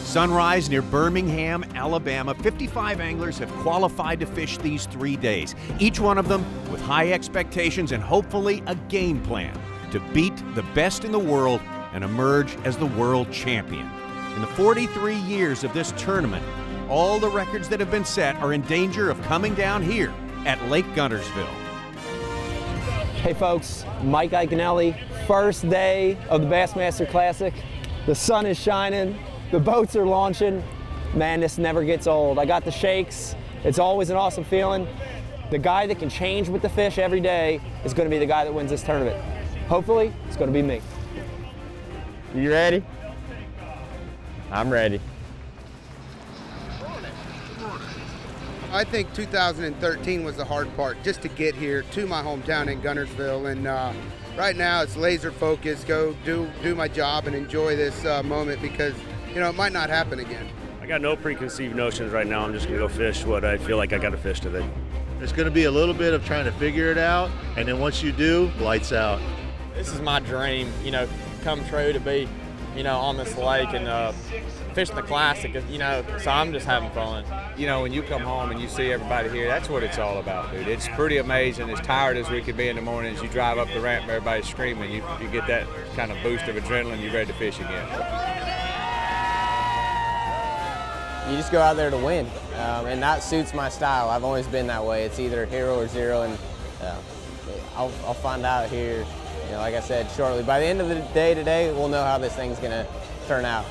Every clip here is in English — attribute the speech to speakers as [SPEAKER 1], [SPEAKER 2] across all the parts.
[SPEAKER 1] Sunrise near Birmingham, Alabama. 55 anglers have qualified to fish these 3 days, each one of them with high expectations and hopefully a game plan to beat the best in the world and emerge as the world champion. In the 43 years of this tournament, all the records that have been set are in danger of coming down here at Lake Guntersville.
[SPEAKER 2] Hey folks, Mike Iaconelli, first day of the Bassmaster Classic. The sun is shining, the boats are launching. Man, this never gets old. I got the shakes. It's always an awesome feeling. The guy that can change with the fish every day is going to be the guy that wins this tournament. Hopefully, it's going to be me.
[SPEAKER 3] You ready? I'm ready.
[SPEAKER 4] I think 2013 was the hard part, just to get here to my hometown in Guntersville. And right now it's laser focused, go do my job and enjoy this moment because, you know, it might not happen again.
[SPEAKER 5] I got no preconceived notions right now. I'm just going to go fish what I feel like I got to fish today.
[SPEAKER 6] There's going to be a little bit of trying to figure it out, and then once you do, lights out.
[SPEAKER 3] This is my dream, you know, come true to be, you know, on this lake and fishing the Classic, you know, so I'm just having fun.
[SPEAKER 7] You know, when you come home and you see everybody here, that's what it's all about, dude. It's pretty amazing. As tired as we could be in the morning, as you drive up the ramp, everybody's screaming. You get that kind of boost of adrenaline, you're ready to fish again.
[SPEAKER 3] You just go out there to win, and that suits my style. I've always been that way. It's either hero or zero, and I'll find out here, you know, like I said, shortly. By the end of the day today, we'll know how this thing's going to turn out.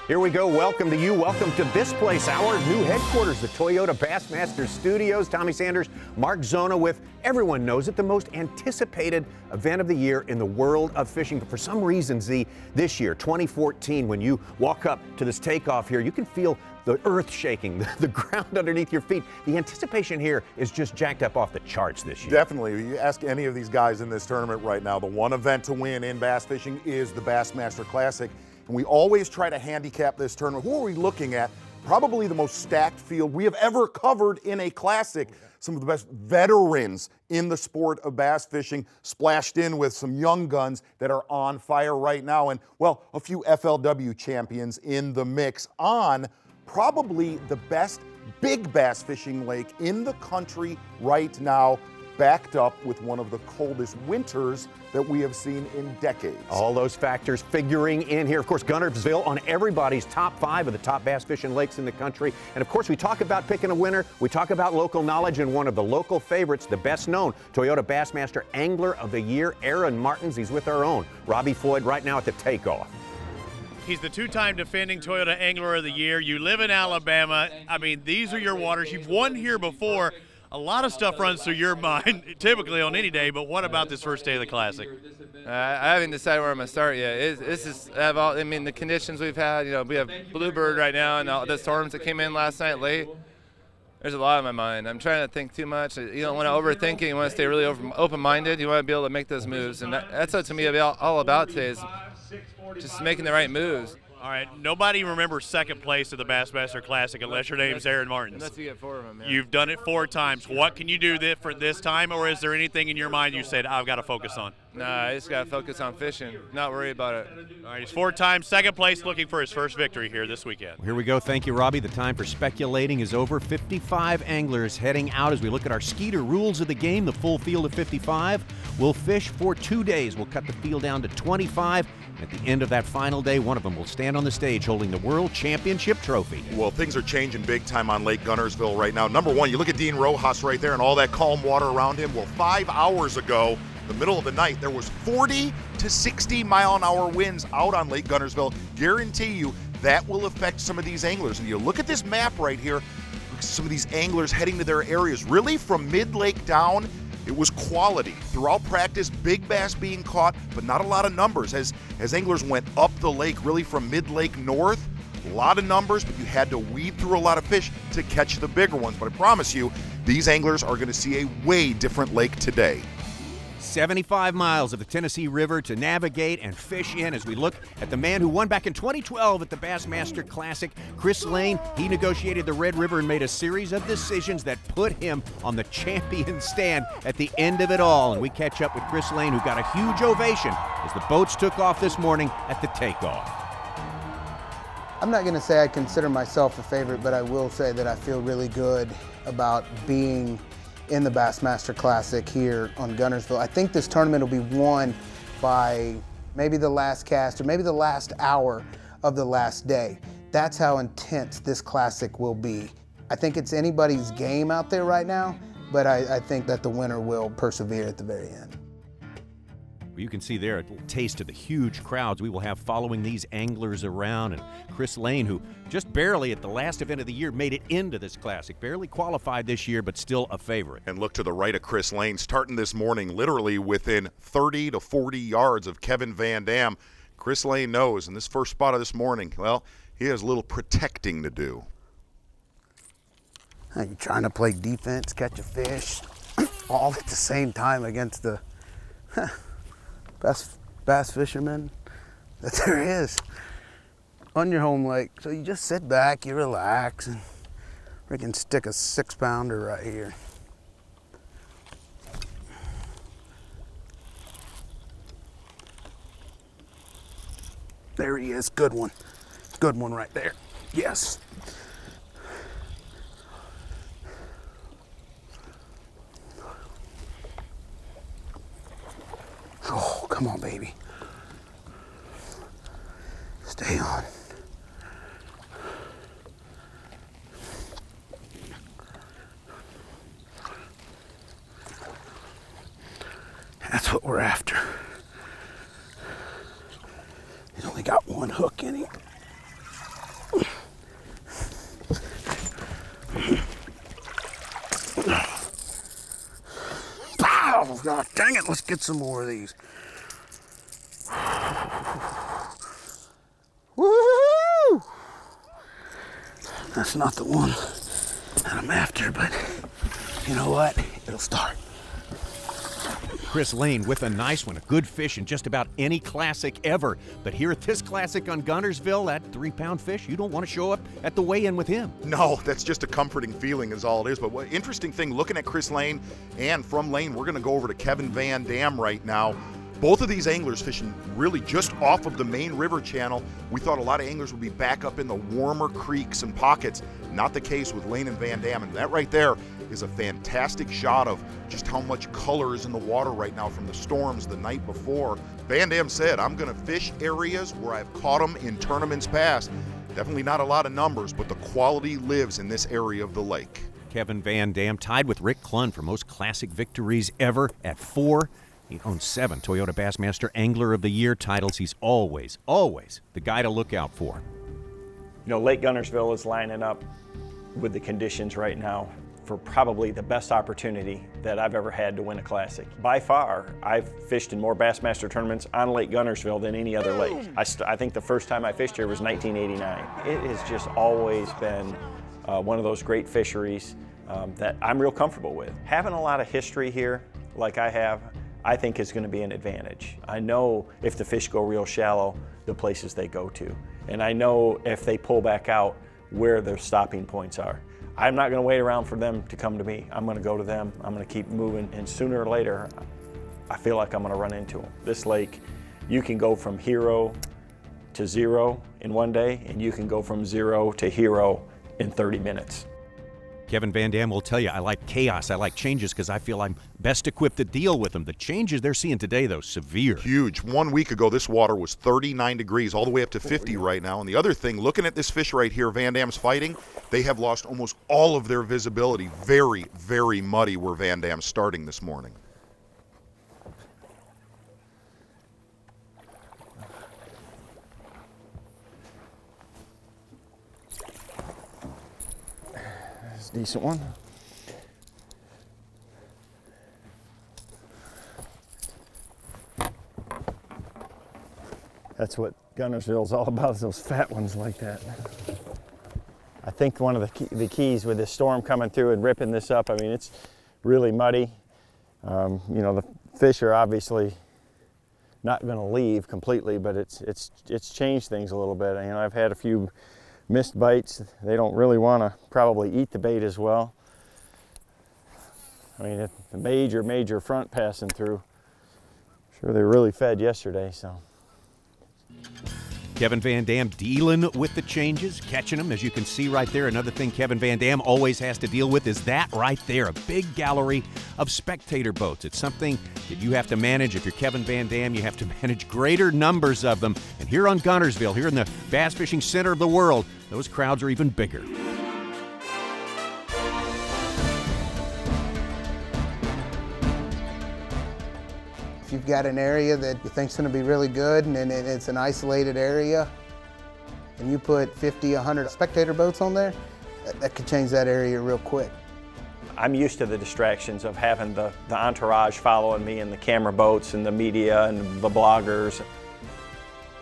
[SPEAKER 1] Here we go. Welcome to you. Welcome to this place, our new headquarters, the Toyota Bassmaster Studios. Tommy Sanders, Mark Zona with, everyone knows it, the most anticipated event of the year in the world of fishing. But for some reason, Z, this year, 2014, when you walk up to this takeoff here, you can feel the earth shaking, the ground underneath your feet. The anticipation here is just jacked up off the charts this year.
[SPEAKER 8] Definitely. You ask any of these guys in this tournament right now, the one event to win in bass fishing is the Bassmaster Classic. And we always try to handicap this tournament. Who are we looking at? Probably the most stacked field we have ever covered in a Classic. Some of the best veterans in the sport of bass fishing splashed in with some young guns that are on fire right now. And, well, a few FLW champions in the mix on probably the best big bass fishing lake in the country right now, backed up with one of the coldest winters that we have seen in decades.
[SPEAKER 1] All those factors figuring in here. Of course, Guntersville on everybody's top 5 of the top bass fishing lakes in the country. And of course, we talk about picking a winner. We talk about local knowledge, and one of the local favorites, the best known Toyota Bassmaster Angler of the Year, Aaron Martins. He's with our own Robbie Floyd right now at the takeoff.
[SPEAKER 9] He's the 2-time defending Toyota Angler of the Year. You live in Alabama. I mean, these are your waters. You've won here before. A lot of stuff runs through your mind, typically on any day, but what about this first day of the Classic?
[SPEAKER 10] I haven't decided where I'm going to start yet. I mean, the conditions we've had, you know, we have Bluebird right now, and all the storms that came in last night late. There's a lot on my mind. I'm trying to think too much. You don't want to overthink it. You want to stay really open-minded. You want to be able to make those moves, and that's what to me all about today is just making the right moves.
[SPEAKER 9] All right, nobody remembers second place at the Bassmaster Classic unless your name's Aaron Martins.
[SPEAKER 10] Unless you get 4 of them, yeah.
[SPEAKER 9] You've done it 4 times. What can you do for this time, or is there anything in your mind you said, I've got to focus on?
[SPEAKER 10] Nah, I just got to focus on fishing, not worry about it.
[SPEAKER 9] All right, he's 4 times second place, looking for his first victory here this weekend.
[SPEAKER 1] Here we go. Thank you, Robbie. The time for speculating is over. 55 anglers heading out as we look at our Skeeter rules of the game, the full field of 55. We'll fish for 2 days. We'll cut the field down to 25. At the end of that final day, one of them will stand on the stage holding the World Championship trophy.
[SPEAKER 8] Well, things are changing big time on Lake Guntersville right now. Number one, you look at Dean Rojas right there and all that calm water around him. Well, 5 hours ago, the middle of the night, there was 40 to 60 mile-an-hour winds out on Lake Guntersville. Guarantee you that will affect some of these anglers. And you look at this map right here, look at some of these anglers heading to their areas. Really, from mid-lake down, it was quality. Throughout practice, big bass being caught, but not a lot of numbers. As anglers went up the lake, really from mid-lake north, a lot of numbers, but you had to weed through a lot of fish to catch the bigger ones. But I promise you, these anglers are going to see a way different lake today.
[SPEAKER 1] 75 miles of the Tennessee River to navigate and fish in as we look at the man who won back in 2012 at the Bassmaster Classic, Chris Lane. He negotiated the Red River and made a series of decisions that put him on the champion stand at the end of it all. And we catch up with Chris Lane, who got a huge ovation as the boats took off this morning at the takeoff.
[SPEAKER 4] I'm not going to say I consider myself a favorite, but I will say that I feel really good about being in the Bassmaster Classic here on Guntersville. I think this tournament will be won by maybe the last cast or maybe the last hour of the last day. That's how intense this Classic will be. I think it's anybody's game out there right now, but I think that the winner will persevere at the very end.
[SPEAKER 1] You can see there a taste of the huge crowds we will have following these anglers around. And Chris Lane, who just barely at the last event of the year made it into this Classic, barely qualified this year, but still a favorite.
[SPEAKER 8] And look to the right of Chris Lane, starting this morning literally within 30 to 40 yards of Kevin Van Dam. Chris Lane knows in this first spot of this morning, well, he has a little protecting to do.
[SPEAKER 4] You're trying to play defense, catch a fish, all at the same time against the best bass fisherman that there is on your home lake. So you just sit back, you relax, and we can stick a 6-pounder right here. There he is, good one right there, yes. Oh, come on, baby. Stay on. That's what we're after. He's only got one hook in him. Oh, God dang it, let's get some more of these. Woo! That's not the one that I'm after, but you know what? It'll start.
[SPEAKER 1] Chris Lane with a nice one, a good fish in just about any Classic ever. But here at this Classic on Guntersville, that 3-pound fish, you don't want to show up at the weigh-in with him.
[SPEAKER 8] No, that's just a comforting feeling is all it is. But what interesting thing, looking at Chris Lane, and from Lane, we're going to go over to Kevin Van Dam right now. Both of these anglers fishing really just off of the main river channel. We thought a lot of anglers would be back up in the warmer creeks and pockets. Not the case with Lane and Van Dam. And that right there is a fantastic shot of just how much color is in the water right now from the storms the night before. Van Dam said, I'm going to fish areas where I've caught them in tournaments past. Definitely not a lot of numbers, but the quality lives in this area of the lake.
[SPEAKER 1] Kevin Van Dam tied with Rick Clunn for most Classic victories ever at 4. He owns 7 Toyota Bassmaster Angler of the Year titles. He's always the guy to look out for.
[SPEAKER 11] You know, Lake Guntersville is lining up with the conditions right now for probably the best opportunity that I've ever had to win a Classic. By far, I've fished in more Bassmaster tournaments on Lake Guntersville than any other lake. I think the first time I fished here was 1989. It has just always been one of those great fisheries that I'm real comfortable with. Having a lot of history here, like I have, I think is going to be an advantage. I know if the fish go real shallow, the places they go to. And I know if they pull back out, where their stopping points are. I'm not going to wait around for them to come to me. I'm going to go to them. I'm going to keep moving, and sooner or later, I feel like I'm going to run into them. This lake, you can go from hero to zero in one day, and you can go from 0 to hero in 30 minutes.
[SPEAKER 1] Kevin Van Dam will tell you, I like chaos, I like changes because I feel I'm best equipped to deal with them. The changes they're seeing today, though, severe.
[SPEAKER 8] Huge. 1 week ago, this water was 39 degrees, all the way up to 50 right now. And the other thing, looking at this fish right here, Van Dam's fighting, they have lost almost all of their visibility. Very, very muddy where Van Dam's starting this morning.
[SPEAKER 11] Decent one. That's what Guntersville is all about, is those fat ones like that. I think one of the keys with this storm coming through and ripping this up, I mean, it's really muddy. You know, the fish are obviously not going to leave completely, but it's changed things a little bit. You know, I've had a few missed bites. They don't really want to probably eat the bait as well. I mean, the major front passing through. Sure, they were really fed yesterday, so.
[SPEAKER 1] Kevin Van Dam dealing with the changes, catching them, as you can see right there. Another thing Kevin Van Dam always has to deal with is that right there, a big gallery of spectator boats. It's something that you have to manage. If you're Kevin Van Dam, you have to manage greater numbers of them. And here on Guntersville, here in the bass fishing center of the world, those crowds are even bigger.
[SPEAKER 4] If you've got an area that you think's going to be really good and it's an isolated area, and you put 50, 100 spectator boats on there, that could change that area real quick.
[SPEAKER 11] I'm used to the distractions of having the entourage following me and the camera boats and the media and the bloggers.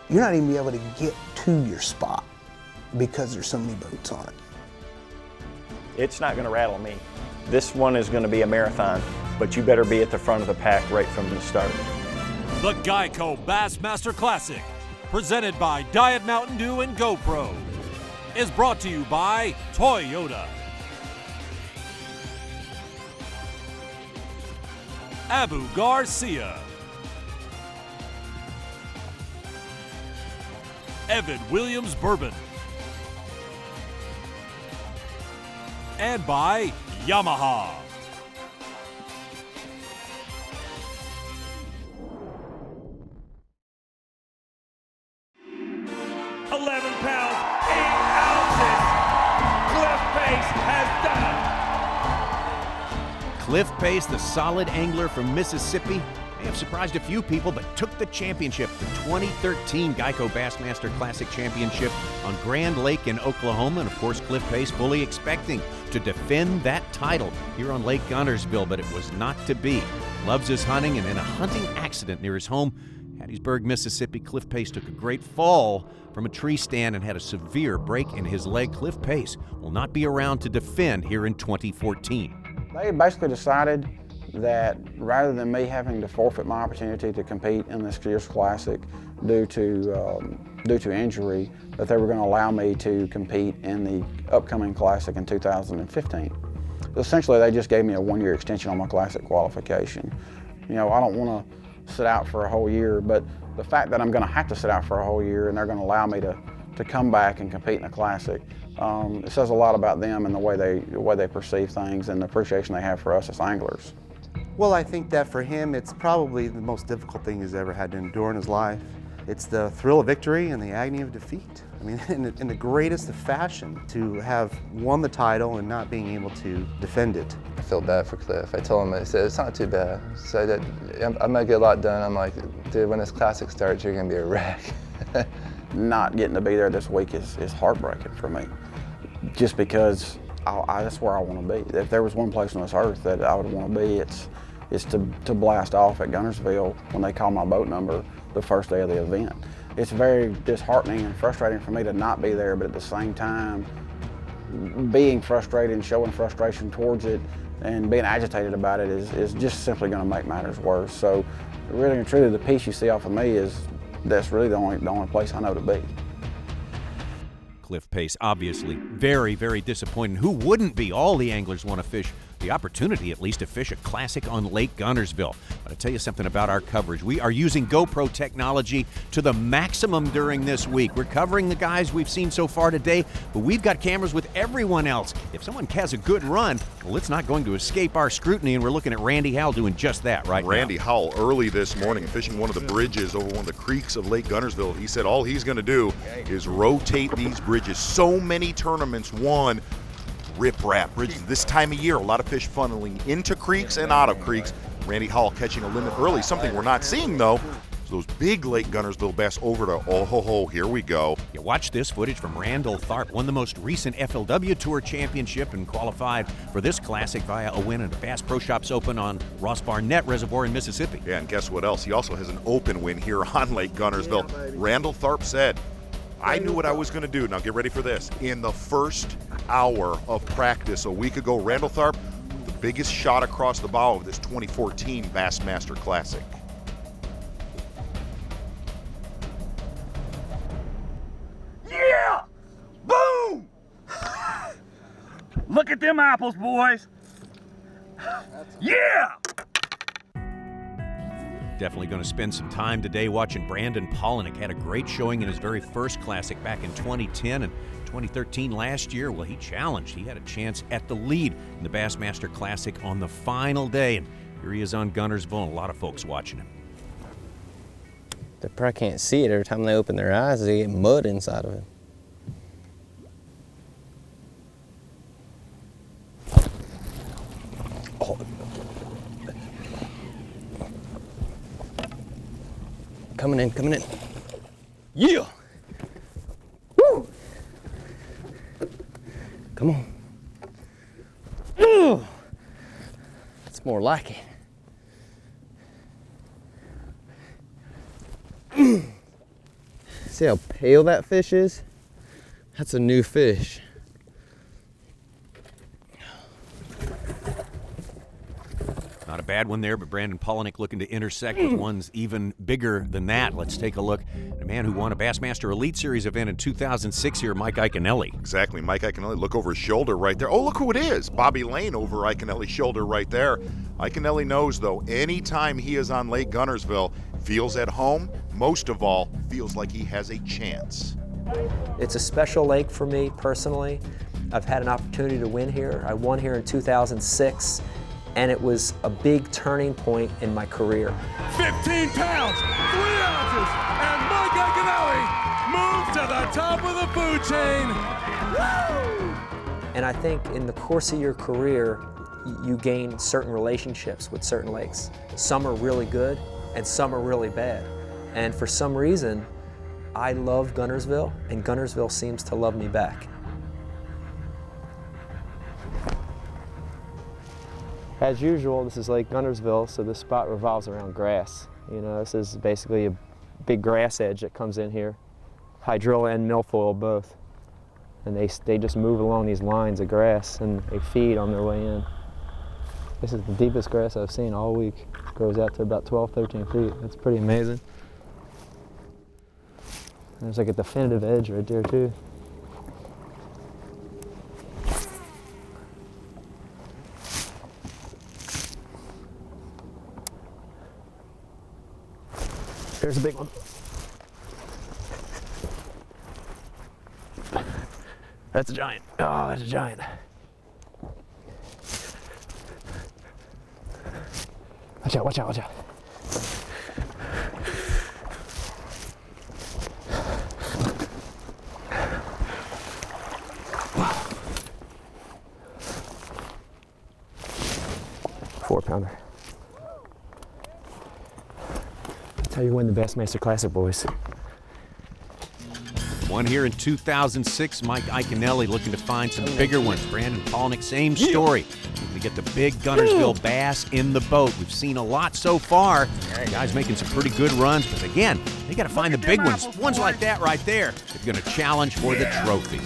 [SPEAKER 4] You're not even be able to get to your spot because there's so many boats on it.
[SPEAKER 11] It's not going to rattle me. This one is going to be a marathon, but you better be at the front of the pack right from the start.
[SPEAKER 12] The Geico Bassmaster Classic, presented by Diet Mountain Dew and GoPro, is brought to you by Toyota, Abu Garcia, Evan Williams Bourbon, and by Yamaha.
[SPEAKER 1] Cliff Pace, the solid angler from Mississippi, may have surprised a few people, but took the championship, the 2013 Geico Bassmaster Classic Championship on Grand Lake in Oklahoma. And of course, Cliff Pace fully expecting to defend that title here on Lake Guntersville, but it was not to be. Loves his hunting, and in a hunting accident near his home, Hattiesburg, Mississippi, Cliff Pace took a great fall from a tree stand and had a severe break in his leg. Cliff Pace will not be around to defend here in 2014.
[SPEAKER 13] They basically decided that rather than me having to forfeit my opportunity to compete in this year's Classic due to injury, that they were going to allow me to compete in the upcoming Classic in 2015. Essentially, they just gave me a one-year extension on my Classic qualification. You know, I don't want to sit out for a whole year, but the fact that I'm going to have to sit out for a whole year and they're going to allow me to come back and compete in a Classic, it says a lot about them and the way they perceive things and the appreciation they have for us as anglers.
[SPEAKER 14] Well, I think that for him, it's probably the most difficult thing he's ever had to endure in his life. It's the thrill of victory and the agony of defeat. I mean, in the greatest of fashion, to have won the title and not being able to defend it.
[SPEAKER 15] I feel bad for Cliff. I told him, I said, it's not too bad. So that I might get a lot done. I'm like, dude, when this Classic starts, you're gonna be a wreck.
[SPEAKER 13] Not getting to be there this week is heartbreaking for me, just because that's where I want to be. If there was one place on this earth that I would want to be, it's to blast off at Guntersville when they call my boat number the first day of the event. It's very disheartening and frustrating for me to not be there, but at the same time, being frustrated and showing frustration towards it and being agitated about it is just simply going to make matters worse. So really and truly, the piece you see off of me that's really the only place I know to be.
[SPEAKER 1] Cliff Pace, obviously very, very disappointed. Who wouldn't be? All the anglers want to fish, the opportunity at least to fish a Classic on Lake Guntersville. But I'll tell you something about our coverage. We are using GoPro technology to the maximum during this week. We're covering the guys we've seen so far today, but we've got cameras with everyone else. If someone has a good run, well, it's not going to escape our scrutiny, and we're looking at Randy Howell doing just that right now.
[SPEAKER 8] Randy Howell early this morning fishing one of the bridges over one of the creeks of Lake Guntersville. He said all he's going to do is rotate these bridges. So many tournaments won rip-rap bridges. This time of year, a lot of fish funneling into creeks and out of creeks. Randy Howell catching a limit early. Something we're not seeing, though, is those big Lake Guntersville bass over to oh-ho-ho. Here we go.
[SPEAKER 1] You watch this footage from Randall Tharp, won the most recent FLW Tour Championship and qualified for this Classic via a win at the Bass Pro Shops Open on Ross Barnett Reservoir in Mississippi.
[SPEAKER 8] Yeah, and guess what else? He also has an open win here on Lake Guntersville. Randall Tharp said, I knew what I was going to do. Now get ready for this. In the first hour of practice a week ago, Randall Tharp, the biggest shot across the bow of this 2014 Bassmaster Classic.
[SPEAKER 16] Yeah! Boom! Look at them apples, boys. Yeah!
[SPEAKER 1] Definitely going to spend some time today watching Brandon Palaniuk. Had a great showing in his very first Classic back in 2010 and 2013 last year. Well, he challenged. He had a chance at the lead in the Bassmaster Classic on the final day. And here he is on Guntersville, and a lot of folks watching him.
[SPEAKER 3] They probably can't see it. Every time they open their eyes, they get mud inside of it. Oh. Coming in, coming in. Yeah! Woo! Come on. Ooh. That's more like it. See how pale that fish is? That's a new fish.
[SPEAKER 1] Not a bad one there, but Brandon Palaniuk looking to intersect with ones even bigger than that. Let's take a look at a man who won a Bassmaster Elite Series event in 2006 here, Mike Iaconelli.
[SPEAKER 8] Exactly, Mike Iaconelli. Look over his shoulder right there. Oh, look who it is. Bobby Lane over Iaconelli's shoulder right there. Iaconelli knows, though, anytime he is on Lake Guntersville, feels at home, most of all, feels like he has a chance.
[SPEAKER 2] It's a special lake for me personally. I've had an opportunity to win here. I won here in 2006, and it was a big turning point in my career.
[SPEAKER 12] 15 pounds, 3 ounces, and Mike Iaconelli moves to the top of the food chain. Woo!
[SPEAKER 2] And I think in the course of your career, you gain certain relationships with certain lakes. Some are really good, and some are really bad. And for some reason, I love Guntersville, and Guntersville seems to love me back. As usual, this is Lake Guntersville, so this spot revolves around grass. You know, this is basically a big grass edge that comes in here, hydrilla and milfoil both. And they just move along these lines of grass, and they feed on their way in. This is the deepest grass I've seen all week. It grows out to about 12, 13 feet. It's pretty amazing. There's like a definitive edge right there too. There's a big one. That's a giant. Oh, that's a giant. Watch out, watch out, watch out. Wow. 4-pounder. That's how you win the Bassmaster Classic, boys.
[SPEAKER 1] Won here in 2006, Mike Iaconelli looking to find some bigger ones. Brandon Palaniuk, same story. Looking to get the big Guntersville bass in the boat. We've seen a lot so far. Guys making some pretty good runs, but again, they got to find the big ones. Ones like that right there. They're going to challenge for the trophy.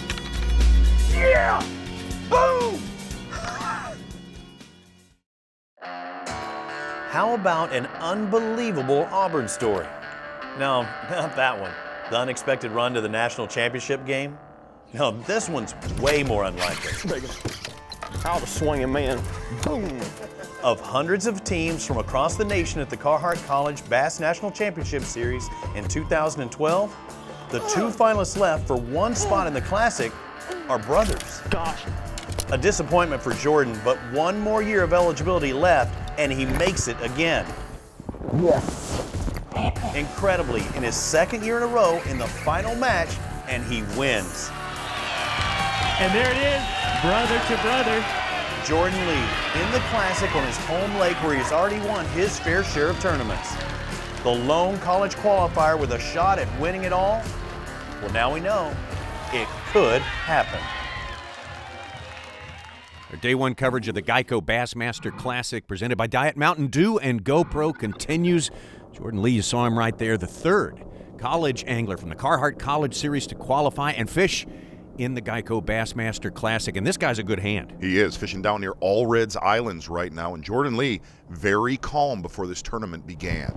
[SPEAKER 16] Yeah! Boom!
[SPEAKER 17] How about an unbelievable Auburn story? No, not that one. The unexpected run to the national championship game? No, this one's way more unlikely.
[SPEAKER 18] Out the swinging man. Boom.
[SPEAKER 17] Of hundreds of teams from across the nation at the Carhart College Bass National Championship Series in 2012, the 2 finalists left for one spot in the Classic are brothers.
[SPEAKER 18] Gosh.
[SPEAKER 17] A disappointment for Jordan, but one more year of eligibility left, and he makes it again.
[SPEAKER 18] Yes.
[SPEAKER 17] Incredibly, in his 2nd year in a row in the final match, and he wins.
[SPEAKER 19] And there it is, brother to brother.
[SPEAKER 17] Jordan Lee in the Classic on his home lake where he's already won his fair share of tournaments. The lone college qualifier with a shot at winning it all? Well, now we know it could happen.
[SPEAKER 1] Our day one coverage of the Geico Bassmaster Classic presented by Diet Mountain Dew and GoPro continues. Jordan Lee, you saw him right there, the 3rd college angler from the Carhart College Series to qualify and fish in the Geico Bassmaster Classic. And this guy's a good hand.
[SPEAKER 8] He is fishing down near All Reds Islands right now. And Jordan Lee, very calm before this tournament began.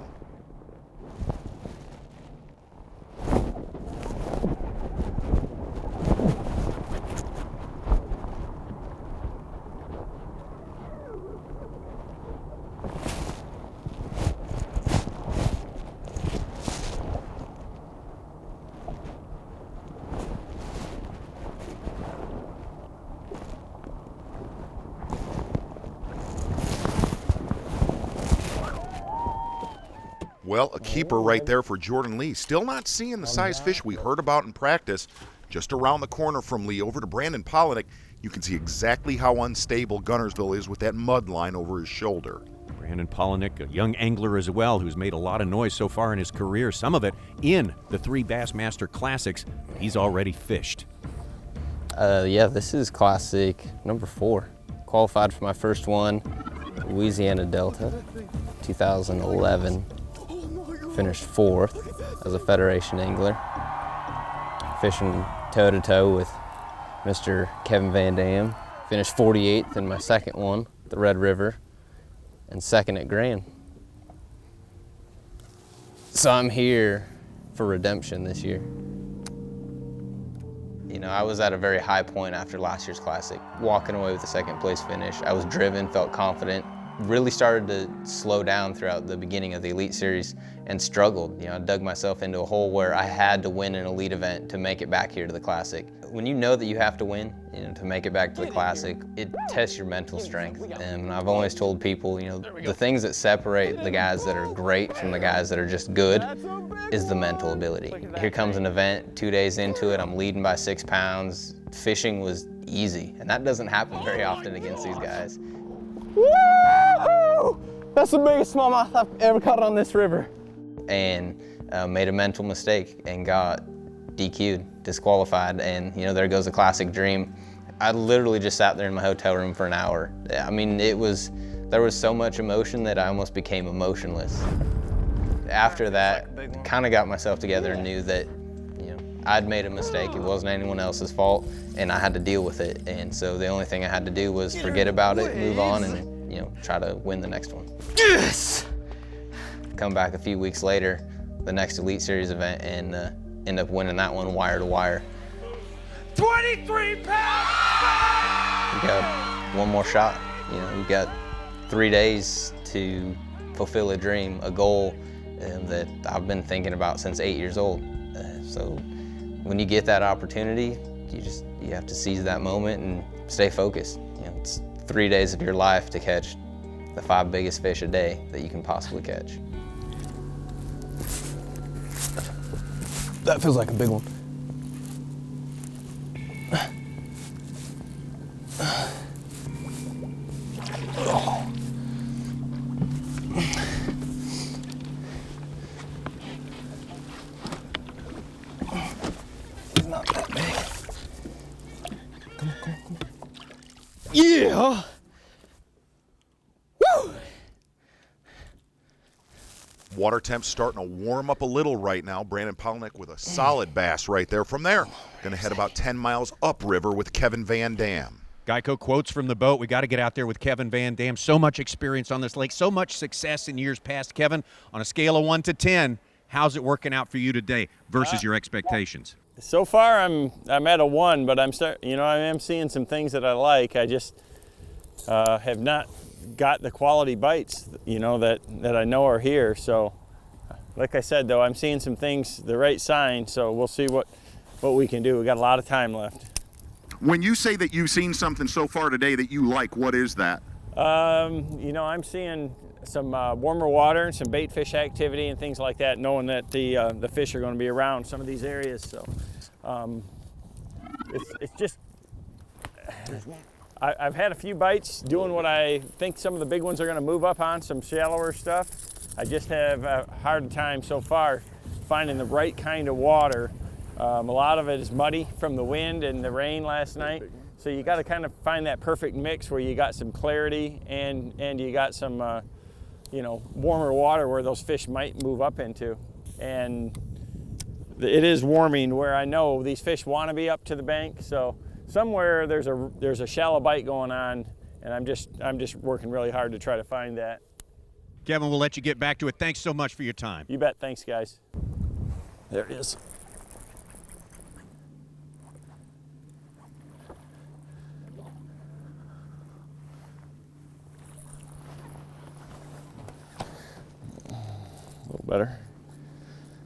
[SPEAKER 8] Well, a keeper right there for Jordan Lee. Still not seeing the size fish we heard about in practice. Just around the corner from Lee over to Brandon Polinick, you can see exactly how unstable Guntersville is with that mud line over his shoulder.
[SPEAKER 1] Brandon Polinick, a young angler as well, who's made a lot of noise so far in his career, some of it in the 3 Bassmaster Classics. He's already fished.
[SPEAKER 3] Yeah, this is Classic number 4. Qualified for my first one, Louisiana Delta, 2011. Finished 4th as a Federation angler. Fishing toe-to-toe with Mr. Kevin Van Dam. Finished 48th in my second one, the Red River, and 2nd at Grand. So I'm here for redemption this year. You know, I was at a very high point after last year's Classic. Walking away with a 2nd place finish. I was driven, felt confident. Really started to slow down throughout the beginning of the Elite Series and struggled. You know, I dug myself into a hole where I had to win an elite event to make it back here to the Classic. When you know that you have to win, you know, to make it back to the Classic, it tests your mental strength. And I've always told people, you know, the things that separate the guys that are great from the guys that are just good is the mental ability. Here comes an event, 2 days into it, I'm leading by 6 pounds. Fishing was easy, and that doesn't happen very often against these guys.
[SPEAKER 2] Woo! That's the biggest smallmouth I've ever caught on this river.
[SPEAKER 3] And made a mental mistake and got DQ'd, disqualified, and you know, there goes a Classic dream. I literally just sat there in my hotel room for an hour. I mean, there was so much emotion that I almost became emotionless. After that, kind of got myself together and knew that, you know, I'd made a mistake. It wasn't anyone else's fault, and I had to deal with it. And so the only thing I had to do was forget about it, move on, and you know, try to win the next one.
[SPEAKER 2] Yes!
[SPEAKER 3] Come back a few weeks later, the next Elite Series event, and end up winning that one wire to wire.
[SPEAKER 16] 23 pounds!
[SPEAKER 3] We got one more shot. You know, we've got 3 days to fulfill a dream, a goal that I've been thinking about since 8 years old. So when you get that opportunity, you have to seize that moment and stay focused. You know, it's 3 days of your life to catch the 5 biggest fish a day that you can possibly catch.
[SPEAKER 2] That feels like a big one. Oh. It's not that big. Come on. Yeah! Woo!
[SPEAKER 8] Water temps starting to warm up a little right now. Brandon Polinick with a solid bass right there. From there, going to head about 10 miles upriver with Kevin Van Dam.
[SPEAKER 1] Geico quotes from the boat. We got to get out there with Kevin Van Dam. So much experience on this lake, so much success in years past. Kevin, on a scale of 1 to 10, how's it working out for you today versus your expectations?
[SPEAKER 20] So far, I'm at a 1, but I am seeing some things that I like. I just have not got the quality bites, you know, that I know are here. So, like I said, though, I'm seeing some things, the right sign. So we'll see what we can do. We got a lot of time left.
[SPEAKER 8] When you say that you've seen something so far today that you like, what is that?
[SPEAKER 20] You know, I'm seeing some warmer water and some bait fish activity and things like that, knowing that the fish are going to be around some of these areas. So it's just, I've had a few bites doing what I think some of the big ones are going to move up on, some shallower stuff. I just have a hard time so far finding the right kind of water. A lot of it is muddy from the wind and the rain last night. So you got to kind of find that perfect mix where you got some clarity and you got some, you know, warmer water where those fish might move up into. And it is warming where I know these fish want to be up to the bank. So somewhere there's a shallow bite going on, and I'm just working really hard to try to find that.
[SPEAKER 1] Kevin, we'll let you get back to it. Thanks so much for your time.
[SPEAKER 20] You bet. Thanks, guys. There it is. A little better.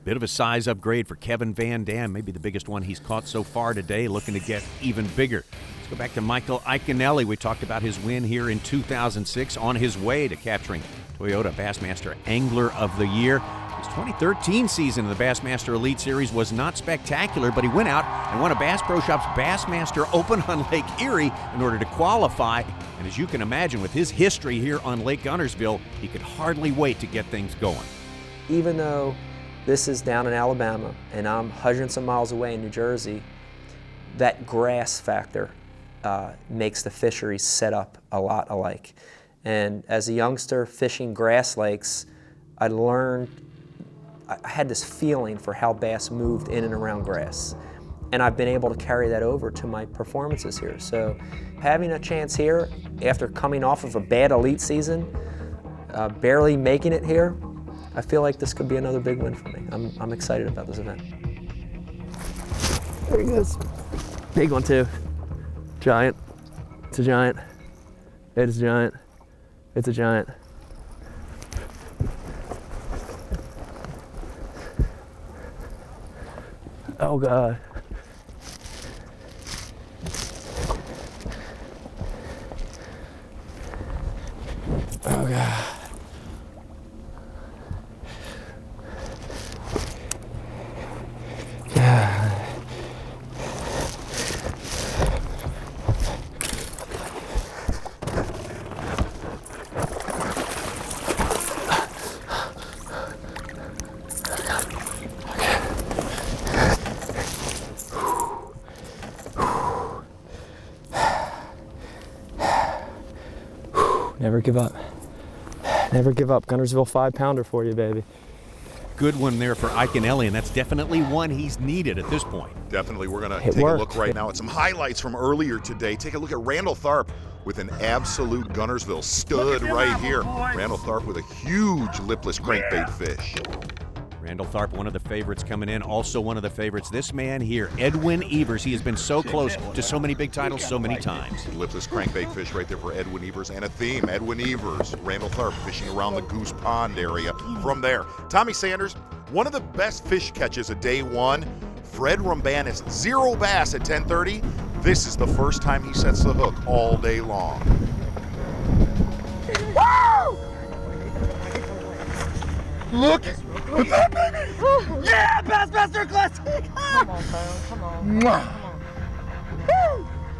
[SPEAKER 1] Bit of a size upgrade for Kevin Van Dam, maybe the biggest one he's caught so far today, looking to get even bigger. Let's go back to Michael Iaconelli. We talked about his win here in 2006 on his way to capturing Toyota Bassmaster Angler of the Year. 2013 season of the Bassmaster Elite Series was not spectacular, but he went out and won a Bass Pro Shops Bassmaster Open on Lake Erie in order to qualify. And as you can imagine, with his history here on Lake Guntersville, he could hardly wait to get things going.
[SPEAKER 2] Even though this is down in Alabama and I'm hundreds of some miles away in New Jersey, that grass factor makes the fisheries set up a lot alike. And as a youngster fishing grass lakes, I had this feeling for how bass moved in and around grass. And I've been able to carry that over to my performances here. So having a chance here after coming off of a bad elite season, barely making it here, I feel like this could be another big win for me. I'm excited about this event. There he goes. Big one too. Giant. It's a giant. It is a giant. It's a giant. Oh God. Oh God. Never give up. Never give up. Guntersville 5-pounder for you, baby.
[SPEAKER 1] Good one there for Iaconelli, and that's definitely one he's needed at this point.
[SPEAKER 8] Definitely. We're going to take a look right now at some highlights from earlier today. Take a look at Randall Tharp with an absolute Guntersville stud right here. Randall Tharp with a huge lipless crankbait fish.
[SPEAKER 1] Randall Tharp, one of the favorites coming in, also one of the favorites. This man here, Edwin Evers, he has been so close to so many big titles so many times.
[SPEAKER 8] Lipless crankbait fish right there for Edwin Evers, and a theme. Edwin Evers, Randall Tharp fishing around the Goose Pond area. From there, Tommy Sanders, one of the best fish catches of day one. Fred Rumbanis, 0 bass at 10:30. This is the first time he sets the hook all day long.
[SPEAKER 16] Woo! Look at that, baby! Yeah, Bassmaster Classic! Come on,
[SPEAKER 1] Come on.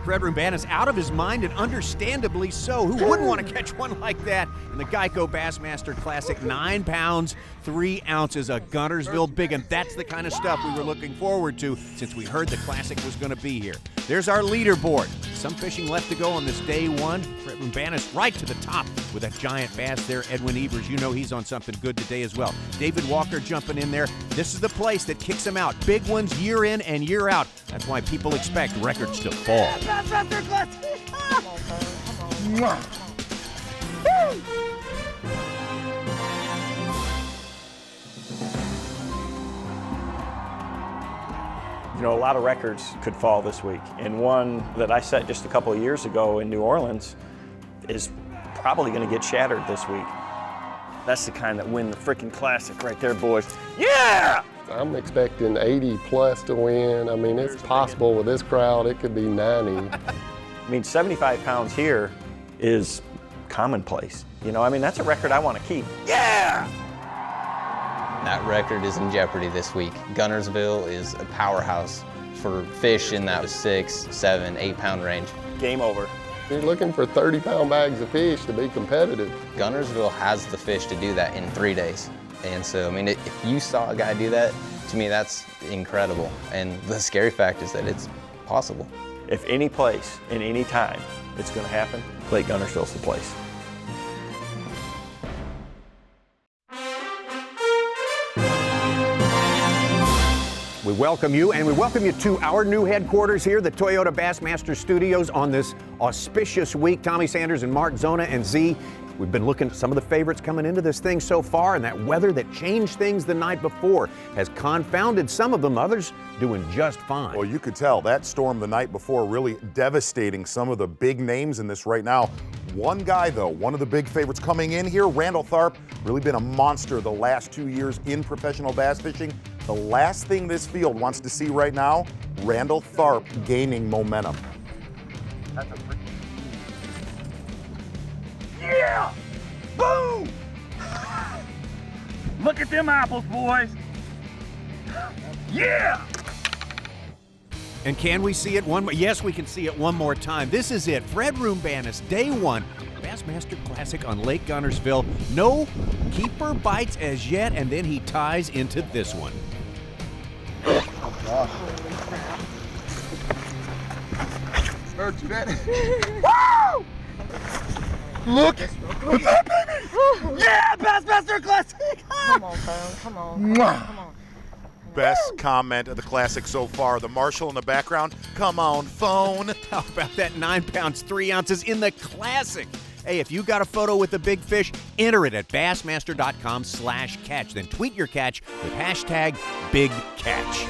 [SPEAKER 1] Fred Rumbanis out of his mind, and understandably so. Who wouldn't want to catch one like that? In the Geico Bassmaster Classic, 9 pounds, 3 ounces, a Guntersville big one. That's the kind of stuff we were looking forward to since we heard the Classic was going to be here. There's our leaderboard. Some fishing left to go on this day one. Fred Rumbanis right to the top with that giant bass there. Edwin Evers, you know he's on something good today as well. David Walker jumping in there. This is the place that kicks him out. Big ones year in and year out. That's why people expect records to fall.
[SPEAKER 16] Bassmaster Classic! Come on.
[SPEAKER 11] You know, a lot of records could fall this week, and one that I set just a couple of years ago in New Orleans is probably going to get shattered this week. That's the kind that win the freaking Classic right there, boys. Yeah!
[SPEAKER 21] I'm expecting 80 plus to win. I mean, it's possible with this crowd, it could be 90.
[SPEAKER 11] I mean, 75 pounds here is commonplace. You know, I mean, that's a record I want to keep. Yeah!
[SPEAKER 3] That record is in jeopardy this week. Guntersville is a powerhouse for fish in that 6, 7, 8 pound range.
[SPEAKER 11] Game over.
[SPEAKER 21] You're looking for 30-pound bags of fish to be competitive.
[SPEAKER 3] Guntersville has the fish to do that in 3 days. And so, I mean, if you saw a guy do that, to me, that's incredible. And the scary fact is that it's possible.
[SPEAKER 11] If any place, in any time, it's going to happen, Lake Guntersville's the place.
[SPEAKER 1] We welcome you, and we welcome you to our new headquarters here, the Toyota Bassmaster Studios, on this auspicious week. Tommy Sanders and Mark Zona and Z. We've been looking at some of the favorites coming into this thing so far, and that weather that changed things the night before has confounded some of them, others doing just fine.
[SPEAKER 8] Well, you could tell that storm the night before really devastating some of the big names in this right now. One guy, though, one of the big favorites coming in here, Randall Tharp, really been a monster the last 2 years in professional bass fishing. The last thing this field wants to see right now, Randall Tharp gaining momentum.
[SPEAKER 16] Yeah! Boom! Look at them apples, boys. Yeah!
[SPEAKER 1] And can we see it one more? Yes, we can see it one more time. This is it. Fred Rumbanis, day one. Bassmaster Classic on Lake Guntersville. No keeper bites as yet, and then he ties into this one.
[SPEAKER 16] Heard you that? Woo! Look at that, baby! Yeah, Bassmaster Classic!
[SPEAKER 5] Come on, phone. Come on. Come on.
[SPEAKER 8] Best comment of the Classic so far. The Marshall in the background. Come on, phone.
[SPEAKER 1] How about that 9 pounds, 3 ounces in the Classic? Hey, if you got a photo with a big fish, enter it at bassmaster.com/catch. Then tweet your catch with hashtag #BigCatch.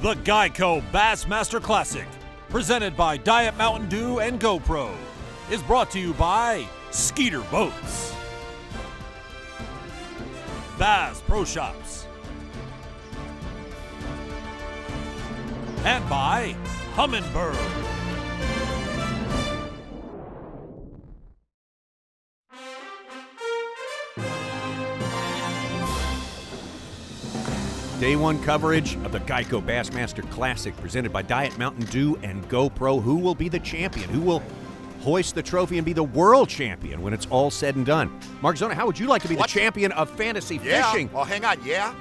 [SPEAKER 12] The Geico Bassmaster Classic, presented by Diet Mountain Dew and GoPro, is brought to you by Skeeter Boats, Bass Pro Shops, and by Humminbird.
[SPEAKER 1] Day one coverage of the Geico Bassmaster Classic presented by Diet Mountain Dew and GoPro. Who will be the champion? Who will hoist the trophy and be the world champion when it's all said and done? Mark Zona, how would you like to be the champion of fantasy fishing?
[SPEAKER 8] Well, hang on,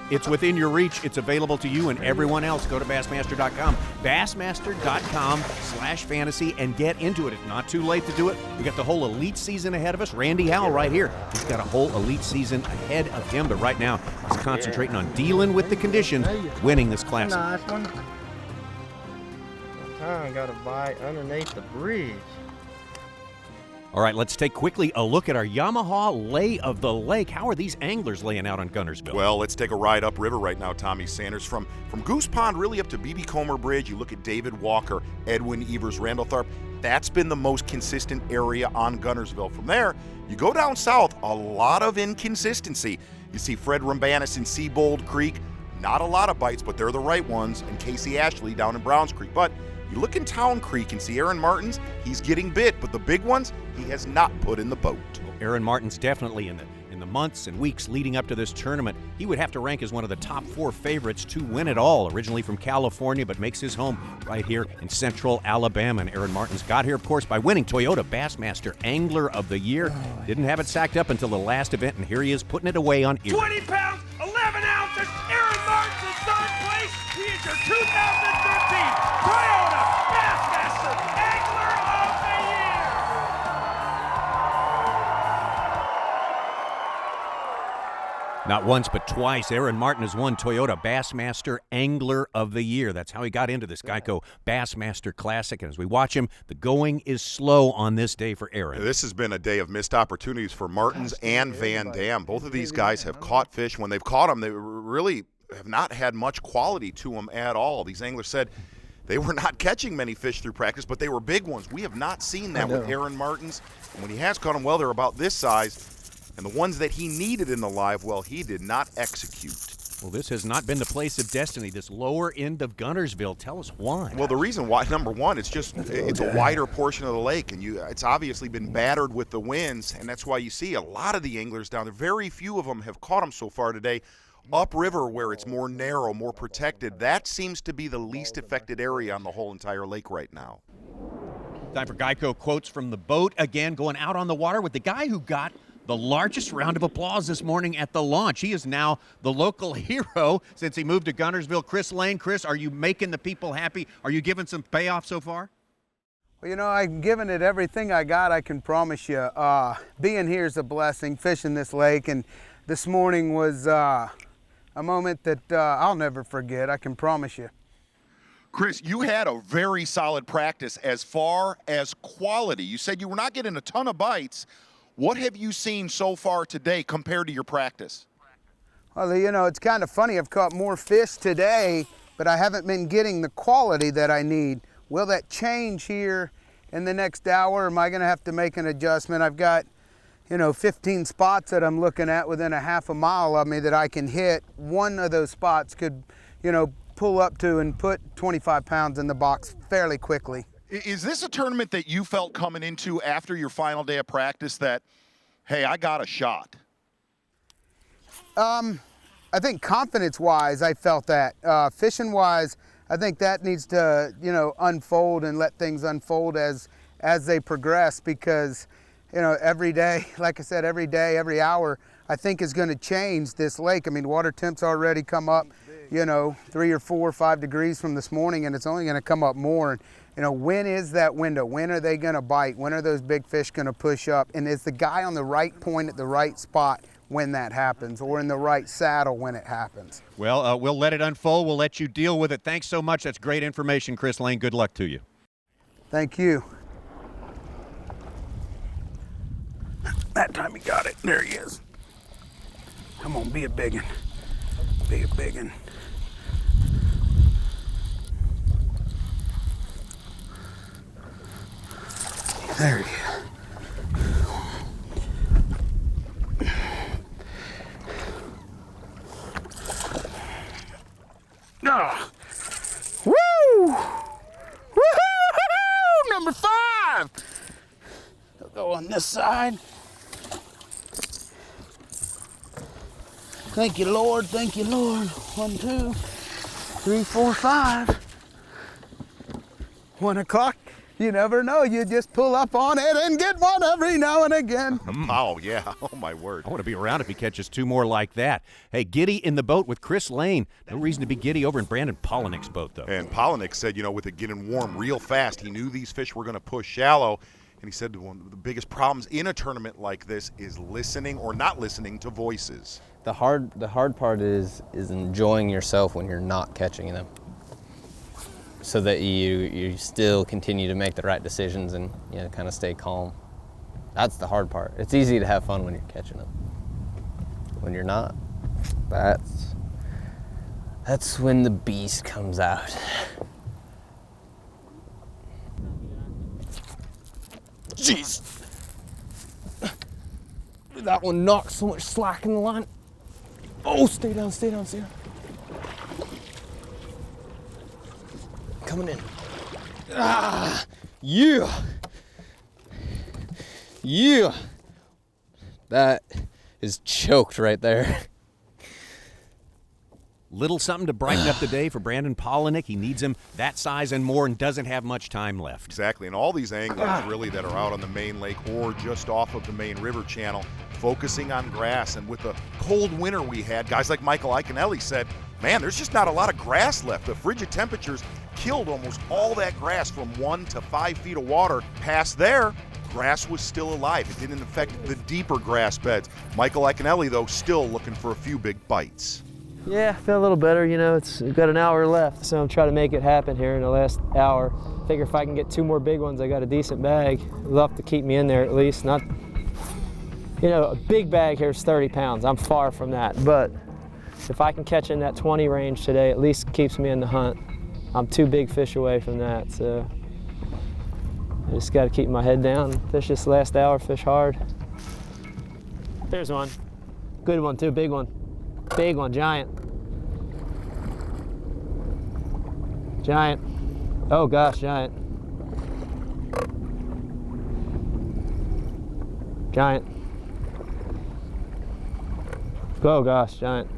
[SPEAKER 1] It's within your reach. It's available to you and everyone else. Go to Bassmaster.com, Bassmaster.com/fantasy, and get into it. It's not too late to do it. We got the whole elite season ahead of us. Randy Howell right here. He's got a whole elite season ahead of him, but right now he's concentrating on dealing with the conditions, winning this Classic.
[SPEAKER 5] Nice one. I got a bite underneath the bridge.
[SPEAKER 1] All right, let's take quickly a look at our Yamaha lay of the lake. How are these anglers laying out on Guntersville?
[SPEAKER 8] Well, let's take a ride upriver right now, Tommy Sanders. From Goose Pond really up to B.B. Comer Bridge, you look at David Walker, Edwin Evers, Randall Tharp. That's been the most consistent area on Guntersville. From there, you go down south, a lot of inconsistency. You see Fred Rumbanis in Seabold Creek, not a lot of bites, but they're the right ones, and Casey Ashley down in Browns Creek. But you look in Town Creek and see Aaron Martins, he's getting bit, but the big ones, he has not put in the boat.
[SPEAKER 1] Aaron Martins definitely in the months and weeks leading up to this tournament, he would have to rank as one of the top 4 favorites to win it all. Originally from California, but makes his home right here in central Alabama. And Aaron Martins got here, of course, by winning Toyota Bassmaster Angler of the Year. Didn't have it sacked up until the last event, and here he is putting it away on Erie.
[SPEAKER 16] 20 pounds, 11 ounces. Aaron Martins in third place. He is your 2015 Toyota Bassmaster Angler of the Year.
[SPEAKER 1] Not once, but twice, Aaron Martin has won Toyota Bassmaster Angler of the Year. That's how he got into this Geico Bassmaster Classic. And as we watch him, the going is slow on this day for Aaron.
[SPEAKER 8] This has been a day of missed opportunities for Martins and Van Dam. Both of these guys have caught fish. When they've caught them, they really have not had much quality to them at all. These anglers said they were not catching many fish through practice, but they were big ones. We have not seen that with Aaron Martins. And when he has caught them, well, they're about this size. And the ones that he needed in the live well, he did not execute.
[SPEAKER 1] Well, this has not been the place of destiny, this lower end of Guntersville. Tell us why.
[SPEAKER 8] Well, the reason why, number one, it's a wider portion of the lake, and it's obviously been battered with the winds, and that's why you see a lot of the anglers down there. Very few of them have caught them so far today. Upriver, where it's more narrow, more protected, that seems to be the least affected area on the whole entire lake right now.
[SPEAKER 1] Time for Geico quotes from the boat. Again, going out on the water with the guy who got the largest round of applause this morning at the launch. He is now the local hero since he moved to Guntersville. Chris Lane. Chris, are you making the people happy? Are you giving some payoff so far?
[SPEAKER 4] Well, you know, I'm giving it everything I got, I can promise you. Being here is a blessing, fishing this lake, and this morning was a moment that I'll never forget, I can promise you.
[SPEAKER 8] Chris, you had a very solid practice as far as quality. You said you were not getting a ton of bites. What have you seen so far today compared to your practice?
[SPEAKER 4] Well, you know, it's kind of funny. I've caught more fish today, but I haven't been getting the quality that I need. Will that change here in the next hour? Am I going to have to make an adjustment? I've got, you know, 15 spots that I'm looking at within a half a mile of me that I can hit. One of those spots could, you know, pull up to and put 25 pounds in the box fairly quickly.
[SPEAKER 8] Is this a tournament that you felt coming into after your final day of practice that, hey, I got a shot?
[SPEAKER 4] I think confidence-wise, I felt that. Fishing-wise, I think that needs to, unfold and let things unfold as they progress, because, every day, like I said, every day, every hour, I think is going to change this lake. I mean, water temps already come up, 3 or 4 or 5 degrees from this morning, and it's only going to come up more. And, when is that window? When are they going to bite? When are those big fish going to push up? And is the guy on the right point at the right spot when that happens, or in the right saddle when it happens?
[SPEAKER 1] Well, we'll let it unfold. We'll let you deal with it. Thanks so much. That's great information, Chris Lane. Good luck to you.
[SPEAKER 4] Thank you. That time he got it. There he is. Come on, be a biggin. Be a biggin. There he is. Oh. Woo! Woo-hoo-hoo-hoo! Number 5. He'll go on this side. Thank you, Lord. Thank you, Lord. 1, 2, 3, 4, 5. 1 o'clock. You never know. You just pull up on it and get one every now and again.
[SPEAKER 8] Oh, yeah. Oh, my word.
[SPEAKER 1] I want to be around if he catches 2 more like that. Hey, giddy in the boat with Chris Lane. No reason to be giddy over in Brandon Polinick's boat, though.
[SPEAKER 8] And Polinick said, with it getting warm real fast, he knew these fish were going to push shallow. And he said one of the biggest problems in a tournament like this is listening or not listening to voices.
[SPEAKER 3] The hard part is enjoying yourself when you're not catching them, so that you still continue to make the right decisions and kind of stay calm. That's the hard part. It's easy to have fun when you're catching them. When you're not, that's when the beast comes out. Jeez. That one knocked so much slack in the line. Oh, stay down, stay down, stay down. Coming in. Ah, yeah. Yeah. That is choked right there.
[SPEAKER 1] Little something to brighten up the day for Brandon Polinick. He needs him that size and more and doesn't have much time left.
[SPEAKER 8] Exactly, and all these anglers really that are out on the main lake or just off of the main river channel focusing on grass. And with the cold winter we had, guys like Michael Iaconelli said, man, there's just not a lot of grass left. The frigid temperatures killed almost all that grass from 1 to 5 feet of water. Past there, grass was still alive. It didn't affect the deeper grass beds. Michael Iaconelli, though, still looking for a few big bites.
[SPEAKER 2] Yeah, I feel a little better. We've got an hour left, so I'm trying to make it happen here in the last hour. Figure if I can get 2 more big ones, I got a decent bag. Enough to keep me in there at least. Not, a big bag here is 30 pounds. I'm far from that, but if I can catch in that 20 range today, at least keeps me in the hunt. I'm 2 big fish away from that, so I just got to keep my head down. Fish this last hour, fish hard. There's one. Good one too, big one. Big one, giant. Giant. Oh gosh, giant. Giant. Oh gosh, giant.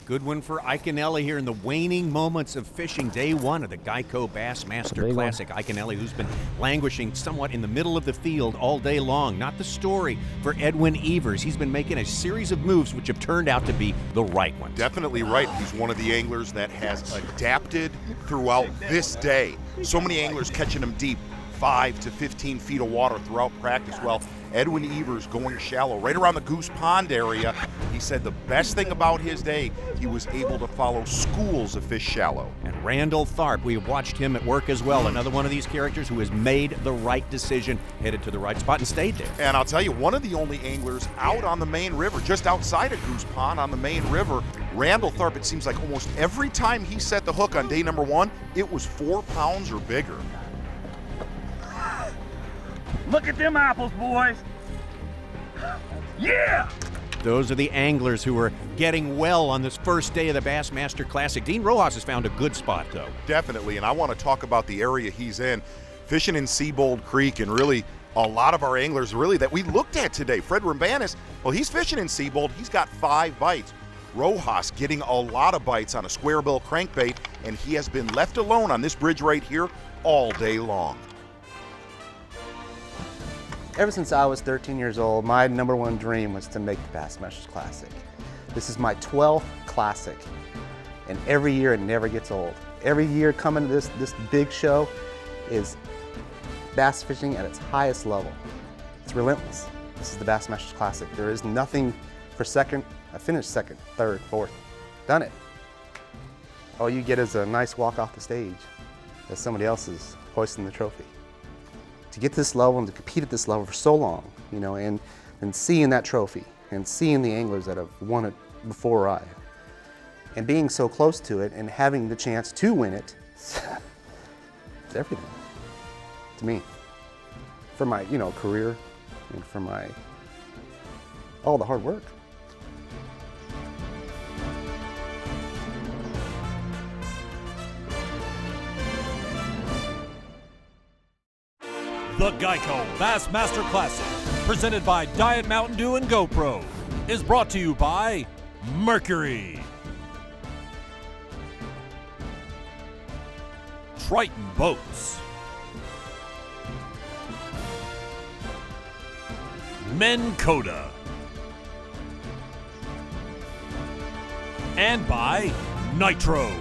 [SPEAKER 1] Good one for Iaconelli here in the waning moments of fishing day 1 of the Geico Bassmaster Classic. Iaconelli, who's been languishing somewhat in the middle of the field all day long. Not the story for Edwin Evers. He's been making a series of moves which have turned out to be the right ones.
[SPEAKER 8] Definitely right. He's one of the anglers that has adapted throughout this day. So many anglers catching him deep, 5 to 15 feet of water throughout practice. Well, Edwin Evers going shallow right around the Goose Pond area. He said the best thing about his day, he was able to follow schools of fish shallow.
[SPEAKER 1] And Randall Tharp, we watched him at work as well. Another one of these characters who has made the right decision, headed to the right spot and stayed there.
[SPEAKER 8] And I'll tell you, one of the only anglers out on the main river, just outside of Goose Pond on the main river, Randall Tharp, it seems like almost every time he set the hook on day number 1, it was 4 pounds or bigger.
[SPEAKER 16] Look at them apples, boys. Yeah!
[SPEAKER 1] Those are the anglers who are getting well on this first day of the Bassmaster Classic. Dean Rojas has found a good spot, though.
[SPEAKER 8] Definitely, and I want to talk about the area he's in. Fishing in Seabold Creek, and really a lot of our anglers really that we looked at today. Fred Rambanis, well, he's fishing in Seabold. He's got 5 bites. Rojas getting a lot of bites on a square bill crankbait, and he has been left alone on this bridge right here all day long.
[SPEAKER 14] Ever since I was 13 years old, my #1 dream was to make the Bassmaster Classic. This is my 12th Classic, and every year it never gets old. Every year coming to this big show is bass fishing at its highest level. It's relentless. This is the Bassmaster Classic. There is nothing for second. I finished second, third, fourth. Done it. All you get is a nice walk off the stage as somebody else is hoisting the trophy. To get to this level and to compete at this level for so long, you know, and seeing that trophy and seeing the anglers that have won it before I, and being so close to it and having the chance to win it, it's everything to me. For my, you know, career and for my, all the hard work.
[SPEAKER 12] The Geico Bassmaster Classic, presented by Diet Mountain Dew and GoPro, is brought to you by Mercury, Triton Boats, Minn Kota, and by Nitro.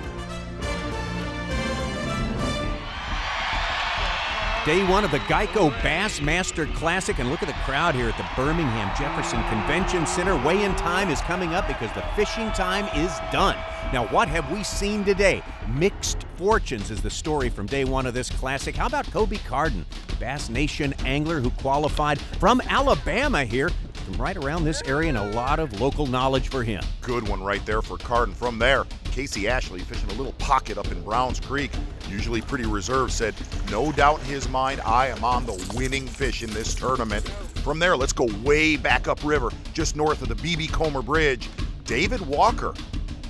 [SPEAKER 1] Day 1 of the Geico Bassmaster Classic, and look at the crowd here at the Birmingham Jefferson Convention Center. Weigh-in time is coming up because the fishing time is done. Now, what have we seen today? Mixed fortunes is the story from day 1 of this classic. How about Kobe Carden, Bass Nation angler who qualified from Alabama here, from right around this area, and a lot of local knowledge for him.
[SPEAKER 8] Good one right there for Carden. From there, Casey Ashley fishing a little pocket up in Browns Creek, usually pretty reserved, said, no doubt in his mind, I am on the winning fish in this tournament. From there, let's go way back upriver, just north of the B.B. Comer Bridge. David Walker.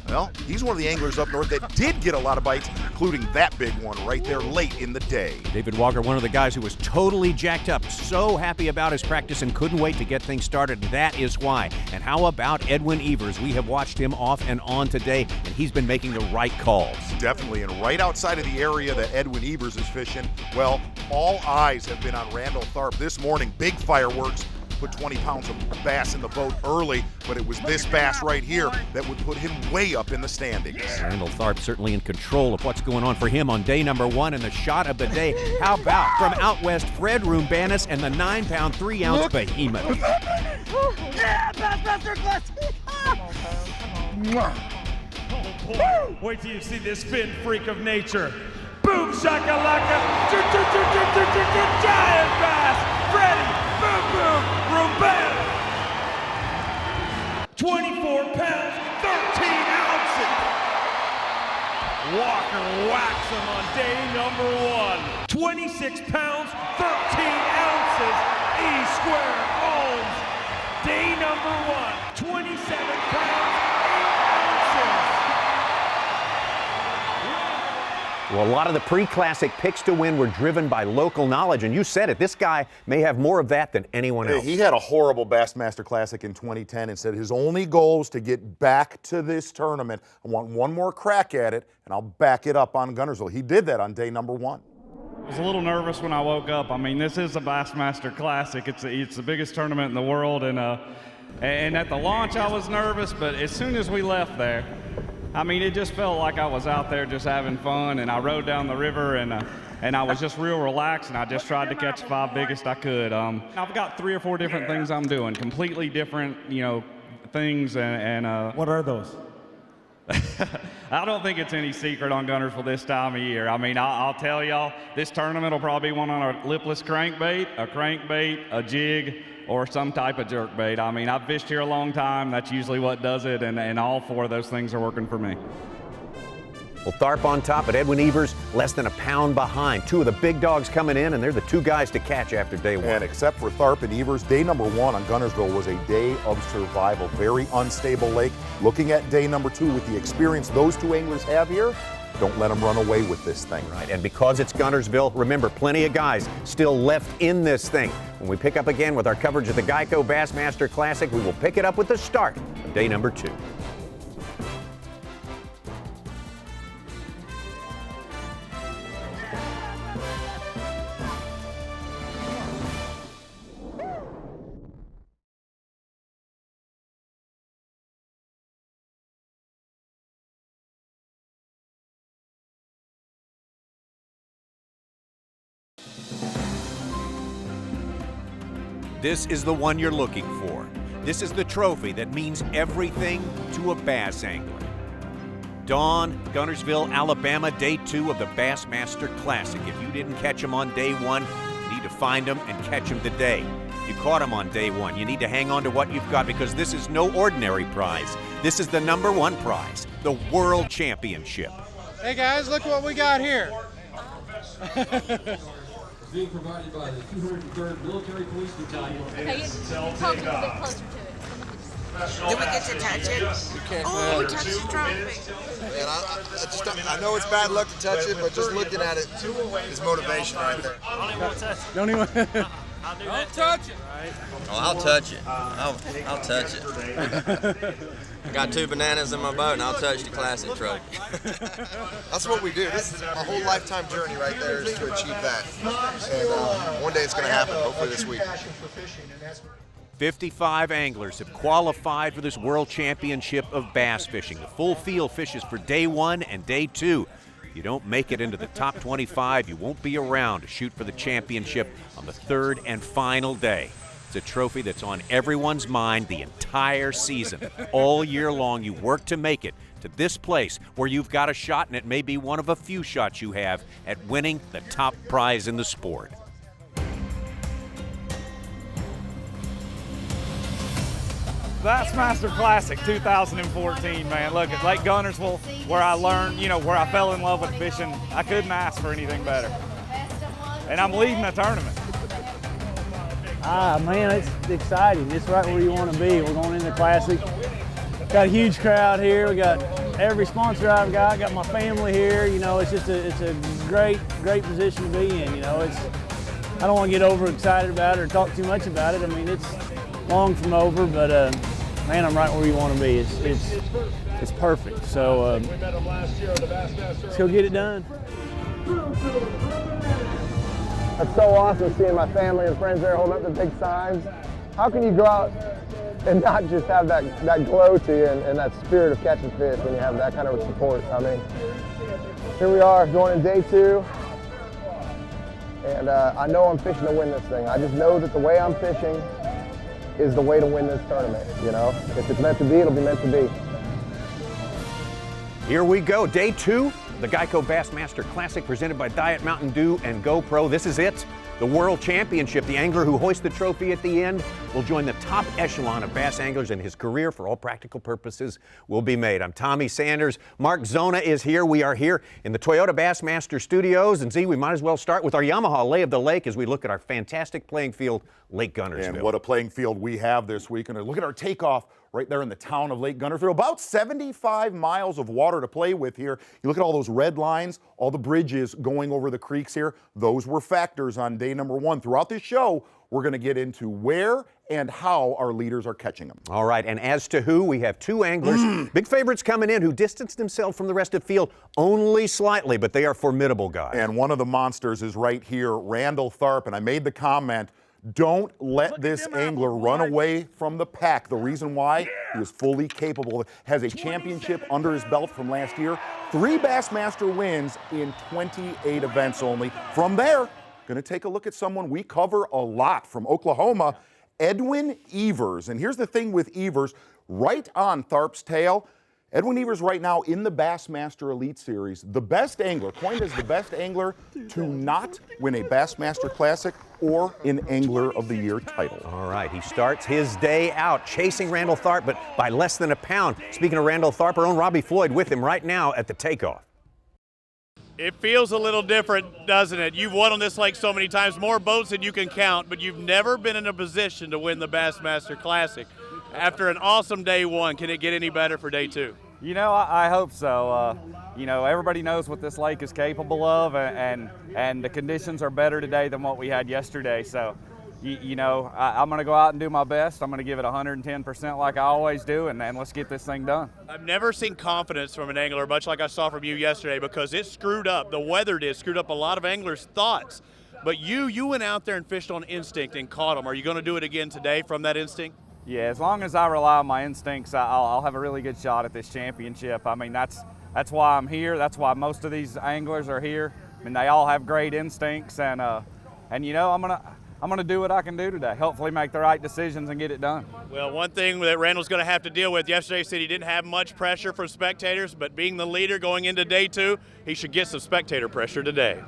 [SPEAKER 8] Well, he's one of the anglers up north that did get a lot of bites, including that big one right there late in the day.
[SPEAKER 1] David Walker, one of the guys who was totally jacked up, so happy about his practice and couldn't wait to get things started. That is why. And how about Edwin Evers? We have watched him off and on today, and he's been making the right calls.
[SPEAKER 8] Definitely, and right outside of the area that Edwin Evers is fishing, well, all eyes have been on Randall Tharp this morning. Big fireworks. Put 20 pounds of bass in the boat early, but it was this bass right here that would put him way up in the standings.
[SPEAKER 1] Randall Tharp certainly in control of what's going on for him on day #1 and the shot of the day. How about from out west, Fred Rambanis and the 9-pound, 3-ounce behemoth.
[SPEAKER 16] Yeah, Bassmaster Classic! Wait till you see this spin freak of nature. Boom shakalaka! Giant bass! Freddie! Boom boom! Rambanis! 24 pounds, 13 ounces! Walker whacks him on day #1. 26 pounds, 13 ounces. E-square owns day #1. 27 pounds, 8 ounces.
[SPEAKER 1] Well, a lot of the pre-classic picks to win were driven by local knowledge, and you said it, this guy may have more of that than anyone else.
[SPEAKER 8] He had a horrible Bassmaster Classic in 2010 and said his only goal is to get back to this tournament. I want one more crack at it, and I'll back it up on Guntersville. He did that on day #1.
[SPEAKER 6] I was a little nervous when I woke up. I mean, this is a Bassmaster Classic. It's the biggest tournament in the world, and at the launch I was nervous, but as soon as we left there, I mean, it just felt like I was out there just having fun, and I rode down the river, and I was just real relaxed, and I just tried to catch the 5 biggest I could. I've got 3 or 4 different things I'm doing, completely different, you know, things, and
[SPEAKER 19] What are those?
[SPEAKER 6] I don't think it's any secret on Guntersville this time of year. I mean, I'll tell y'all, this tournament will probably be one on a lipless crankbait, a jig, or some type of jerkbait. I mean, I've fished here a long time. That's usually what does it, and all 4 of those things are working for me.
[SPEAKER 1] Well, Tharp on top, but Edwin Evers less than a pound behind. Two of the big dogs coming in, and they're the two guys to catch after day one.
[SPEAKER 8] And except for Tharp and Evers, day number 1 on Guntersville was a day of survival. Very unstable lake. Looking at day number 2 with the experience those two anglers have here, don't let them run away with this thing.
[SPEAKER 1] Right, and because it's Guntersville, remember, plenty of guys still left in this thing. When we pick up again with our coverage of the Geico Bassmaster Classic, we will pick it up with the start of day number 2. This is the one you're looking for. This is the trophy that means everything to a bass angler. Dawn, Guntersville, Alabama, day 2 of the Bassmaster Classic. If you didn't catch them on day 1, you need to find them and catch them today. If you caught them on day 1, you need to hang on to what you've got, because this is no ordinary prize. This is the #1 prize, the World Championship.
[SPEAKER 7] Hey guys, look what we got here.
[SPEAKER 22] Being provided by the 203rd Military Police Battalion.
[SPEAKER 23] Okay, talk a little bit closer to it.
[SPEAKER 24] Did we get to touch it? Oh, we touched the trophy.
[SPEAKER 25] Man, I know it's bad luck to touch it, but just looking at it is motivation right there.
[SPEAKER 7] Don't even.
[SPEAKER 24] Don't touch it.
[SPEAKER 26] Oh, I'll touch it. I'll touch it. I got 2 bananas in my boat, and I'll touch the classic trophy.
[SPEAKER 25] That's what we do. This is a whole lifetime journey right there is to achieve that. And one day it's going to happen, hopefully this week.
[SPEAKER 1] 55 anglers have qualified for this World Championship of Bass Fishing. The full field fishes for day 1 and day 2. If you don't make it into the top 25, you won't be around to shoot for the championship on the 3rd and final day. It's a trophy that's on everyone's mind the entire season. All year long, you work to make it to this place where you've got a shot, and it may be one of a few shots you have at winning the top prize in the sport.
[SPEAKER 6] Bassmaster Classic 2014, man. Look, at Lake Guntersville, where I learned, where I fell in love with fishing. I couldn't ask for anything better. And I'm leading the tournament.
[SPEAKER 20] Man, it's exciting. It's right where you want to be. We're going into the Classic. Got a huge crowd here. We got every sponsor I've got my family here. It's just it's a great position to be in. I don't want to get overexcited about it or talk too much about it. I mean, it's long from over, but man, I'm right where you want to be. It's perfect. So let's go get it done.
[SPEAKER 27] That's so awesome seeing my family and friends there holding up the big signs. How can you go out and not just have that glow to you and that spirit of catching fish when you have that kind of support? I mean, here we are going in day 2, and I know I'm fishing to win this thing. I just know that the way I'm fishing is the way to win this tournament. If it's meant to be, it'll be meant to be.
[SPEAKER 1] Here we go, day 2. The Geico Bassmaster Classic presented by Diet Mountain Dew and GoPro. This is it, the World Championship. The angler who hoists the trophy at the end will join the top echelon of bass anglers, and his career, for all practical purposes, will be made. I'm Tommy Sanders. Mark Zona is here. We are here in the Toyota Bassmaster Studios. And we might as well start with our Yamaha lay of the lake as we look at our fantastic playing field, Lake Guntersville.
[SPEAKER 8] And what a playing field we have this week. And look at our takeoff right there in the town of Lake Guntersville. About 75 miles of water to play with here. You look at all those red lines, all the bridges going over the creeks here. Those were factors on day number 1. Throughout this show, we're going to get into where and how our leaders are catching them.
[SPEAKER 1] All right, and as to who, we have 2 anglers, big favorites coming in, who distanced themselves from the rest of the field only slightly, but they are formidable guys.
[SPEAKER 8] And one of the monsters is right here, Randall Tharp. And I made the comment, don't let this angler run away from the pack. The reason why, he was fully capable, has a championship under his belt from last year, 3 Bassmaster wins in 28 events only. From there, going to take a look at someone we cover a lot from Oklahoma, Edwin Evers. And here's the thing with Evers, right on Tharp's tail. Edwin Evers right now in the Bassmaster Elite Series, the best angler, coined as the best angler to not win a Bassmaster Classic or an Angler of the Year title.
[SPEAKER 1] All right, he starts his day out chasing Randall Tharp, but by less than a pound. Speaking of Randall Tharp, our own Robbie Floyd with him right now at the takeoff.
[SPEAKER 9] It feels a little different, doesn't it? You've won on this lake so many times, more boats than you can count, but you've never been in a position to win the Bassmaster Classic. After an awesome day one, can it get any better for day two?
[SPEAKER 6] You know, I hope so. You know, everybody knows what this lake is capable of, and the conditions are better today than what we had yesterday. So, you know, I'm going to go out and do my best. I'm going to give it 110% like I always do, and let's get this thing done.
[SPEAKER 9] I've never seen confidence from an angler, much like I saw from you yesterday, because it screwed up. The weather screwed up a lot of anglers' thoughts. But you went out there and fished on instinct and caught them. Are you going to do it again today from that instinct?
[SPEAKER 6] Yeah, as long as I rely on my instincts, I'll have a really good shot at this championship. I mean, that's why I'm here. That's why most of these anglers are here. I mean, they all have great instincts, and you know, I'm gonna do what I can do today. Hopefully, make the right decisions and get it done.
[SPEAKER 9] Well, one thing that Randall's going to have to deal with yesterday, said he didn't have much pressure from spectators, but being the leader going into day two, he should get some spectator pressure today.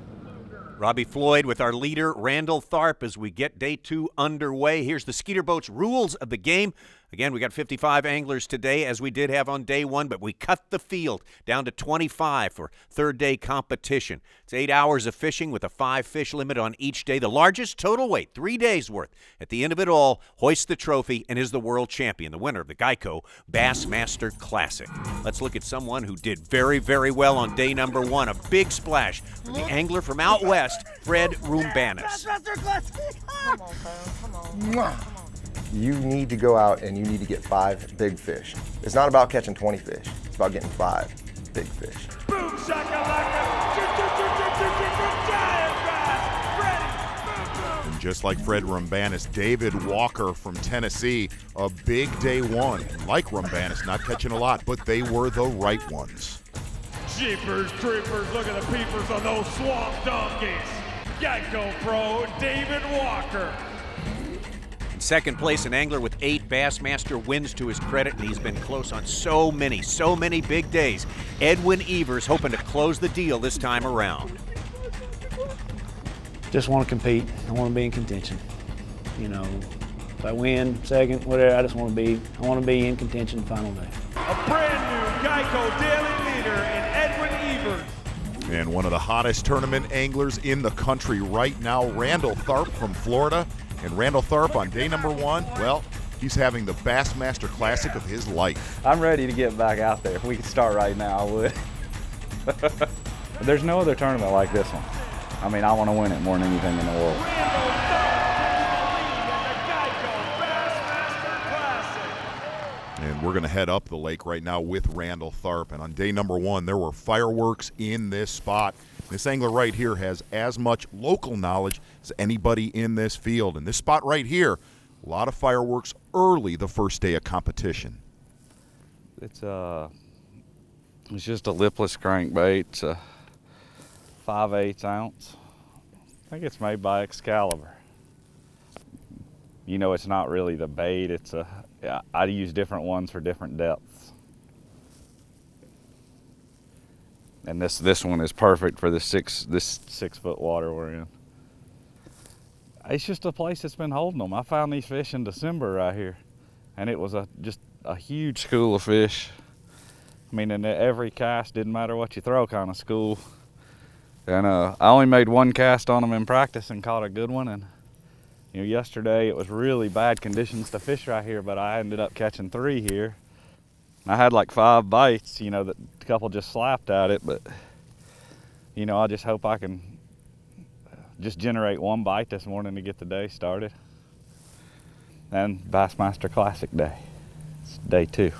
[SPEAKER 1] Robbie Floyd with our leader, Randall Tharp, as we get day two underway. Here's the Skeeter Boats rules of the game. Again, we got 55 anglers today, as we did have on day one, but we cut the field down to 25 for third day competition. It's 8 hours of fishing with a 5-fish limit on each day. The largest total weight, 3 days worth. At the end of it all, hoists the trophy and is the world champion, the winner of the Geico Bassmaster Classic. Let's look at someone who did very, very well on day number one. A big splash from the angler from out west, Fred Rumbanis.
[SPEAKER 24] Bassmaster Classic! Come on,
[SPEAKER 27] Come on. You need to go out and you need to get 5 big fish. It's not about catching 20 fish. It's about getting 5 big fish.
[SPEAKER 16] Boom shakalaka! Giant bass!
[SPEAKER 8] And just like Fred Rumbanis, David Walker from Tennessee, a big day one. Like Rumbanis, not catching a lot, but they were the right ones.
[SPEAKER 16] Jeepers creepers, look at the peepers on those swamp donkeys. Geico Pro, David Walker.
[SPEAKER 1] Second place, an angler with 8 Bassmaster wins to his credit, and he's been close on so many big days. Edwin Evers hoping to close the deal this time around.
[SPEAKER 10] Just want to compete. I want to be in contention. You know, if I win second, whatever, I want to be in contention final day.
[SPEAKER 16] A brand new Geico daily leader in Edwin Evers.
[SPEAKER 8] And one of the hottest tournament anglers in the country right now, Randall Tharp from Florida. And Randall Tharp on day number one, well, he's having the Bassmaster Classic of his life.
[SPEAKER 6] I'm ready to get back out there. If we could start right now, I would. There's no other tournament like this one. I mean, I want to win it more than anything in the world.
[SPEAKER 8] And we're going to head up the lake right now with Randall Tharp. And on day number one, there were fireworks in this spot. This angler right here has as much local knowledge as anybody in this field. And this spot right here, a lot of fireworks early the first day of competition.
[SPEAKER 6] It's just a lipless crankbait. It's a 5/8 ounce. I think it's made by Excalibur. You know, it's not really the bait. I use different ones for different depths. And this one is perfect for this 6 foot water we're in. It's just a place that's been holding them. I found these fish in December right here, and it was just a huge school of fish. I mean, in every cast, didn't matter what you throw kind of school. And I only made 1 cast on them in practice and caught a good one. And you know, yesterday it was really bad conditions to fish right here, but I ended up catching 3 here. I had like 5 bites, you know, that a couple just slapped at it, but you know, I just hope I can just generate 1 bite this morning to get the day started. And Bassmaster Classic day, it's day 2.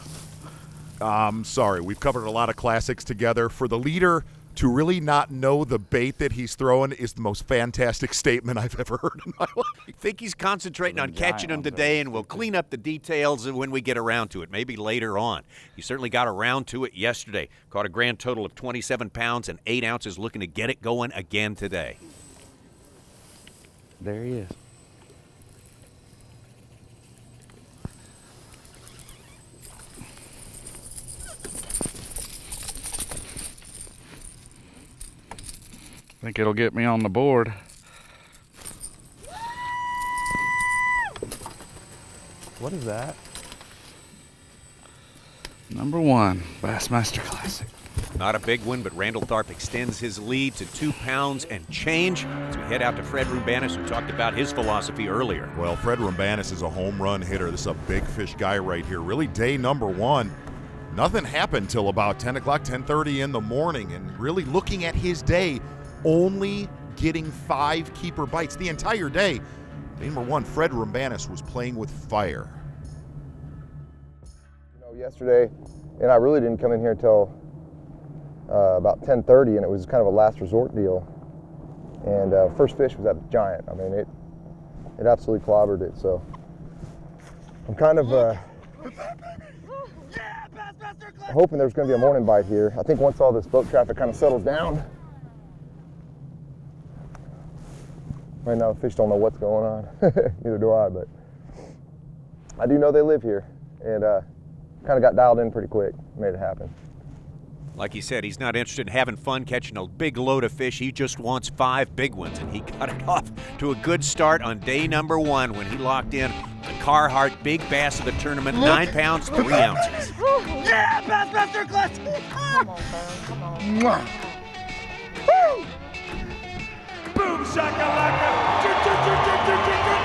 [SPEAKER 8] I'm sorry, we've covered a lot of classics together. For the leader to really not know the bait that he's throwing is the most fantastic statement I've ever heard in my life.
[SPEAKER 1] I think he's concentrating on catching them today, and we'll clean up the details when we get around to it, maybe later on. He certainly got around to it yesterday. Caught a grand total of 27 pounds and 8 ounces, looking to get it going again today.
[SPEAKER 6] There he is. I think it'll get me on the board. What is that? Number 1, Bassmaster Classic.
[SPEAKER 1] Not a big one, but Randall Tharp extends his lead to 2 pounds and change as we head out to Fred Rumbanis, who talked about his philosophy earlier.
[SPEAKER 8] Well, Fred Rumbanis is a home run hitter. This is a big fish guy right here. Really day number one. Nothing happened till about 10 o'clock, 10:30 in the morning, and really looking at his day, only getting 5 keeper bites the entire day. Day number one, Fred Rumbanis was playing with fire.
[SPEAKER 27] You know, yesterday, and I really didn't come in here until about 10:30, and it was kind of a last resort deal. And first fish was at the giant. I mean, it absolutely clobbered it. So I'm kind of hoping there's going to be a morning bite here. I think once all this boat traffic kind of settles down. Right now, the fish don't know what's going on. Neither do I, but I do know they live here, and kind of got dialed in pretty quick. Made it happen.
[SPEAKER 1] Like he said, he's not interested in having fun catching a big load of fish. He just wants 5 big ones, and he got it off to a good start on day number 1 when he locked in the Carhartt Big Bass of the tournament, 9 pounds, 3 ounces.
[SPEAKER 16] Yeah, Bassmaster Classic! Come on, man, come on. Woo! Boom shakalaka!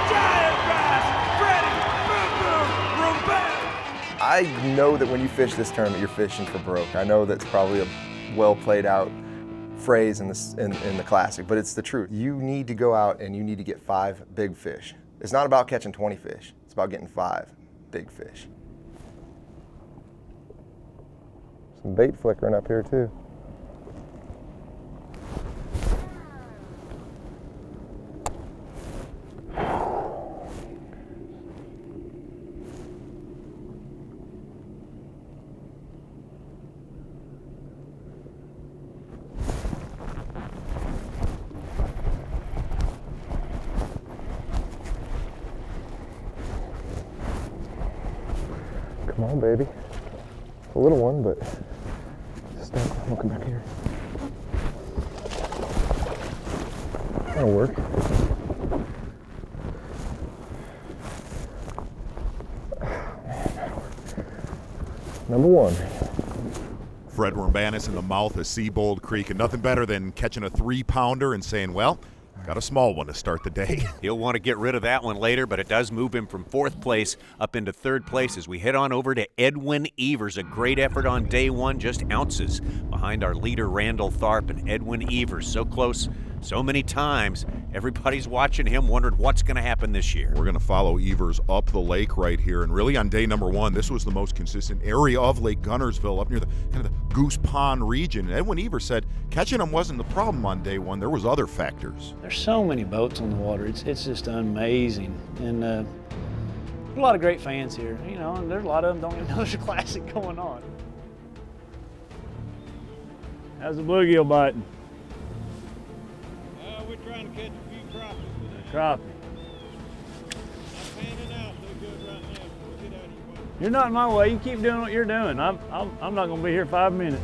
[SPEAKER 16] Giant bass! Freddie! Boom boom! Rumbanis!
[SPEAKER 27] I know that when you fish this tournament, you're fishing for broke. I know that's probably a well played out phrase in the Classic, but it's the truth. You need to go out and you need to get 5 big fish. It's not about catching 20 fish. It's about getting 5 big fish. Some bait flickering up here too. Come on, baby. It's a little one, but stop. I'll come back here. That'll work. Number 1.
[SPEAKER 8] Fred Rumbanis in the mouth of Seabold Creek, and nothing better than catching a 3-pounder and saying, well, got a small one to start the day.
[SPEAKER 1] He'll want to get rid of that one later, but it does move him from 4th place up into 3rd place as we head on over to Edwin Evers. A great effort on day 1, just ounces behind our leader Randall Tharp, and Edwin Evers so close so many times. Everybody's watching him, wondering what's going to happen this year.
[SPEAKER 8] We're going to follow Evers up the lake right here, and really on day number 1, this was the most consistent area of Lake Guntersville, up near the kind of the Goose Pond region. And Edwin Evers said catching him wasn't the problem on day 1. There was other factors.
[SPEAKER 10] There's so many boats on the water. It's just amazing, and a lot of great fans here. You know, and there's a lot of them don't even know there's a Classic going on. How's the bluegill biting?
[SPEAKER 5] We're trying to catch a few crappies today.
[SPEAKER 10] Crappie.
[SPEAKER 5] I'm panning out so good right now. We'll get out of your way.
[SPEAKER 10] You're not in my way. You keep doing what you're doing. I'm not going to be here 5 minutes.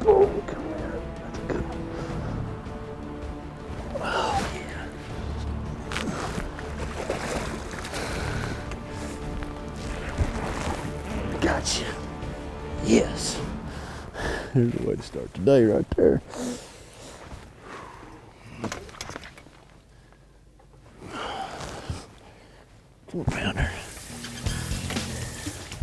[SPEAKER 27] Oh, come here. That's a good one. Oh, yeah. Gotcha. Yes. There's the way to start the day right there. Four-pounder.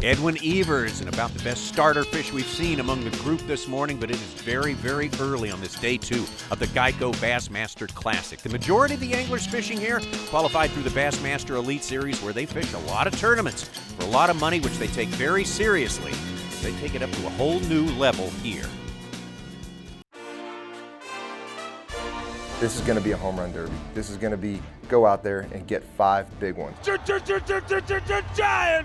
[SPEAKER 1] Edwin Evers, and about the best starter fish we've seen among the group this morning, but it is very, very early on this day 2 of the Geico Bassmaster Classic. The majority of the anglers fishing here qualified through the Bassmaster Elite Series, where they fish a lot of tournaments for a lot of money, which they take very seriously. They take it up to a whole new level here.
[SPEAKER 27] This is going to be a home run derby. This is going to be go out there and get 5 big ones.
[SPEAKER 16] Giant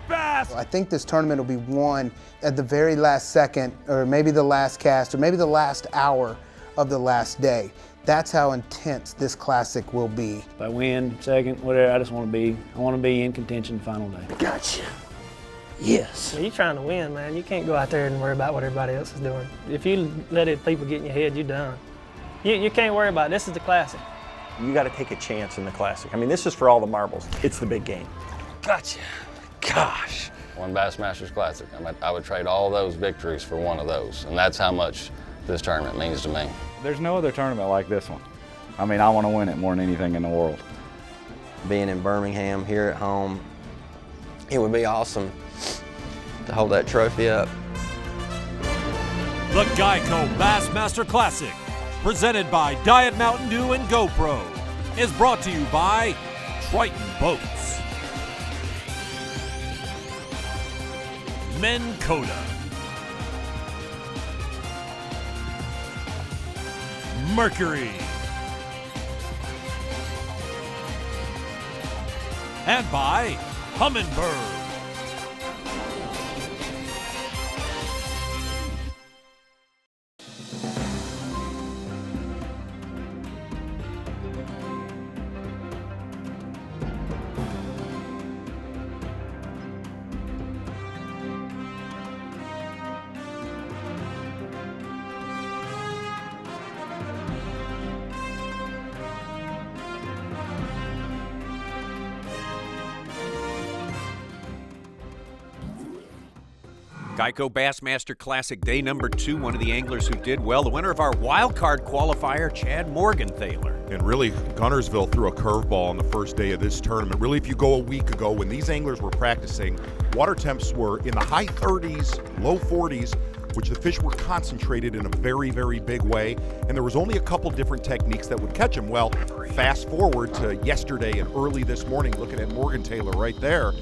[SPEAKER 16] bass!
[SPEAKER 11] I think this tournament will be won at the very last second, or maybe the last cast, or maybe the last hour of the last day. That's how intense this Classic will be.
[SPEAKER 10] If I win, second, whatever, I want to be in contention the final day.
[SPEAKER 11] Gotcha. Yes.
[SPEAKER 13] You're trying to win, man. You can't go out there and worry about what everybody else is doing. If you let people get in your head, you're done. You can't worry about it. This is the Classic.
[SPEAKER 15] You got to take a chance in the Classic. I mean, this is for all the marbles. It's the big game.
[SPEAKER 13] Gotcha.
[SPEAKER 2] Gosh. One Bassmasters Classic. I would trade all those victories for one of those, and that's how much this tournament means to me.
[SPEAKER 6] There's no other tournament like this one. I mean, I want to win it more than anything in the world.
[SPEAKER 26] Being in Birmingham here at home, it would be awesome to hold that trophy up.
[SPEAKER 12] The Geico Bassmaster Classic, presented by Diet Mountain Dew and GoPro, is brought to you by Triton Boats, Minn Kota, Mercury, and by Humminbird.
[SPEAKER 1] Geico Bassmaster Classic Day number 2, one of the anglers who did well, the winner of our wild card qualifier, Chad Morgenthaler.
[SPEAKER 8] And really, Guntersville threw a curveball on the first day of this tournament. Really, if you go a week ago when these anglers were practicing, water temps were in the high 30s, low 40s, which the fish were concentrated in a very, very big way. And there was only a couple different techniques that would catch them. Well, fast forward to yesterday and early this morning, looking at Morgenthaler right there.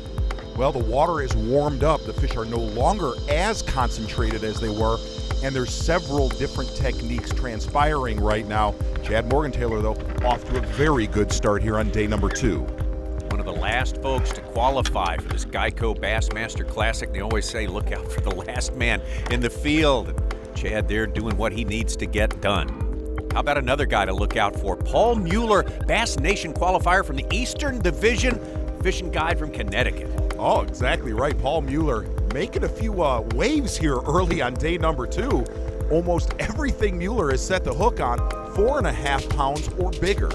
[SPEAKER 8] Well, the water is warmed up. The fish are no longer as concentrated as they were, and there's several different techniques transpiring right now. Chad Morgenthaler, though, off to a very good start here on day number 2.
[SPEAKER 1] One of the last folks to qualify for this Geico Bassmaster Classic. They always say, look out for the last man in the field. And Chad there doing what he needs to get done. How about another guy to look out for? Paul Mueller, Bass Nation qualifier from the Eastern Division, fishing guide from Connecticut.
[SPEAKER 8] Oh, exactly right. Paul Mueller making a few waves here early on day number 2. Almost everything Mueller is set the hook on, 4.5 pounds or bigger.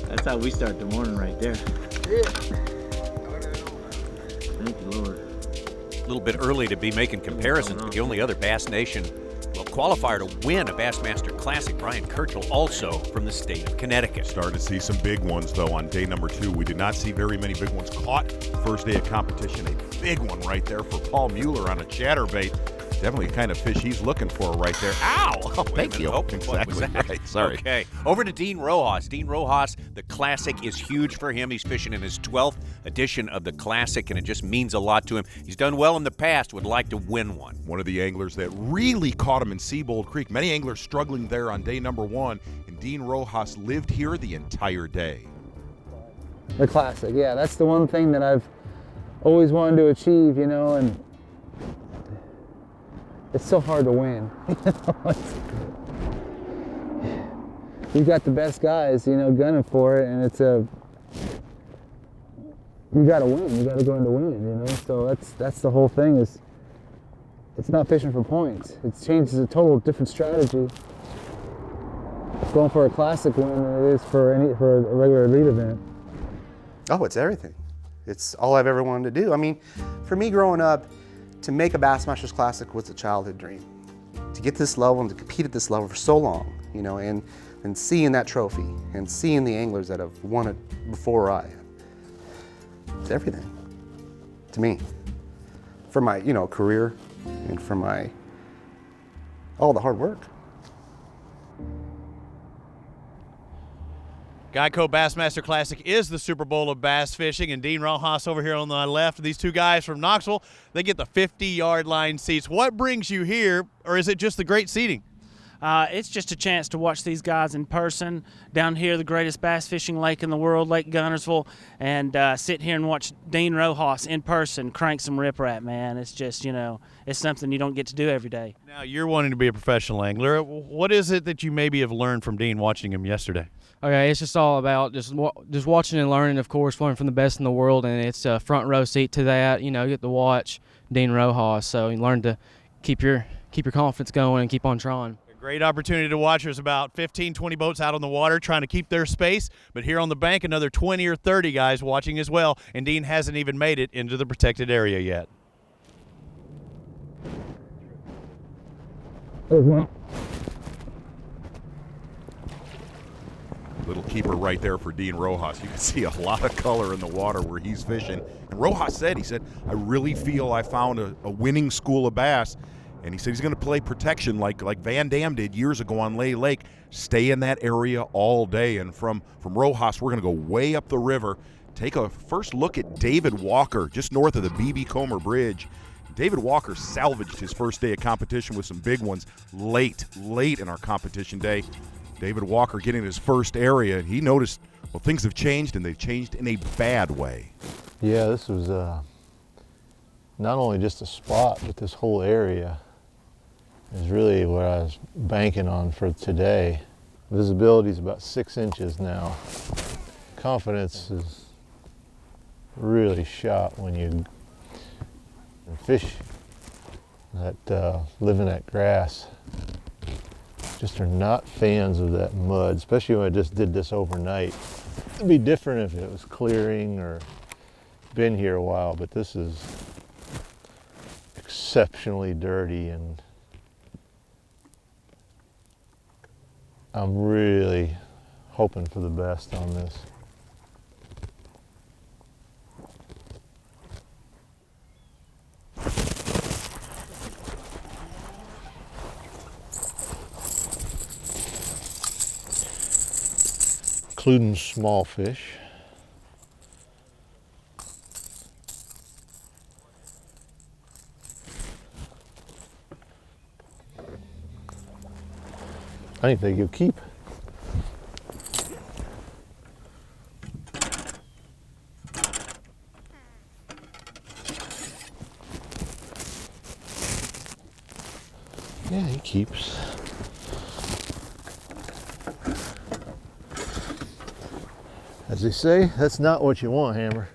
[SPEAKER 19] That's how we start the morning right there.
[SPEAKER 23] Yeah.
[SPEAKER 19] Thank you, Lord.
[SPEAKER 1] A little bit early to be making comparisons, but the only other Bass Nation qualifier to win a Bassmaster Classic, Brian Kirchhoff, also from the state of Connecticut.
[SPEAKER 8] Starting to see some big ones, though, on day number 2. We did not see very many big ones caught first day of competition. A big one right there for Paul Mueller on a chatterbait. Definitely the kind of fish he's looking for right there. Ow! Oh, thank you.
[SPEAKER 1] Oh, exactly right. Sorry. Okay. Over to Dean Rojas. Dean Rojas, the Classic is huge for him. He's fishing in his 12th edition of the Classic, and it just means a lot to him. He's done well in the past, would like to win one.
[SPEAKER 8] One of the anglers that really caught him in Seabold Creek. Many anglers struggling there on day number 1, and Dean Rojas lived here the entire day.
[SPEAKER 27] The Classic, yeah, that's the one thing that I've always wanted to achieve, you know, and it's so hard to win. You've got the best guys, you know, gunning for it, and you got to win. You got to go in to win, you know. So that's the whole thing. Is it's not fishing for points. It changes a total different strategy. Going for a Classic win than it is for a regular elite event.
[SPEAKER 14] Oh, it's everything. It's all I've ever wanted to do. I mean, for me growing up, to make a Bassmasters Classic was a childhood dream. To get to this level and to compete at this level for so long, you know, and seeing that trophy and seeing the anglers that have won it before I have. It's everything to me. For my, you know, career and for my, all the hard work.
[SPEAKER 9] Geico Bassmaster Classic is the Super Bowl of bass fishing, and Dean Rojas over here on the left. These two guys from Knoxville, they get the 50-yard line seats. What brings you here, or is it just the great seating?
[SPEAKER 3] It's just a chance to watch these guys in person down here, the greatest bass fishing lake in the world, Lake Guntersville, and sit here and watch Dean Rojas in person crank some riprap, man. It's just, it's something you don't get to do every day.
[SPEAKER 4] Now, you're wanting to be a professional angler. What is it that you maybe have learned from Dean watching him yesterday?
[SPEAKER 15] Okay, it's just all about just watching and learning, of course, learning from the best in the world, and it's a front row seat to that. You get to watch Dean Rojas, so you learn to keep your confidence going and keep on trying.
[SPEAKER 4] Great opportunity to watch. There's about 15, 20 boats out on the water trying to keep their space, but here on the bank, another 20 or 30 guys watching as well, and Dean hasn't even made it into the protected area yet.
[SPEAKER 8] There's one. Little keeper right there for Dean Rojas. You can see a lot of color in the water where he's fishing. And Rojas said, I really feel I found a winning school of bass. And he said he's going to play protection like Van Dam did years ago on Lake. Stay in that area all day. And from Rojas, we're going to go way up the river, take a first look at David Walker just north of the B.B. Comer Bridge. David Walker salvaged his first day of competition with some big ones late in our competition day. David Walker getting his first area. He noticed, well, things have changed, and they've changed in a bad way.
[SPEAKER 17] Yeah, this was not only just a spot, but this whole area is really what I was banking on for today. Visibility is about 6 inches now. Confidence is really shot when you fish that live in that grass. Just are not fans of that mud, especially when I just did this overnight. It'd be different if it was clearing or been here a while, but this is exceptionally dirty, and I'm really hoping for the best on this. Including small fish. I think you'll keep. Yeah, he keeps. As they say, that's not what you want, Hammer.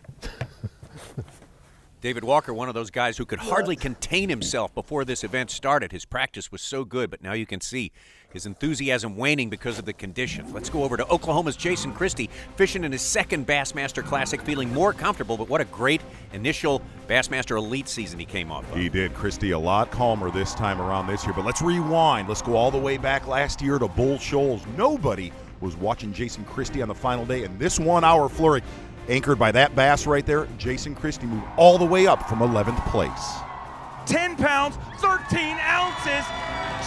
[SPEAKER 1] David Walker, one of those guys who could hardly contain himself before this event started. His practice was so good, but now you can see his enthusiasm waning because of the conditions. Let's go over to Oklahoma's Jason Christie, fishing in his second Bassmaster Classic, feeling more comfortable, but what a great initial Bassmaster Elite season he came off of.
[SPEAKER 8] He did. Christie a lot calmer this time around this year, but let's rewind. Let's go all the way back last year to Bull Shoals. Nobody was watching Jason Christie on the final day, and this 1 hour flurry, anchored by that bass right there, Jason Christie moved all the way up from 11th place.
[SPEAKER 16] 10 pounds, 13 ounces.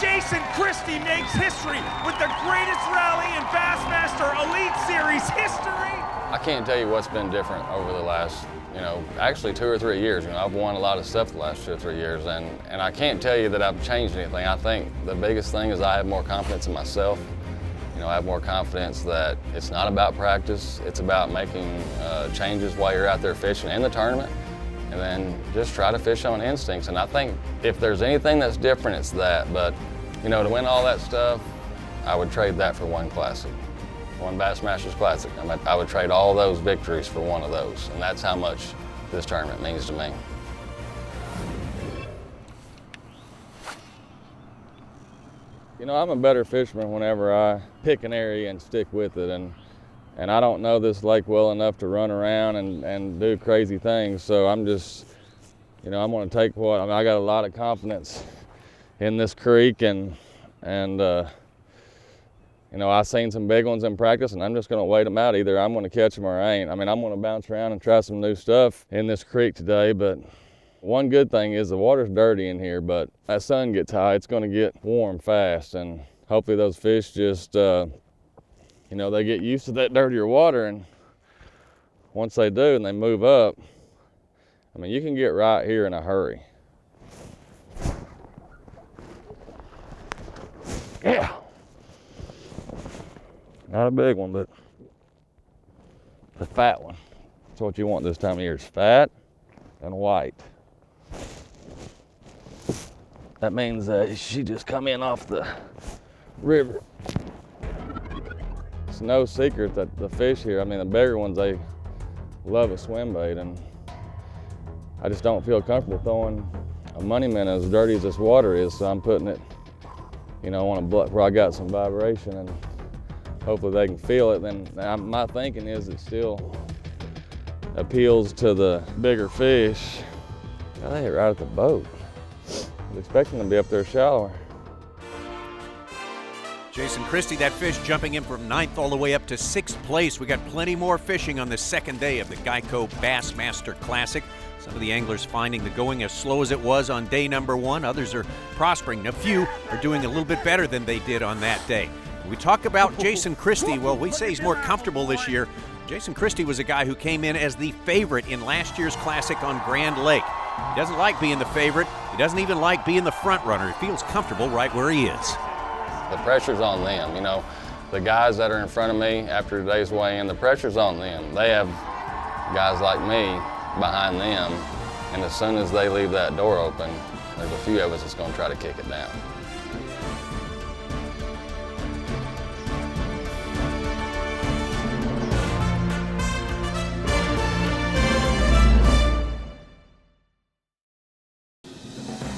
[SPEAKER 16] Jason Christie makes history with the greatest rally in Bassmaster Elite Series history.
[SPEAKER 2] I can't tell you what's been different over the last, actually 2 or 3 years. I've won a lot of stuff the last 2 or 3 years, and I can't tell you that I've changed anything. I think the biggest thing is I have more confidence in myself. I have more confidence that it's not about practice, it's about making changes while you're out there fishing in the tournament, and then just try to fish on instincts. And I think if there's anything that's different, it's that. But, to win all that stuff, I would trade that for one classic, one Bassmasters Classic. I would trade all those victories for one of those, and that's how much this tournament means to me. I'm a better fisherman whenever I pick an area and stick with it, and I don't know this lake well enough to run around and do crazy things, so I'm just, I'm going to take I got a lot of confidence in this creek, and I've seen some big ones in practice, and I'm just going to wait them out. Either I'm going to catch them or I ain't. I'm going to bounce around and try some new stuff in this creek today, but one good thing is the water's dirty in here, but that sun gets high, it's going to get warm fast, and hopefully those fish just, they get used to that dirtier water, and once they do and they move up, you can get right here in a hurry. Yeah. Not a big one, but the fat one. That's what you want this time of year, is fat and white. That means she just come in off the river. It's no secret that the fish here, I mean, the bigger ones, they love a swim bait, and I just don't feel comfortable throwing a money minnow as dirty as this water is, so I'm putting it, you know, on a butt where I got some vibration, and hopefully they can feel it. Then my thinking is it still appeals to the bigger fish. God, they hit right at the boat. I was expecting them to be up there shallower.
[SPEAKER 7] Jason Christie, that fish jumping in from 9th all the way up to 6th place. We got plenty more fishing on the second day of the Geico Bassmaster Classic. Some of the anglers finding the going as slow as it was on day number 1. Others are prospering. A few are doing a little bit better than they did on that day. We talk about Jason Christie. Well, we say he's more comfortable this year. Jason Christie was a guy who came in as the favorite in last year's Classic on Grand Lake. He doesn't like being the favorite. He doesn't even like being the front runner. He feels comfortable right where he is.
[SPEAKER 2] The pressure's on them, you know. The guys that are in front of me after today's weigh-in, the pressure's on them. They have guys like me behind them, and as soon as they leave that door open, there's a few of us that's going to try to kick it down.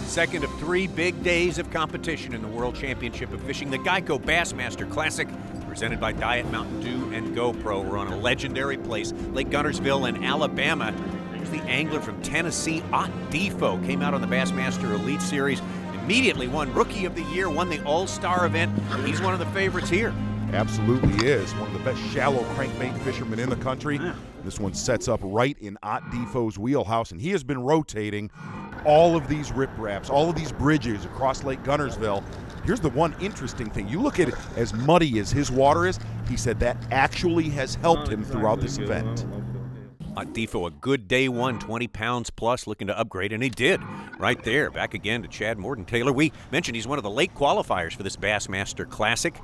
[SPEAKER 7] Second of 3 big days of competition in the World Championship of Fishing, the Geico Bassmaster Classic, presented by Diet Mountain Dew and GoPro. We're on a legendary place, Lake Guntersville in Alabama. There's the angler from Tennessee, Ott DeFoe, came out on the Bassmaster Elite Series, immediately won Rookie of the Year, won the All-Star event. He's one of the favorites here.
[SPEAKER 8] Absolutely is. One of the best shallow crankbait fishermen in the country. Yeah. This one sets up right in Ott DeFoe's wheelhouse, and he has been rotating all of these ripraps, all of these bridges across Lake Guntersville. Here's the one interesting thing. You look at it, as muddy as his water is, he said that actually has helped him throughout this event.
[SPEAKER 7] Ott DeFoe, a good day one, 20 pounds plus, looking to upgrade, and he did right there. Back again to Chad Morton-Taylor. We mentioned he's one of the late qualifiers for this Bassmaster Classic.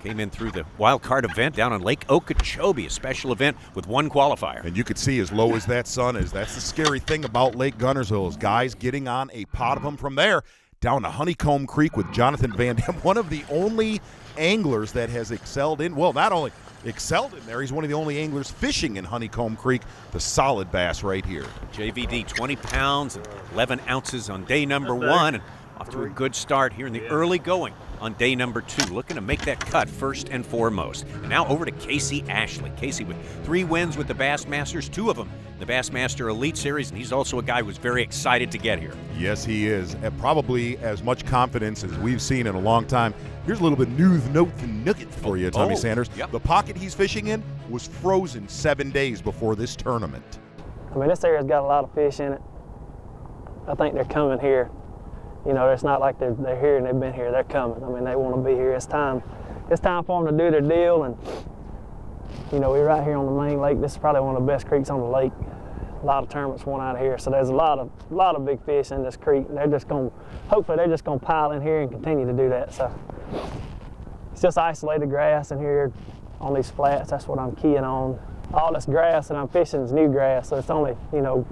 [SPEAKER 7] Came in through the wild card event down on Lake Okeechobee, a special event with 1 qualifier.
[SPEAKER 8] And you could see as low as that sun is, that's the scary thing about Lake Guntersville, is guys getting on a pot of them from there down to Honeycomb Creek with Jonathan Van Dam, one of the only anglers that has excelled in, well, not only excelled in there, he's one of the only anglers fishing in Honeycomb Creek, the solid bass right here.
[SPEAKER 7] JVD, 20 pounds and 11 ounces on day number 1, and off to a good start here in the early going on day number 2, looking to make that cut first and foremost. And now over to Casey Ashley. Casey with 3 wins with the Bassmasters, 2 of them the Bassmaster Elite Series, and he's also a guy who's very excited to get here.
[SPEAKER 8] Yes, he is. And probably as much confidence as we've seen in a long time. Here's a little bit news, notes, and nuggets for you, Tommy Sanders.
[SPEAKER 7] Yep.
[SPEAKER 8] The pocket he's fishing in was frozen 7 days before this tournament.
[SPEAKER 13] I mean, this area's got a lot of fish in it. I think they're coming here. You know, it's not like they're here and they've been here. They're coming. I mean, they want to be here. It's time for them to do their deal. And you know, we're right here on the main lake. This is probably one of the best creeks on the lake. A lot of tournaments won out of here. So there's a lot of big fish in this creek. And hopefully they're just gonna pile in here and continue to do that. So it's just isolated grass in here on these flats. That's what I'm keying on. All this grass that I'm fishing is new grass. So it's only, you know,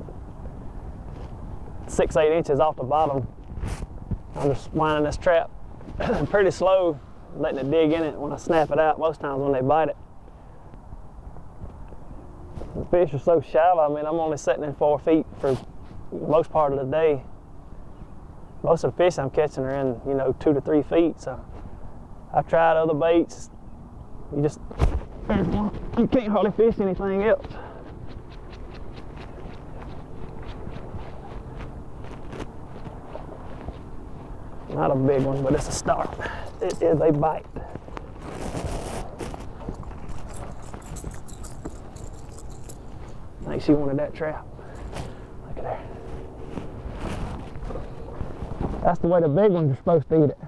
[SPEAKER 13] 6-8 inches off the bottom. I'm just winding this trap pretty slow, letting it dig in it when I snap it out, most times when they bite it. The fish are so shallow, I mean, I'm only sitting in 4 feet for most part of the day. Most of the fish I'm catching are in, you know, 2 to 3 feet, so I've tried other baits. You can't hardly fish anything else. Not a big one, but it's a start. They bite. I think she wanted that trap. Look at her. That's the way the big ones are supposed to eat it.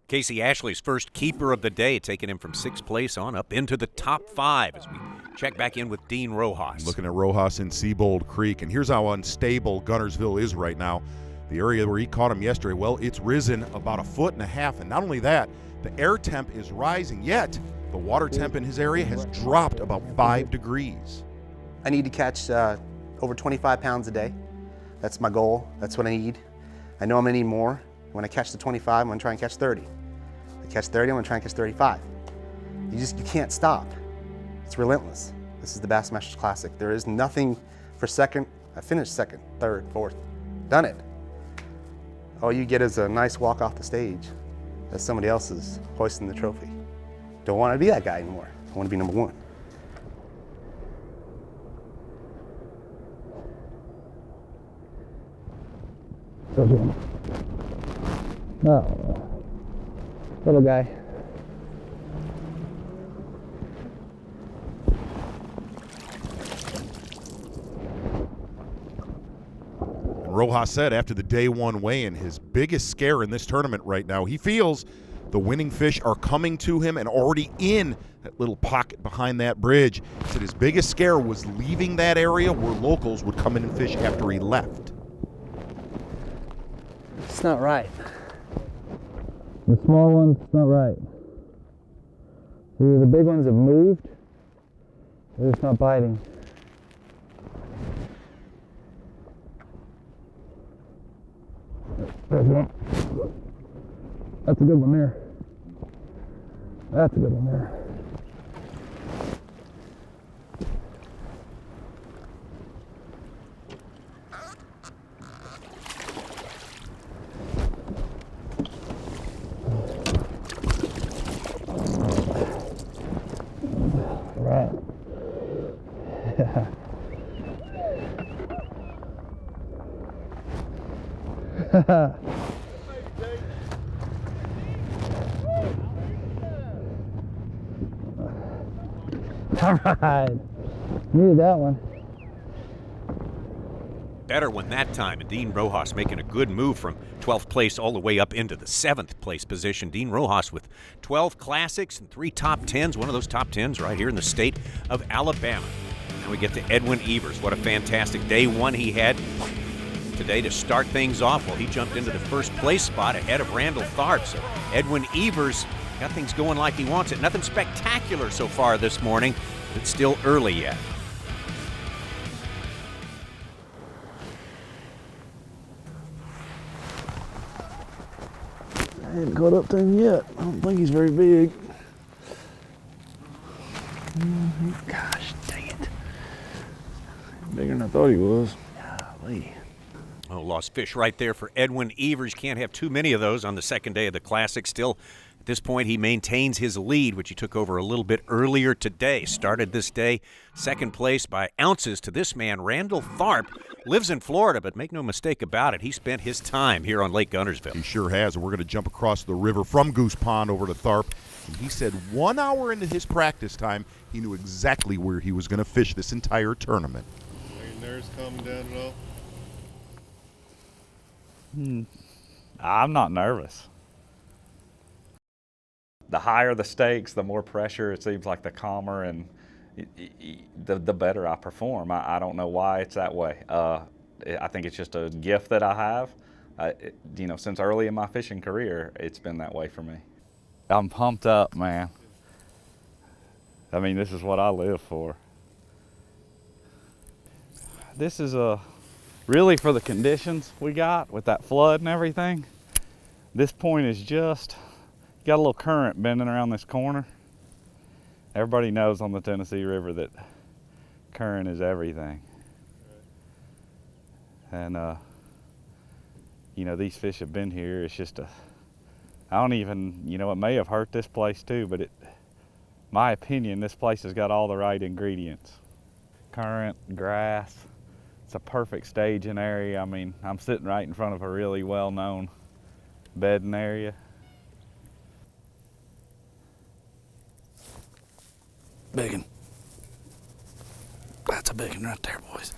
[SPEAKER 7] Casey Ashley's first keeper of the day, taking him from 6th place on up into the top 5 as we check back in with Dean Rojas.
[SPEAKER 8] Looking at Rojas in Seabold Creek, and here's how unstable Guntersville is right now. The area where he caught him yesterday, well, it's risen about 1.5 foot. And not only that, the air temp is rising, yet the water temp in his area has dropped about 5 degrees.
[SPEAKER 14] I need to catch over 25 pounds a day. That's my goal. That's what I need. I know I'm gonna need more. When I catch the 25, I'm gonna try and catch 30. I catch 30, I'm gonna try and catch 35. You can't stop. It's relentless. This is the Bassmaster Classic. There is nothing for second. I finished second, third, fourth. Done it. All you get is a nice walk off the stage as somebody else is hoisting the trophy. Don't want to be that guy anymore. I want to be number one.
[SPEAKER 27] No. Little guy.
[SPEAKER 8] Rojas said after the day one weigh-in, his biggest scare in this tournament right now, he feels the winning fish are coming to him and already in that little pocket behind that bridge. He said his biggest scare was leaving that area where locals would come in and fish after he left.
[SPEAKER 27] It's not right. The small ones, it's not right. Either the big ones have moved, or it's not biting. There's one. That's a good one there. That's a good one there. Right. All right. Needed that one.
[SPEAKER 7] Better one that time, and Dean Rojas making a good move from 12th place all the way up into the 7th place position. Dean Rojas with 12 classics and 3 top 10s, one of those top 10s right here in the state of Alabama. Now we get to Edwin Evers. What a fantastic day one he had today to start things off. Well, he jumped into the first place spot ahead of Randall Tharp. So Edwin Evers got things going like he wants it. Nothing spectacular so far this morning, but it's still early yet.
[SPEAKER 10] I haven't caught up to him yet. I don't think he's very big. Gosh, dang it. Bigger than I thought he was. Golly.
[SPEAKER 7] Oh, lost fish right there for Edwin Evers. Can't have too many of those on the second day of the Classic. Still, at this point, he maintains his lead, which he took over a little bit earlier today. Started this day second place by ounces to this man, Randall Tharp. Lives in Florida, but make no mistake about it, he spent his time here on Lake Guntersville.
[SPEAKER 8] He sure has, and we're going to jump across the river from Goose Pond over to Tharp. And he said 1 hour into his practice time, he knew exactly where he was going to fish this entire tournament.
[SPEAKER 5] Are your nerves calming down at all?
[SPEAKER 6] I'm not nervous. The higher the stakes, the more pressure. It seems like the calmer and the better I perform. I don't know why it's that way. I think it's just a gift that I have. Since early in my fishing career, it's been that way for me. I'm pumped up, man. I mean, this is what I live for. This is really for the conditions we got with that flood and everything. This point is just got a little current bending around this corner. Everybody knows on the Tennessee River that current is everything. And these fish have been here. It's just I don't even, it may have hurt this place too, but my opinion, this place has got all the right ingredients. Current, grass, it's a perfect staging area. I mean, I'm sitting right in front of a really well-known bedding area.
[SPEAKER 10] Biggin. That's a biggin right there, boys.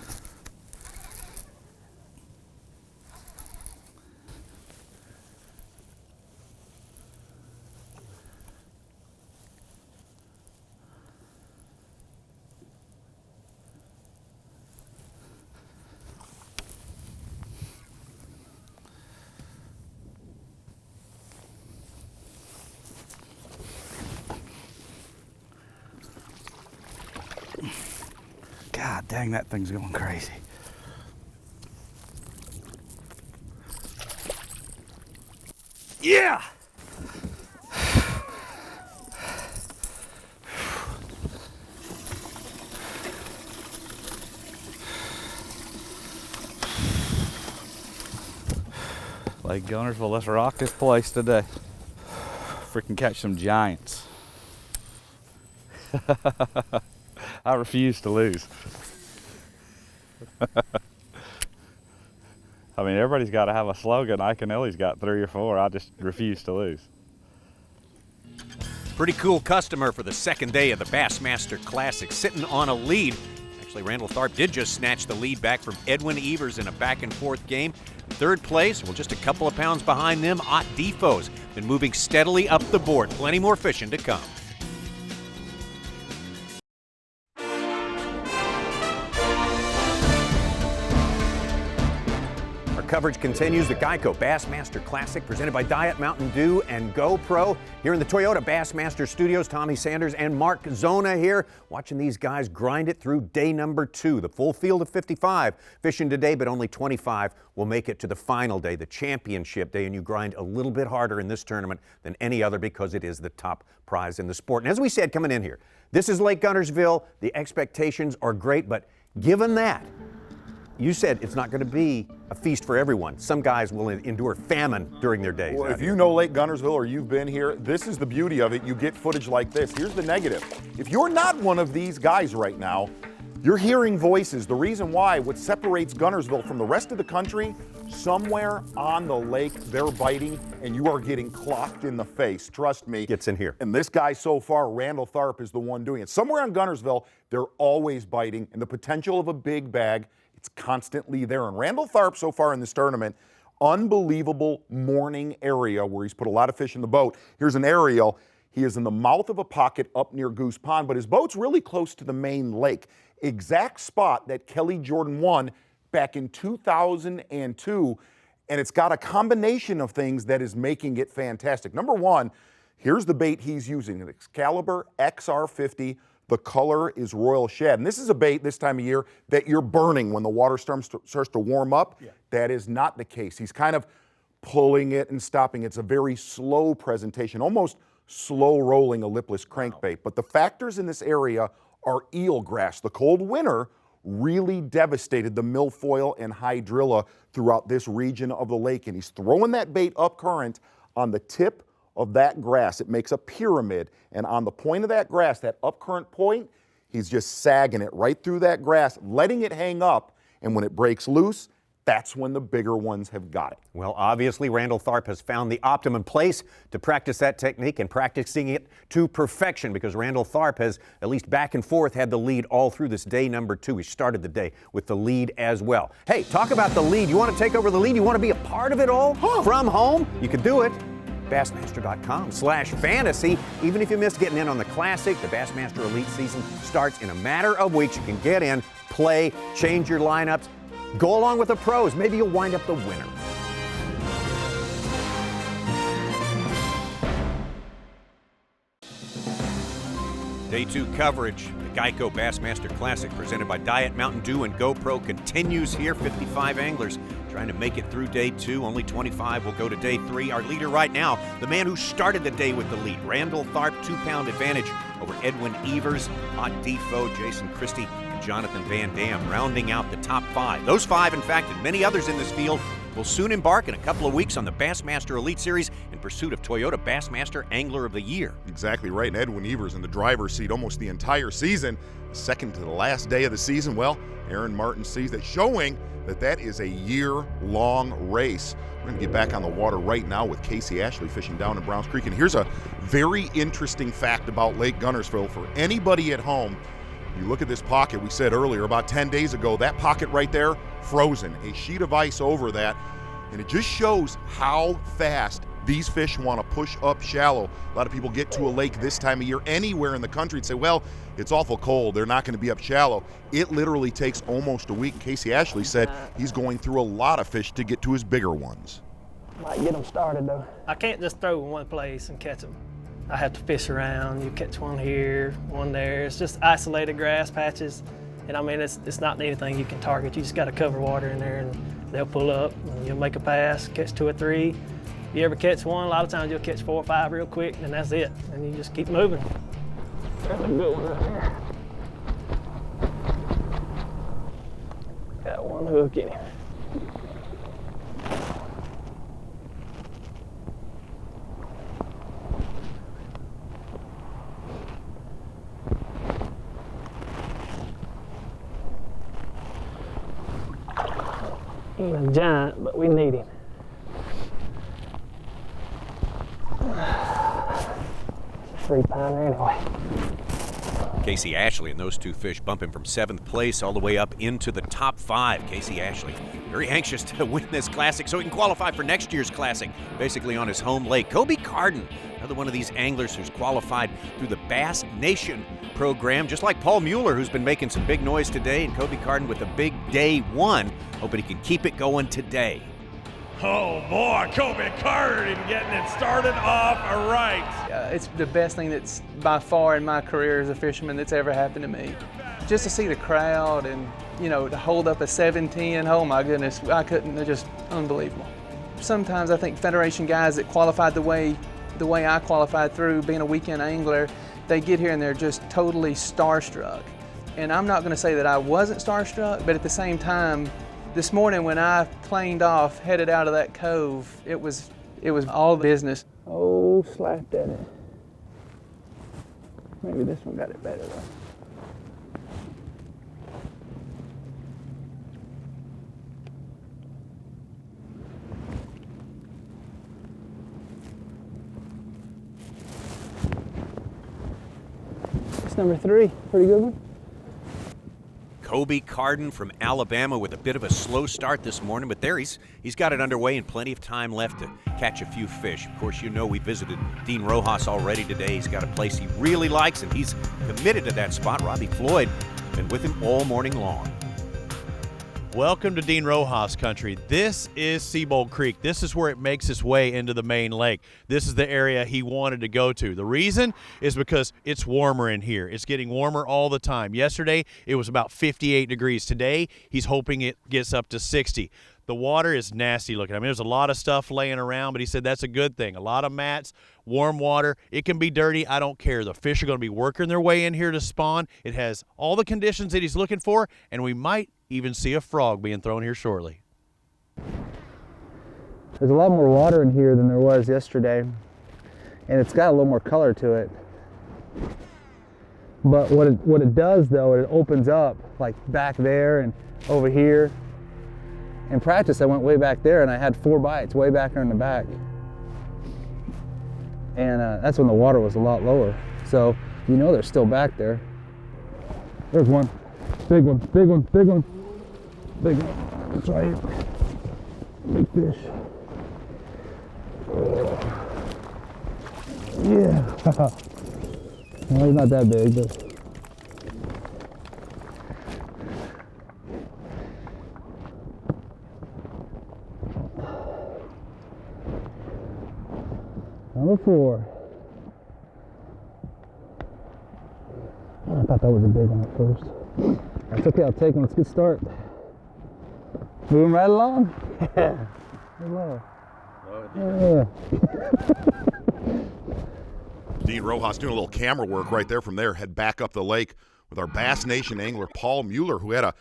[SPEAKER 11] dang, that thing's going crazy. Yeah! Lake Guntersville, let's rock this place today. Freaking catch some giants. I refuse to lose. I mean, everybody's got to have a slogan. Ike and Ellie's got 3 or 4. I just refuse to lose.
[SPEAKER 7] Pretty cool customer for the second day of the Bassmaster Classic, sitting on a lead. Actually, Randall Tharp did just snatch the lead back from Edwin Evers in a back-and-forth game. Third place, well, just a couple of pounds behind them, Ott DeFoe's been moving steadily up the board. Plenty more fishing to come.
[SPEAKER 1] Coverage continues. The Geico Bassmaster Classic presented by Diet Mountain Dew and GoPro. Here in the Toyota Bassmaster Studios, Tommy Sanders and Mark Zona here, watching these guys grind it through day number 2. The full field of 55 fishing today, but only 25 will make it to the final day, the championship day, and you grind a little bit harder in this tournament than any other because it is the top prize in the sport. And as we said coming in here, this is Lake Guntersville. The expectations are great, but given that, you said it's not going to be a feast for everyone. Some guys will endure famine during their days.
[SPEAKER 8] Well, if you know Lake Guntersville or you've been here, this is the beauty of it. You get footage like this. Here's the negative. If you're not one of these guys right now, you're hearing voices. The reason why, what separates Guntersville from the rest of the country, somewhere on the lake, they're biting, and you are getting clocked in the face. Trust me.
[SPEAKER 1] Gets in here.
[SPEAKER 8] And this guy so far, Randall Tharp, is the one doing it. Somewhere on Guntersville, they're always biting, and the potential of a big bag, it's constantly there. And Randall Tharp so far in this tournament, unbelievable morning area where he's put a lot of fish in the boat. Here's an aerial. He is in the mouth of a pocket up near Goose Pond, but his boat's really close to the main lake. Exact spot that Kelly Jordan won back in 2002. And it's got a combination of things that is making it fantastic. Number one, here's the bait he's using, an Excalibur XR50. The color is Royal Shad. And this is a bait this time of year that you're burning when the water starts to warm up. Yeah. That is not the case. He's kind of pulling it and stopping. It's a very slow presentation, almost slow rolling a lipless crankbait. Wow. But the factors in this area are eelgrass. The cold winter really devastated the milfoil and hydrilla throughout this region of the lake. And he's throwing that bait up current on the tip of that grass. It makes a pyramid, and on the point of that grass, that upcurrent point, he's just sagging it right through that grass, letting it hang up, and when it breaks loose, that's when the bigger ones have got it.
[SPEAKER 1] Well, obviously, Randall Tharp has found the optimum place to practice that technique and practicing it to perfection, because Randall Tharp has, at least back and forth, had the lead all through this day number 2. He started the day with the lead as well. Hey, talk about the lead. You want to take over the lead? You want to be a part of it all from home? You can do it. Bassmaster.com/fantasy. Even if you missed getting in on the Classic, the Bassmaster Elite season starts in a matter of weeks. You can get in, play, change your lineups, go along with the pros. Maybe you'll wind up the winner.
[SPEAKER 7] Day 2 coverage, the Geico Bassmaster Classic presented by Diet Mountain Dew and GoPro continues here. 55 anglers trying to make it through day 2. Only 25 will go to day 3. Our leader right now, the man who started the day with the lead, Randall Tharp, 2-pound advantage over Edwin Evers, Ott DeFoe, Jason Christie, and Jonathan Van Dam, rounding out the top 5. Those 5, in fact, and many others in this field, will soon embark in a couple of weeks on the Bassmaster Elite Series in pursuit of Toyota Bassmaster Angler of the Year.
[SPEAKER 8] Exactly right, and Edwin Evers in the driver's seat almost the entire season. Second to the last day of the season, well, Aaron Martin sees that, showing that that is a year-long race. We're going to get back on the water right now with Casey Ashley fishing down in Browns Creek. And here's a very interesting fact about Lake Guntersville for anybody at home. You look at this pocket, we said earlier, about 10 days ago, that pocket right there, frozen, a sheet of ice over that. And it just shows how fast these fish want to push up shallow. A lot of people get to a lake this time of year anywhere in the country and say, well, it's awful cold, they're not going to be up shallow. It literally takes almost a week. Casey Ashley said he's going through a lot of fish to get to his bigger ones.
[SPEAKER 13] Might get them started though. I can't just throw in one place and catch them. I have to fish around. You catch one here, one there. It's just isolated grass patches. And I mean, it's not anything you can target. You just got to cover water in there and they'll pull up and you'll make a pass, catch 2 or 3. If you ever catch one, a lot of times you'll catch 4 or 5 real quick and that's it. And you just keep moving. That's a good one right there. Got one hook in him. He's a giant, but we need him. Free pounder anyway.
[SPEAKER 7] Casey Ashley and those 2 fish bumping from 7th place all the way up into the top 5. Casey Ashley very anxious to win this Classic so he can qualify for next year's Classic, basically on his home lake. Kobe Carden, another one of these anglers who's qualified through the Bass Nation program, just like Paul Mueller, who's been making some big noise today, and Kobe Carden with a big day 1, hoping he can keep it going today.
[SPEAKER 16] Oh boy, Kobe Carden getting it started off right.
[SPEAKER 18] It's the best thing that's by far in my career as a fisherman that's ever happened to me. Just to see the crowd and, you know, to hold up a 7-10, oh my goodness, I couldn't, they're just unbelievable. Sometimes I think Federation guys that qualified the way I qualified through being a weekend angler, they get here and they're just totally starstruck. And I'm not gonna say that I wasn't starstruck, but at the same time, this morning when I planed off, headed out of that cove, it was all business.
[SPEAKER 13] Oh, slapped at it. Maybe this one got it better though. It's number 3, pretty good one.
[SPEAKER 7] Kobe Carden from Alabama with a bit of a slow start this morning, but there he's got it underway and plenty of time left to catch a few fish. Of course, you know we visited Dean Rojas already today. He's got a place he really likes, and he's committed to that spot. Robbie Floyd been with him all morning long.
[SPEAKER 4] Welcome to Dean Rojas country. This is Seabold Creek. This is where it makes its way into the main lake. This is the area he wanted to go to. The reason is because it's warmer in here. It's getting warmer all the time. Yesterday, it was about 58 degrees. Today, he's hoping it gets up to 60. The water is nasty looking. I mean, there's a lot of stuff laying around, but he said that's a good thing. A lot of mats, warm water. It can be dirty. I don't care. The fish are going to be working their way in here to spawn. It has all the conditions that he's looking for, and we might even see a frog being thrown here shortly.
[SPEAKER 27] There's a lot more water in here than there was yesterday, and it's got a little more color to it. But what it does though, it opens up like back there and over here. In practice, I went way back there and I had 4 bites way back there in the back. And that's when the water was a lot lower. So you know they're still back there. There's one. Big one, big one, big one. Big one. That's right. Big fish. Yeah. Well, he's not that big, but. Number 4. Oh, I thought that was a big one at first. That's okay, I'll take one. Let's get started. Moving right along. Yeah. Yeah.
[SPEAKER 8] Dean Rojas doing a little camera work right there. From there, head back up the lake with our Bass Nation angler Paul Mueller, who had a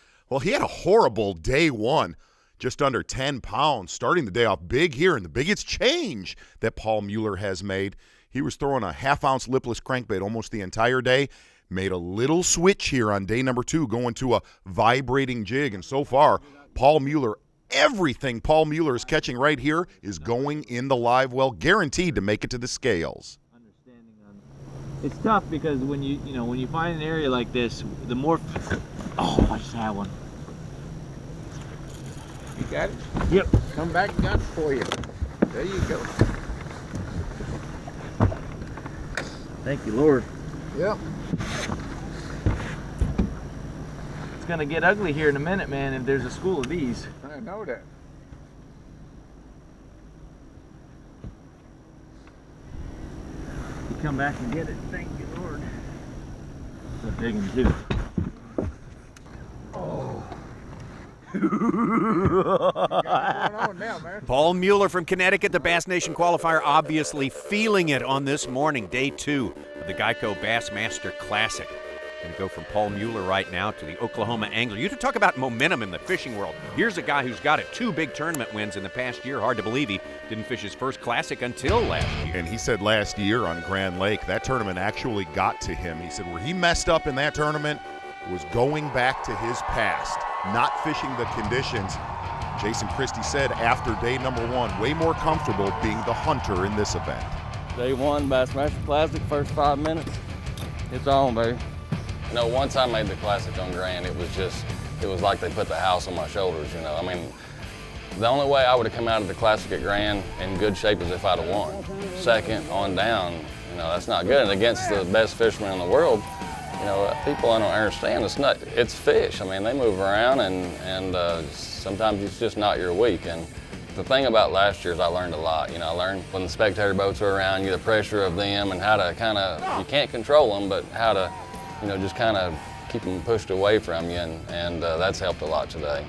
[SPEAKER 8] horrible day 1, just under 10 pounds, starting the day off big here, and the biggest change that Paul Mueller has made. He was throwing a 1/2-ounce lipless crankbait almost the entire day. Made a little switch here on day number 2, going to a vibrating jig, and so far, Paul Mueller, everything Paul Mueller is catching right here is going in the live well, guaranteed to make it to the scales.
[SPEAKER 20] It's tough because when you find an area like this, the more. Oh, I just had one.
[SPEAKER 21] You got it?
[SPEAKER 20] Yep.
[SPEAKER 21] Come back and got it for you. There you go.
[SPEAKER 20] Thank you, Lord.
[SPEAKER 21] Yep.
[SPEAKER 20] It's gonna get ugly here in a minute, man, if there's a school of these.
[SPEAKER 21] I know that.
[SPEAKER 20] You come back and get it. Thank you, Lord. It's a big one, too.
[SPEAKER 7] Paul Mueller from Connecticut, the Bass Nation qualifier, obviously feeling it on this morning, day 2 of the Geico Bassmaster Classic. Going to go from Paul Mueller right now to the Oklahoma angler. You talk about momentum in the fishing world. Here's a guy who's got 2 big tournament wins in the past year. Hard to believe he didn't fish his first Classic until last year.
[SPEAKER 8] And he said last year on Grand Lake, that tournament actually got to him. He said where he messed up in that tournament was going back to his past, not fishing the conditions. Jason Christie said after day number 1, way more comfortable being the hunter in this event.
[SPEAKER 2] Day 1, Bassmaster Classic, first 5 minutes. It's on, baby. You know, once I made the Classic on Grand, it was like they put the house on my shoulders, you know. I mean, the only way I would have come out of the Classic at Grand in good shape is if I'd have won. Second on down, you know, that's not good. And against the best fishermen in the world, you know, people I don't understand, it's fish. I mean, they move around and sometimes it's just not your week. And the thing about last year is I learned a lot. You know, I learned when the spectator boats are around you, the pressure of them and how to kind of, you can't control them, but how to, you know, just kind of keep them pushed away from you, and that's helped a lot today.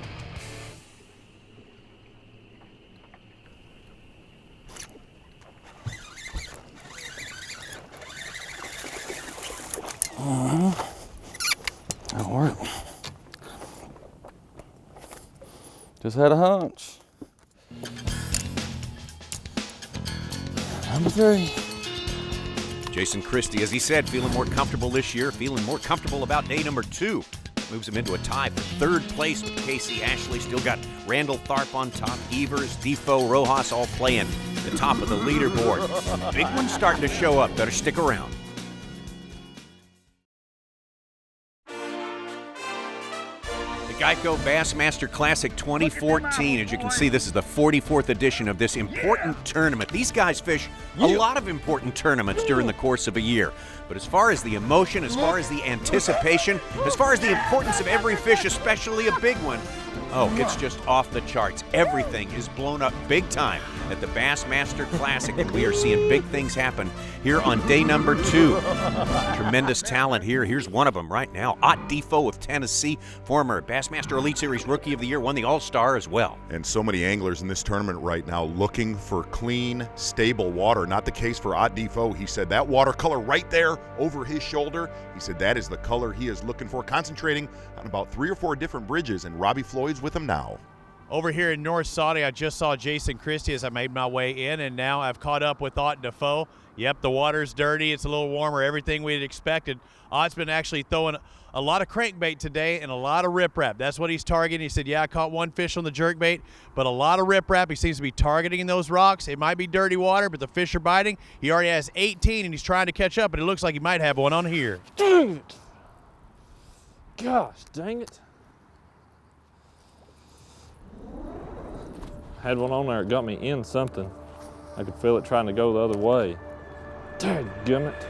[SPEAKER 2] That'll work. Just had a hunch. Number 3.
[SPEAKER 7] Jason Christie, as he said, feeling more comfortable this year, feeling more comfortable about day number 2. Moves him into a tie for 3rd place with Casey Ashley. Still got Randall Tharp on top, Evers, DeFoe, Rojas all playing the top of the leaderboard. Big one starting to show up. Better stick around. Geico Bassmaster Classic 2014. As you can see, this is the 44th edition of this important tournament. These guys fish a lot of important tournaments during the course of a year. But as far as the emotion, as far as the anticipation, as far as the importance of every fish, especially a big one, oh, it's just off the charts. Everything is blown up big time at the Bassmaster Classic, and we are seeing big things happen here on day number 2. Tremendous talent here. Here's one of them right now. Ott DeFoe of Tennessee, former Bassmaster Elite Series Rookie of the Year, won the All-Star as well.
[SPEAKER 8] And so many anglers in this tournament right now looking for clean, stable water. Not the case for Ott DeFoe. He said that watercolor right there over his shoulder, he said that is the color he is looking for, concentrating on about 3 or 4 different bridges, and Robbie Floyd's with him now.
[SPEAKER 4] Over here in North Saudi, I just saw Jason Christie as I made my way in, and now I've caught up with Ott DeFoe. Yep, the water's dirty. It's a little warmer, everything we'd expected. Ott's been actually throwing a lot of crankbait today and a lot of riprap. That's what he's targeting. He said, yeah, I caught 1 fish on the jerkbait, but a lot of riprap. He seems to be targeting those rocks. It might be dirty water, but the fish are biting. He already has 18, and he's trying to catch up, but it looks like he might have one on here.
[SPEAKER 12] Dang it. Gosh, dang it. Had one on there, it got me in something. I could feel it trying to go the other way. Dadgummit.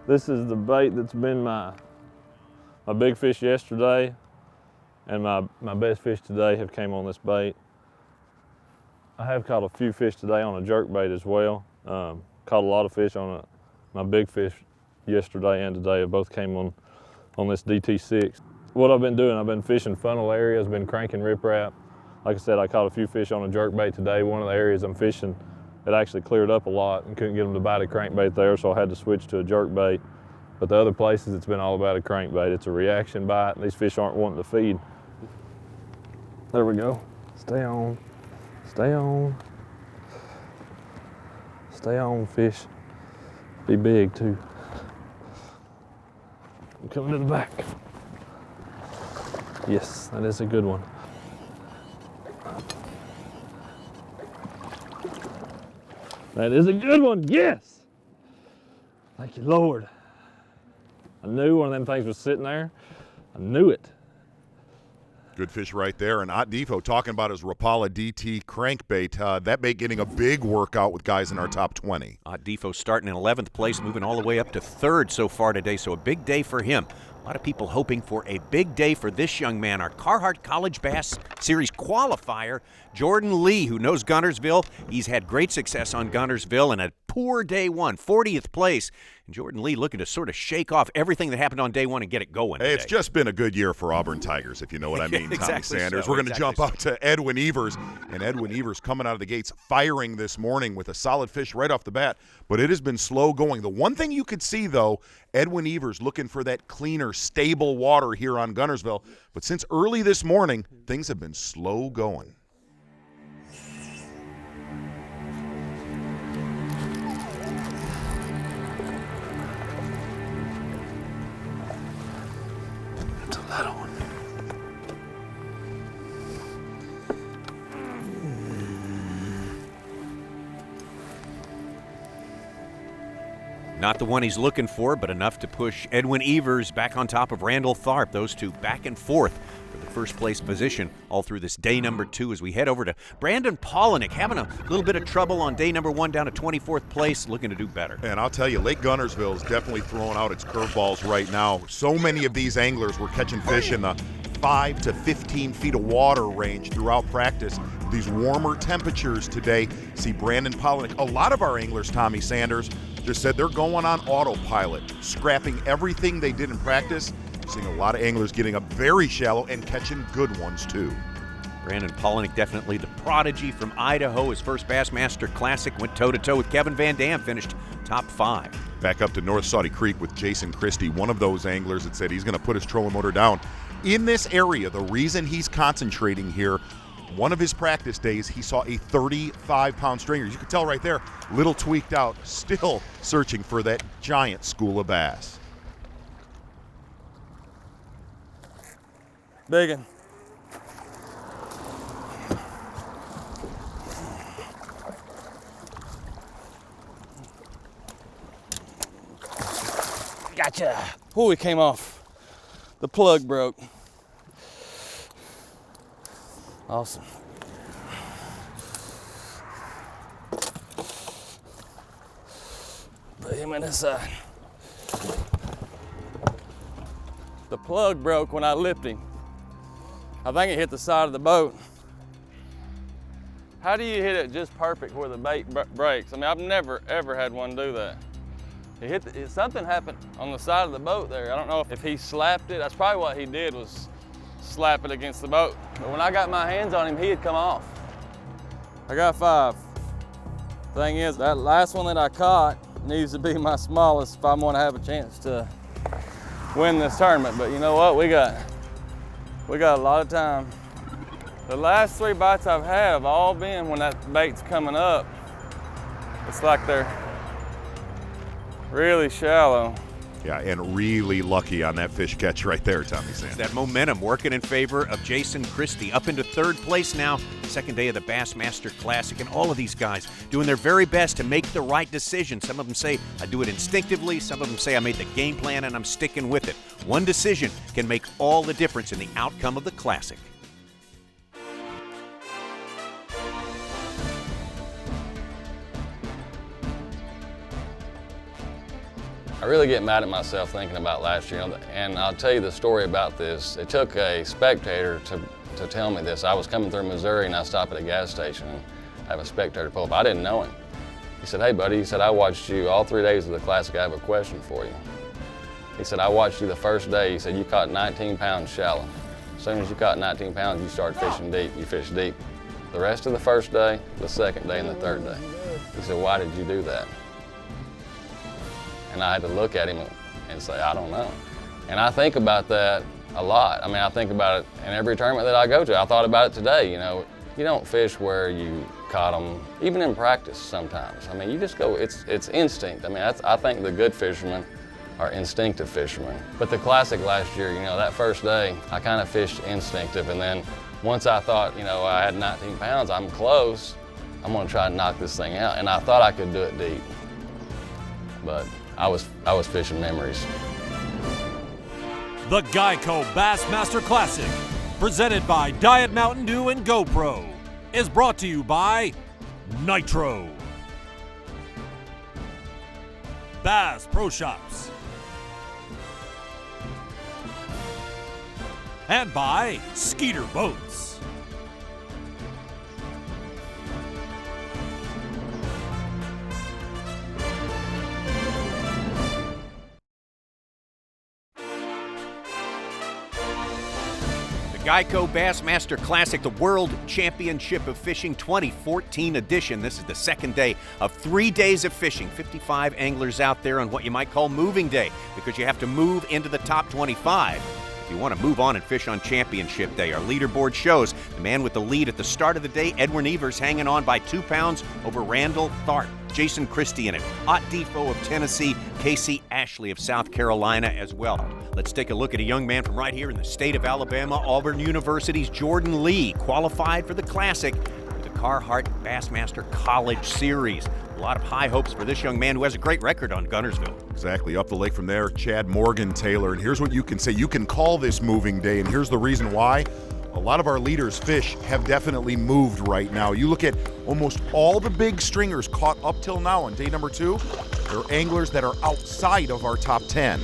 [SPEAKER 12] This is the bait that's been my big fish yesterday, and my best fish today have came on this bait. I have caught a few fish today on a jerk bait as well. Caught a lot of fish on my big fish yesterday and today. Both came on this DT6. What I've been doing, I've been fishing funnel areas, been cranking riprap. Like I said, I caught a few fish on a jerk bait today. One of the areas I'm fishing, it actually cleared up a lot and couldn't get them to bite a crankbait there, so I had to switch to a jerk bait. But the other places, it's been all about a crankbait. It's a reaction bite, and these fish aren't wanting to feed. There we go. Stay on. Stay on. Stay on, fish. Be big, too. I'm coming to the back. Yes, that is a good one. That is a good one, yes! Thank you, Lord. I knew one of them things was sitting there. I knew it.
[SPEAKER 8] Good fish right there. And Ott DeFoe talking about his Rapala DT crankbait. That bait getting a big workout with guys in our top 20.
[SPEAKER 7] Ott DeFoe starting in 11th place, moving all the way up to 3rd so far today, so a big day for him. A lot of people hoping for a big day for this young man, our Carhartt College Bass Series qualifier, Jordan Lee, who knows Guntersville. He's had great success on Guntersville and a poor day one, 40th place. And Jordan Lee looking to sort of shake off everything that happened on day one and get it going
[SPEAKER 8] Hey,
[SPEAKER 7] today.
[SPEAKER 8] it's just been a good year for Auburn Tigers, if you know what I mean, Tommy
[SPEAKER 7] Exactly
[SPEAKER 8] Sanders.
[SPEAKER 7] so,
[SPEAKER 8] We're going to
[SPEAKER 7] exactly
[SPEAKER 8] jump out to Edwin Evers, and Edwin Evers coming out of the gates firing this morning with a solid fish right off the bat, but it has been slow going. The one thing you could see, though, Edwin Evers looking for that cleaner, stable water here on Guntersville, but since early this morning, things have been slow going.
[SPEAKER 10] It's a little one.
[SPEAKER 7] Not the one he's looking for, but enough to push Edwin Evers back on top of Randall Tharp. Those two back and forth for the first place position all through this day number 2 as we head over to Brandon Polinick, having a little bit of trouble on day number 1 down to 24th place, looking to do better.
[SPEAKER 8] And I'll tell you, Lake Guntersville is definitely throwing out its curveballs right now. So many of these anglers were catching fish in the 5 to 15 feet of water range throughout practice. These warmer temperatures today see Brandon Polinick. A lot of our anglers, Tommy Sanders, just said they're going on autopilot, scrapping everything they did in practice. Seeing a lot of anglers getting up very shallow and catching good ones too.
[SPEAKER 7] Brandon Polinick, definitely the prodigy from Idaho. His first Bassmaster Classic went toe-to-toe with Kevin Van Dam, finished top 5.
[SPEAKER 8] Back up to North Saudi Creek with Jason Christie, one of those anglers that said he's going to put his trolling motor down. In this area, the reason he's concentrating here, one of his practice days, he saw a 35-pound stringer. You can tell right there, little tweaked out, still searching for that giant school of bass.
[SPEAKER 2] Big one. Gotcha. Oh, he came off. The plug broke. Awesome. Put him in this side. The plug broke when I lipped him. I think it hit the side of the boat. How do you hit it just perfect where the bait breaks? I mean, I've never, ever had one do that. Something happened on the side of the boat there. I don't know if he slapped it. That's probably what he did, was slap it against the boat. But when I got my hands on him, he had come off. I got 5. Thing is, that last one that I caught needs to be my smallest if I'm gonna have a chance to win this tournament. But you know what, we got a lot of time. The last 3 bites I've had have all been when that bait's coming up. It's like they're really shallow.
[SPEAKER 8] Yeah, and really lucky on that fish catch right there, Tommy Sanders.
[SPEAKER 7] That momentum working in favor of Jason Christie, up into 3rd place now, second day of the Bassmaster Classic, and all of these guys doing their very best to make the right decision. Some of them say, I do it instinctively. Some of them say, I made the game plan and I'm sticking with it. One decision can make all the difference in the outcome of the Classic.
[SPEAKER 2] I really get mad at myself thinking about last year, and I'll tell you the story about this. It took a spectator to tell me this. I was coming through Missouri and I stopped at a gas station and have a spectator pull up. I didn't know him. He said, hey buddy, he said, I watched you all 3 days of the Classic. I have a question for you. He said, I watched you the first day. He said, you caught 19 pounds shallow. As soon as you caught 19 pounds, you started fishing deep. You fished deep. The rest of the first day, the second day, and the 3rd day. He said, why did you do that? And I had to look at him and say, I don't know. And I think about that a lot. I mean, I think about it in every tournament that I go to. I thought about it today, you know. You don't fish where you caught them, even in practice sometimes. I mean, you just go, it's instinct. I mean, I think the good fishermen are instinctive fishermen. But the Classic last year, you know, that first day, I kind of fished instinctive. And then once I thought, you know, I had 19 pounds, I'm close, I'm gonna try to knock this thing out. And I thought I could do it deep. But I was fishing memories.
[SPEAKER 9] The Geico Bassmaster Classic, presented by Diet Mountain Dew and GoPro, is brought to you by Nitro, Bass Pro Shops, and by Skeeter Boats.
[SPEAKER 7] Geico Bassmaster Classic, the World Championship of Fishing 2014 edition. This is the second day of 3 days of fishing. 55 anglers out there on what you might call moving day, because you have to move into the top 25 if you want to move on and fish on championship day. Our leaderboard shows the man with the lead at the start of the day, Edwin Evers, hanging on by 2 pounds over Randall Tharp. Jason Christie in it, Ott DeFoe of Tennessee, Casey Ashley of South Carolina as well. Let's take a look at a young man from right here in the state of Alabama, Auburn University's Jordan Lee, qualified for the Classic with the Carhartt Bassmaster College Series. A lot of high hopes for this young man who has a great record on Guntersville.
[SPEAKER 8] Exactly, up the lake from there, Chad Morgan Taylor. And here's what you can say. You can call this moving day, and here's the reason why. A lot of our leaders' fish have definitely moved right now. You look at almost all the big stringers caught up till now on day number 2. They're anglers that are outside of our top 10.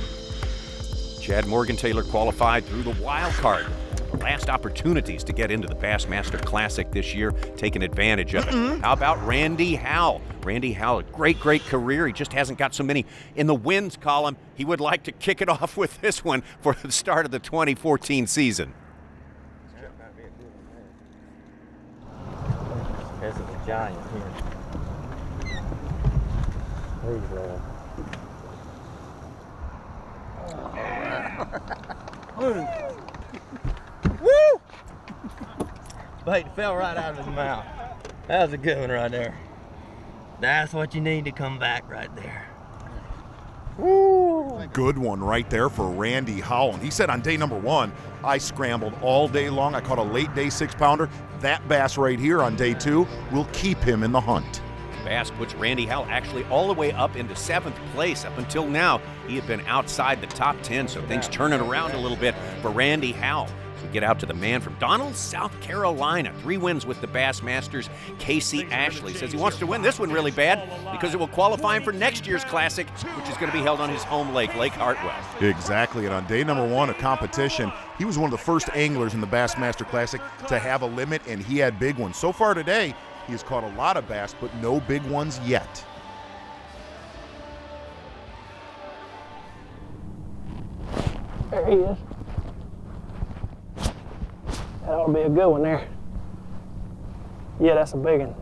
[SPEAKER 7] Chad Morgan Taylor qualified through the wild card. The last opportunities to get into the Bassmaster Classic this year, taking advantage of it. How about Randy Howell? Randy Howell, a great career. He just hasn't got so many in the wins column. He would like to kick it off with this one for the start of the 2014 season.
[SPEAKER 20] This is a giant here. Woo! Bait fell right out of his mouth. That was a good one right there. That's what you need to come back right there.
[SPEAKER 8] Woo! Good one right there for Randy Howell. And he said on day number 1, I scrambled all day long. I caught a late day 6-pounder. That bass right here on day 2 will keep him in the hunt.
[SPEAKER 7] Bass puts Randy Howell actually all the way up into 7th place. Up until now, he had been outside the top 10, so things turning around a little bit for Randy Howell. So we get out to the man from Donald, South Carolina. 3 wins with the Bassmasters. Casey Ashley says he wants to win this one really bad because it will qualify him for next year's Classic, which is going to be held on his home lake, Lake Hartwell.
[SPEAKER 8] Exactly, and on day number 1 of competition, he was one of the first anglers in the Bassmaster Classic to have a limit, and he had big ones. So far today, he has caught a lot of bass, but no big ones yet.
[SPEAKER 13] There he is. That ought to be a good one there. Yeah, that's a big one.